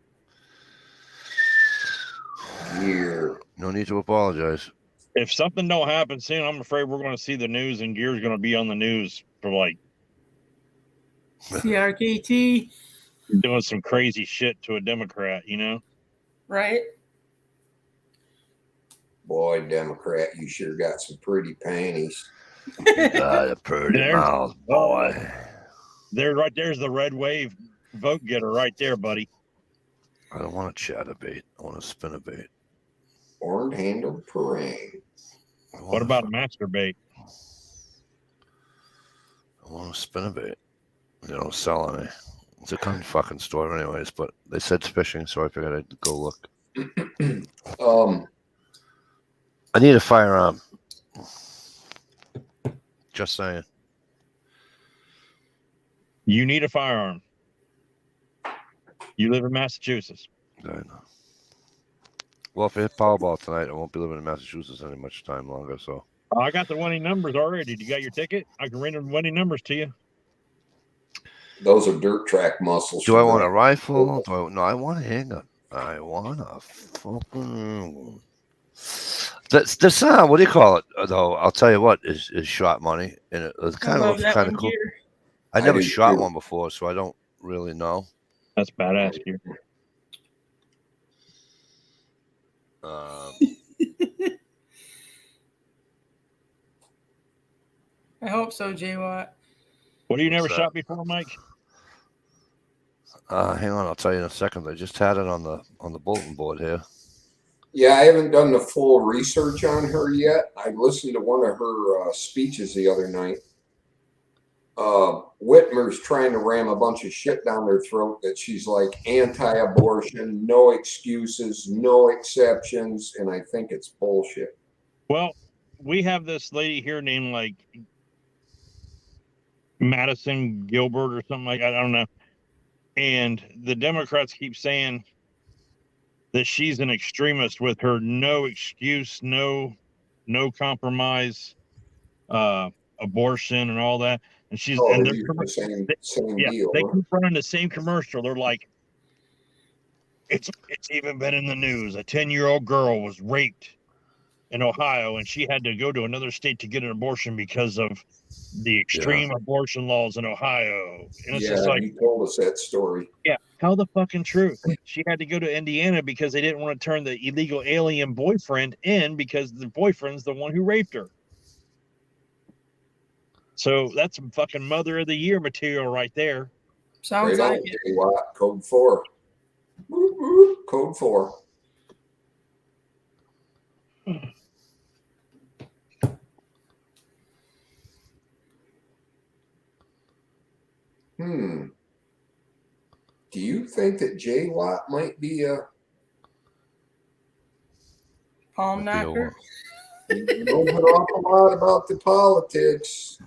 Gear. No need to apologize. If something don't happen soon, I'm afraid we're going to see the news, and Gear's going to be on the news for like CRKT, doing some crazy shit to a Democrat, you know? right? Boy, Democrat, you sure got some pretty panties. Got a pretty There's- mouth, boy. There's the red wave vote getter right there, buddy. I don't want a chatterbait. I want a spinnerbait. Horn-handled parang. What about a masturbate? I want a spinnerbait. They don't sell any. It's a kind of fucking store, anyways. But they said fishing, so I figured I'd go look. I need a firearm. Just saying. You need a firearm. You live in Massachusetts. I know. Well, if I hit Powerball tonight, I won't be living in Massachusetts any much time longer. So I got the winning numbers already. You got your ticket? I can read the winning numbers to you. Those are dirt track muscles. do I want a rifle? No, I want a handgun. I want a fucking. This what do you call it? Though I'll tell you what is shot money, and it kind of looks kind of cool. I never shot one before, so I don't really know. That's badass, Gear. I hope so, J Watt. What have you never What's that? shot before, Mike? Hang on, I'll tell you in a second. I just had it on the bulletin board here. Yeah, I haven't done the full research on her yet. I listened to one of her speeches the other night. Whitmer's trying to ram a bunch of shit down their throat that she's like anti-abortion, no excuses, no exceptions, and I think it's bullshit. Well, we have this lady here named like Madison Gilbert or something like that. I don't know. And the Democrats keep saying that she's an extremist with her no excuse, no compromise, abortion and all that. And she's Oh, and they're they're using the same yeah, deal. they huh? keep running the same commercial. They're like, it's even been in the news. A 10-year-old girl was raped in Ohio, and she had to go to another state to get an abortion because of the extreme abortion laws in Ohio. And it's just Yeah, like, you told us that story. yeah, tell the fucking truth. She had to go to Indiana because they didn't want to turn the illegal alien boyfriend in because the boyfriend's the one who raped her. So that's some fucking Mother of the Year material right there. Sounds Right like on, it. Jay Watt, Code 4. Woo, woo, Code 4. Do you think that Jay Watt might be a Palm knocker. he knows an awful lot about the politics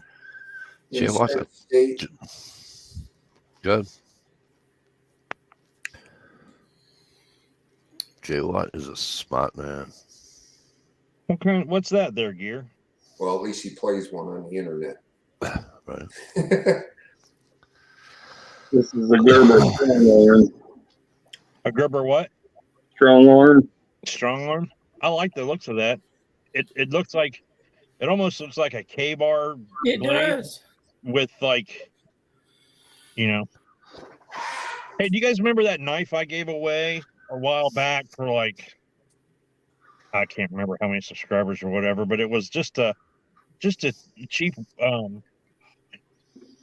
in Jay Watt's Said State? Good. Jay Watt is a smart man. What's that there, Gear? Well, at least he plays one on the internet. Right. This is a Gerber Stronghorn. A Gerber what? Stronghorn. Stronghorn? I like the looks of that. It looks like, it almost looks like a K-bar It blade does. with like, you know. Hey, do you guys remember that knife I gave away a while back for like, I can't remember how many subscribers or whatever, but it was just a cheap,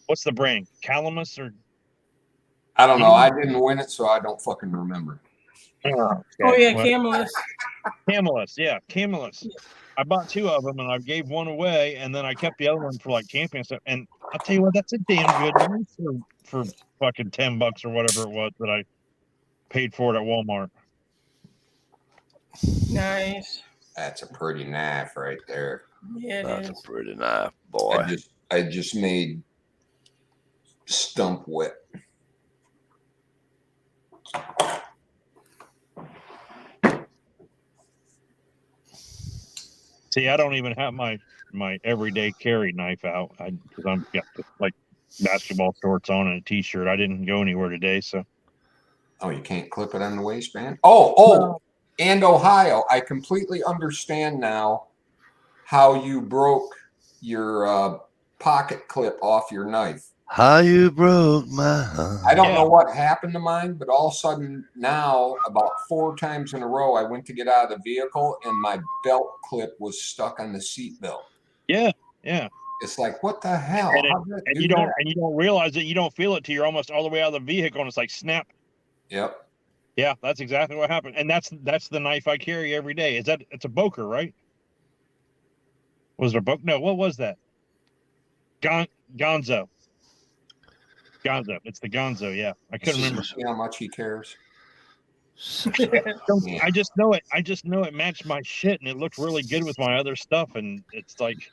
what's the brand? Calamus or? I don't know. I didn't win it, so I don't fucking remember. Oh yeah, Well, Camelus. Camelus, yeah, Camelus. I bought 2 of them and I gave one away, and then I kept the other one for like camping and stuff. And I'll tell you what, that's a damn good knife for fucking $10 or whatever it was that I paid for it at Walmart. Nice. That's a pretty knife right there. Yeah, it That's is. a pretty nice boy. I just made Stump wet. See, I don't even have my everyday carry knife out because I'm got like basketball shorts on and a t-shirt. I didn't go anywhere today, so. Oh, you can't clip it on the waistband? Oh, and Ohio. I completely understand now how you broke your pocket clip off your knife. How you broke my heart. I don't know what happened to mine, but all of a sudden now, about 4 times in a row, I went to get out of the vehicle and my belt clip was stuck on the seat belt. Yeah. It's like, what the hell? And you don't realize it. You don't feel it till you're almost all the way out of the vehicle, and it's like snap. Yep. Yeah, that's exactly what happened. And that's the knife I carry every day. It's a Boker, right? Was it a Boker? No, what was that? Gonzo. It's the Gonzo, yeah. I couldn't remember. See how much he cares. I just know it. I just know it matched my shit, and it looked really good with my other stuff. And it's like,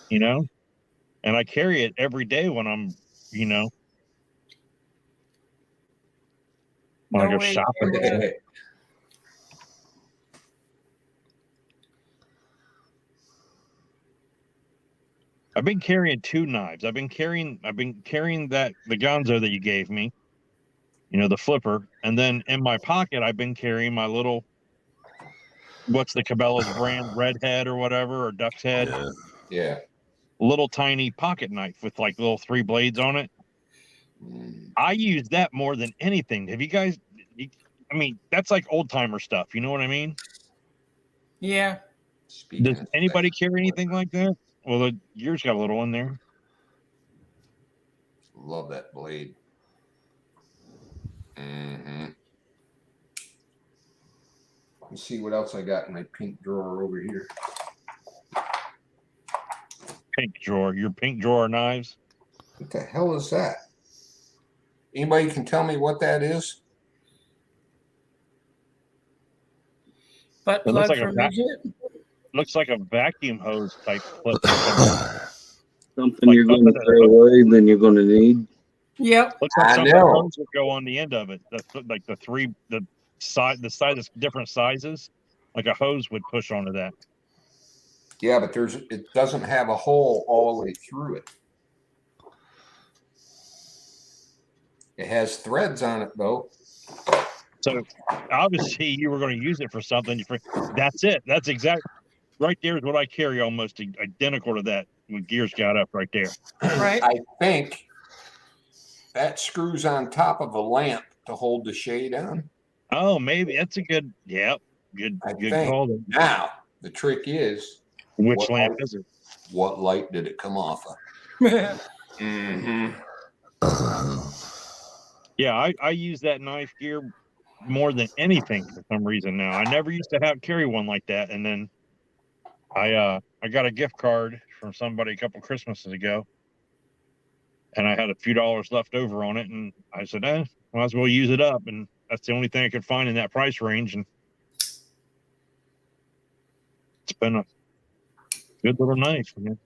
you know, and I carry it every day when I'm, you know, when I go shopping. I've been carrying 2 knives. I've been carrying the Gonzo that you gave me, you know, the flipper, and then in my pocket I've been carrying my little, what's the Cabela's brand, Redhead or whatever, or Duck's Head. Yeah. Little tiny pocket knife with like little 3 blades on it. I use that more than anything. Have you guys? I mean, that's like old timer stuff. You know what I mean? Yeah. Does anybody carry anything like that? Well, yours got a little one there. Love that blade. Mm-hmm. Let me see what else I got in my pink drawer over here. Pink drawer. Your pink drawer knives. What the hell is that? Anybody can tell me what that is? Butt It looks plug like for a vac- midget. Looks like a vacuum hose type clip. Something Like you're going to something that- throw away, then you're going to need. Yep. Looks like I something know. hose would go on the end of it. Like the side is different sizes. Like a hose would push onto that. Yeah, but it doesn't have a hole all the way through it. It has threads on it though. So obviously you were going to use it for something. That's it. That's exact. Right there is what I carry, almost identical to that. When gears got up right there. Right. I think that screws on top of a lamp to hold the shade on. Oh, maybe that's a good. Yeah, good think. call. Then. Now the trick is, Which what lamp light- is it? what light did it come off of? Mm-hmm. Yeah, I use that knife gear more than anything for some reason now. I never used to carry one like that, and then I got a gift card from somebody a couple Christmases ago, and I had a few dollars left over on it, and I said, might as well use it up, and that's the only thing I could find in that price range, and it's been a good little knife. Man.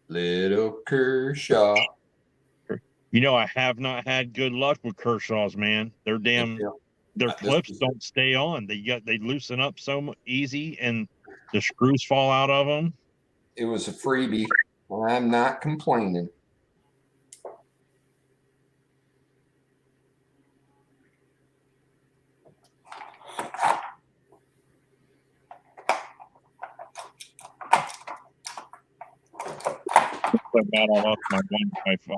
Little Kershaw. You know, I have not had good luck with Kershaws, man. Their clips don't stay on. They loosen up so easy, and the screws fall out of them. It was a freebie. Well, I'm not complaining. But not all up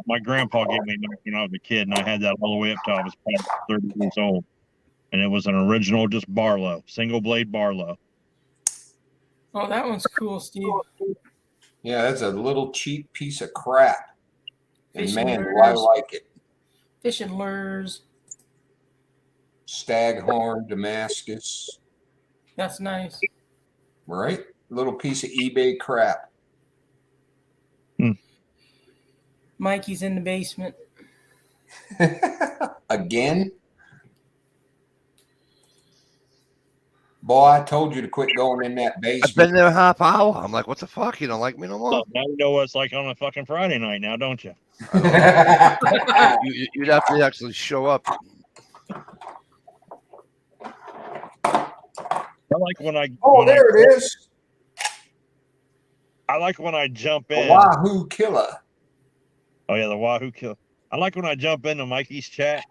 my grandpa gave me a knife when I was a kid, and I had that all the way up till I was probably 30 years old. And it was an original, just Barlow, single blade Barlow. Oh, that one's cool, Steve. Yeah, that's a little cheap piece of crap. And Fishing man, do I lures. like it. Fishing lures. Staghorn, Damascus, That's nice. right? Little piece of eBay crap. Mikey's in the basement. Again? Boy, I told you to quit going in that I've been basement. there a half hour. I'm like, what the fuck? You don't like me no more? So now you know what it's like on a fucking Friday night now, don't you? You'd have to actually show up. I like when I there it is. I like when I jump A in. Wahoo Killer. Oh yeah, the Wahoo Killer. I like when I jump into Mikey's chat,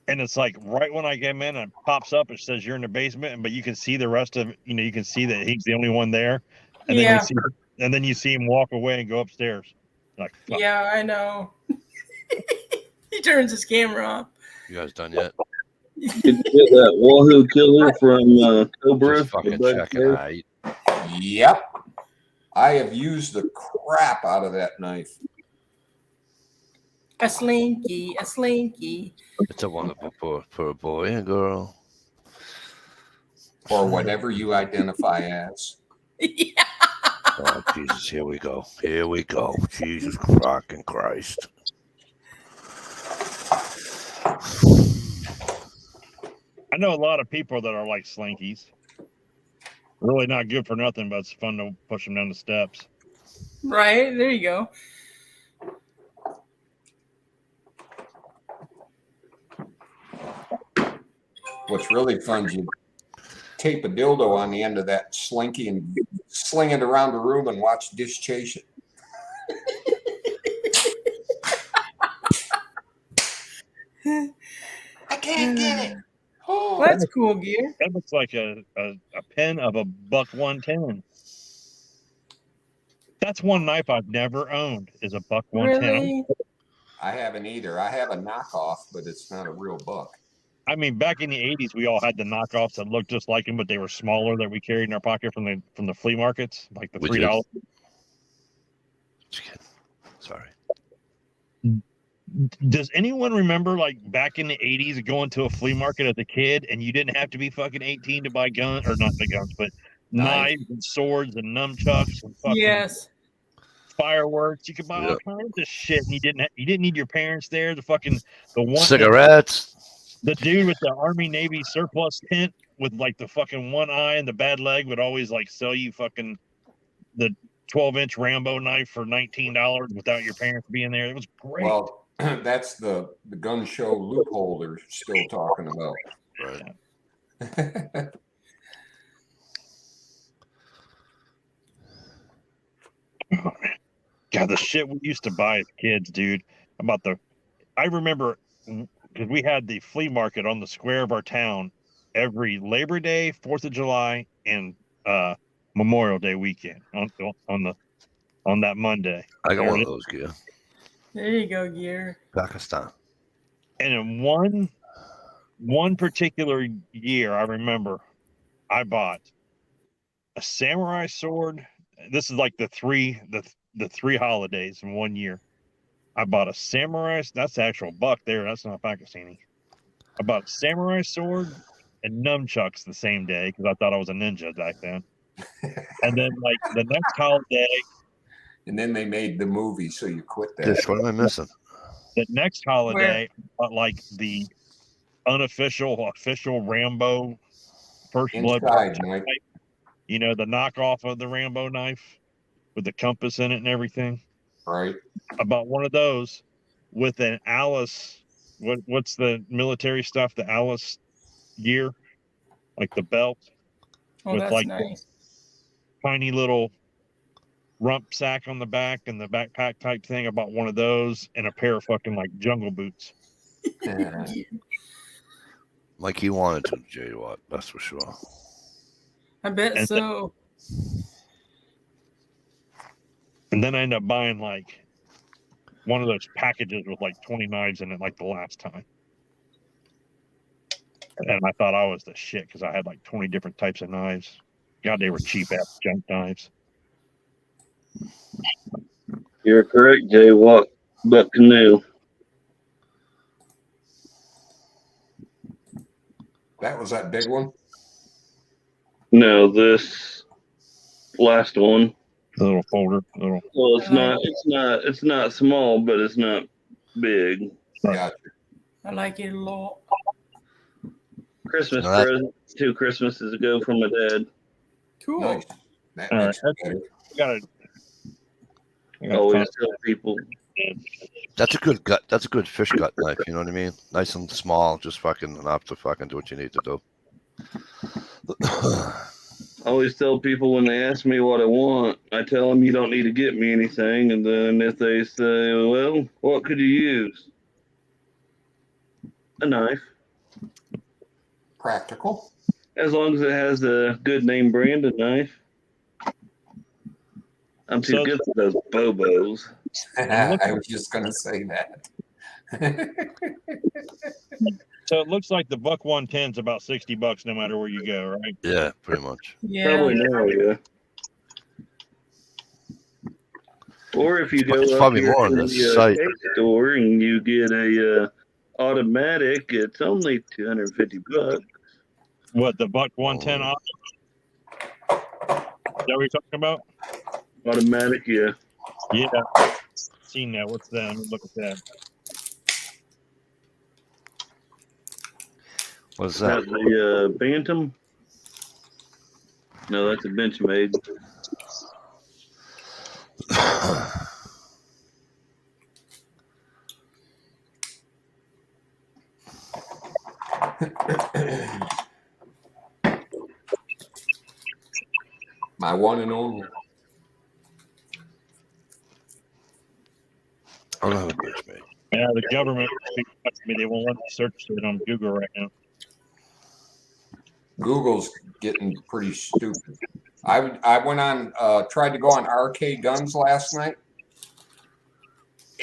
and it's like right when I came in, and it pops up. It says you're in the basement, but you can see the rest of you can see that he's the only one there, and Yeah. then you see him walk away and go upstairs. Like fuck. Yeah, I know. He turns his camera off. You guys done yet? Did you get that Wahoo Killer from Cobra? Just fucking the checking. Black Yep. I have used the crap out of that knife. A slinky, a slinky. It's a wonderful for a boy and a girl. Or whatever you identify as. Yeah. Oh, Jesus, here we go. Here we go. Jesus fucking Christ. I know a lot of people that are like slinkies. Really not good for nothing, but it's fun to push them down the steps. Right, there you go. What's really fun is you tape a dildo on the end of that slinky and sling it around the room and watch Dish chase it. I can't get it. Well, that's cool gear. That looks like a pen of a buck 110. That's one knife I've never owned is a buck 110. Really? I haven't either. I have a knockoff, but it's not a real buck. I mean, back in the 80s, we all had the knockoffs that looked just like them, but they were smaller that we carried in our pocket from the flea markets, like the We $3. Sorry. Does anyone remember like back in the 80s going to a flea market as a kid and you didn't have to be fucking 18 to buy guns, or not the guns, but knives and swords and nunchucks and fucking Yes. fireworks? You could buy all kinds of shit, and you didn't need your parents there. The Cigarettes. The dude with the Army Navy surplus tent with like the fucking one eye and the bad leg would always like sell you fucking the 12-inch Rambo knife for $19 without your parents being there. It was great. Well, that's the gun show loophole they're still talking about. Right. God, the shit we used to buy as kids, dude. I remember because we had the flea market on the square of our town every Labor Day, 4th of July, and Memorial Day weekend on that Monday. I got one of those, Gear. There you go, Gear. Pakistan. And in one particular year, I remember I bought a samurai sword. This is like the three holidays in 1 year. I bought a samurai. That's the actual buck there. That's not Pakistani. I bought a samurai sword and nunchucks the same day because I thought I was a ninja back then. And then like the next holiday. And then they made the movie, so you quit that. What am I missing? The next holiday, like the official Rambo First Blood knife. You know, the knockoff of the Rambo knife with the compass in it and everything. Right. I bought one of those with an Alice. What's the military stuff? The Alice gear, like the belt. Oh, with that's like nice. Tiny little rump sack on the back and the backpack type thing. I bought one of those and a pair of fucking like jungle boots. Like he wanted to, J. Watt, that's for sure. I bet so. And then I ended up buying like one of those packages with like 20 knives in it, like the last time. And I thought I was the shit because I had like 20 different types of knives. God, they were cheap ass junk knives. You're correct, Jay. What Buck Canoe? That was that big one? No, this last one. The little folder. Well, it's not small, but it's not big. Gotcha. I like it a lot. Christmas present 2 Christmases ago from my dad. Cool. Nice. That makes it better. Always tell people. That's a good gut. That's a good fish gut knife. You know what I mean? Nice and small, just fucking enough to fucking do what you need to do. I always tell people when they ask me what I want, I tell them you don't need to get me anything. And then if they say, well, what could you use? A knife. Practical. As long as it has a good name brand of knife. I'm too good for those Bobos. I was just going to say that. So it looks like the Buck 110 is about $60 no matter where you go, right? Yeah, pretty much. Yeah. Probably now, yeah. Or if you go It's up probably here more on to the the site. case store and you get a automatic, it's only $250. What, the Buck 110 option? Is that what you're talking about? Automatic, yeah. Yeah. Seen that. What's that? Let me look at that. What's That's that? the Bantam. No, that's a Benchmade. My one and only. I don't have a bitch, mate. Yeah, the government they won't let me search it on Google right now. Google's getting pretty stupid. I went on, tried to go on Arcade Guns last night,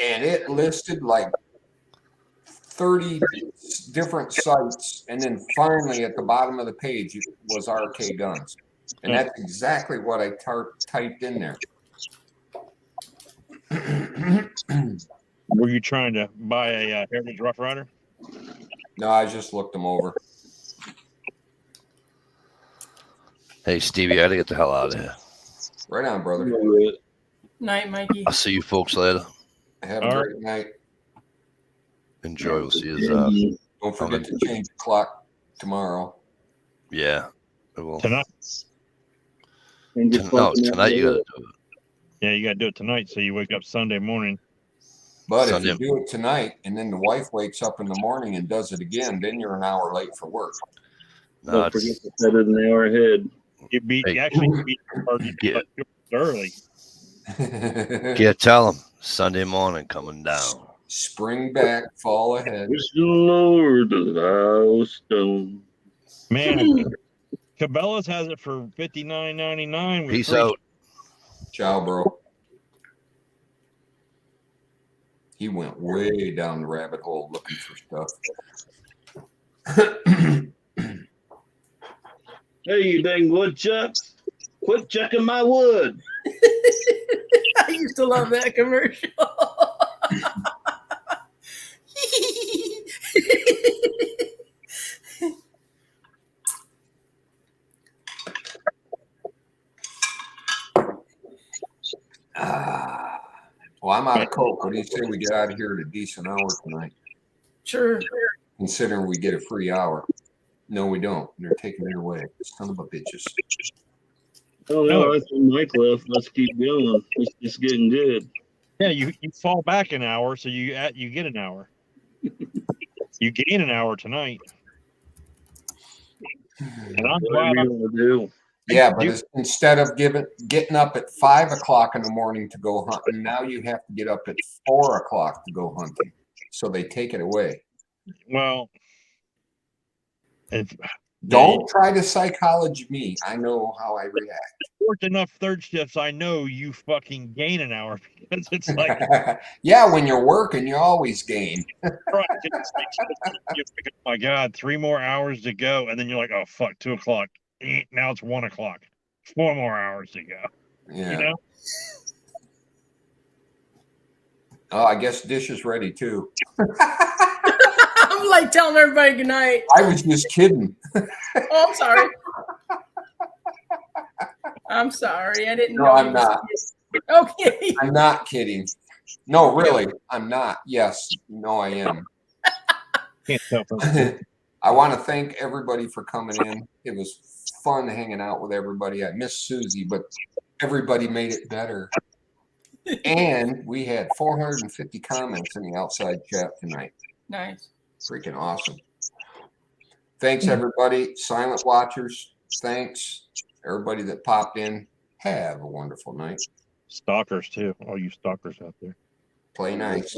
and it listed like 30 different sites, and then finally at the bottom of the page was Arcade Guns, and that's exactly what I typed in there. Were you trying to buy a Heritage Rough Rider? No, I just looked them over. Hey, Stevie, I gotta get the hell out of here. Right on, brother. Night, Mikey. I'll see you folks later. Have a All great night. Enjoy. We'll see you. Don't forget to change the clock tomorrow. Yeah, I will. Tonight. No, tonight you gotta do it. Yeah, you got to do it tonight so you wake up Sunday morning. But Sunday. if you do it tonight and then the wife wakes up in the morning and does it again, then you're an hour late for work. No, Don't forget to set it an hour ahead. You beat Hey. actually you beat Yeah. early. yeah, tell them Sunday morning coming down. Spring back, fall ahead. It's the Lord of our stone. Man, Cabela's has it for $59.99. Peace out. Ciao, bro. He went way down the rabbit hole looking for stuff. Hey, you dang woodchuck. Quit chucking my wood. I used to love that commercial. Well, I'm out of Coke. What do you say we get out of here at a decent hour tonight? Sure. Considering we get a free hour. No, we don't. They're taking it away. Son of a bitches. Oh, no, that's when Mike left. Let's keep going. It's just getting good. Yeah, you fall back an hour, so you get an hour. You gain an hour tonight. And I'm glad Whatever you want to do. Yeah, but instead of getting up at 5 o'clock in the morning to go hunting, now you have to get up at 4 o'clock to go hunting. So they take it away. well. If Don't try to psychology me. I know how I react. worked enough third shifts, I know you fucking gain an hour because it's like, Yeah, when you're working, you always gain. right, it's like, you think, oh my God, 3 more hours to go. And then you're like, oh, fuck, 2 o'clock. Now it's 1 o'clock. 4 more hours to go. Yeah. You know? Oh, I guess dish is ready too. I'm like telling everybody good night. I was just kidding. Oh, I'm sorry. I'm sorry. I didn't No, know. I'm you was- not. Okay. I'm not kidding. No, really, I'm not. Yes, no, I am. Can't tell from I want to thank everybody for coming in. It was fun hanging out with everybody. I miss Susie, but everybody made it better. And we had 450 comments in the outside chat tonight. Nice. Freaking awesome. Thanks, everybody. Silent watchers, thanks. Everybody that popped in, have a wonderful night. Stalkers, too. All you stalkers out there. Play nice.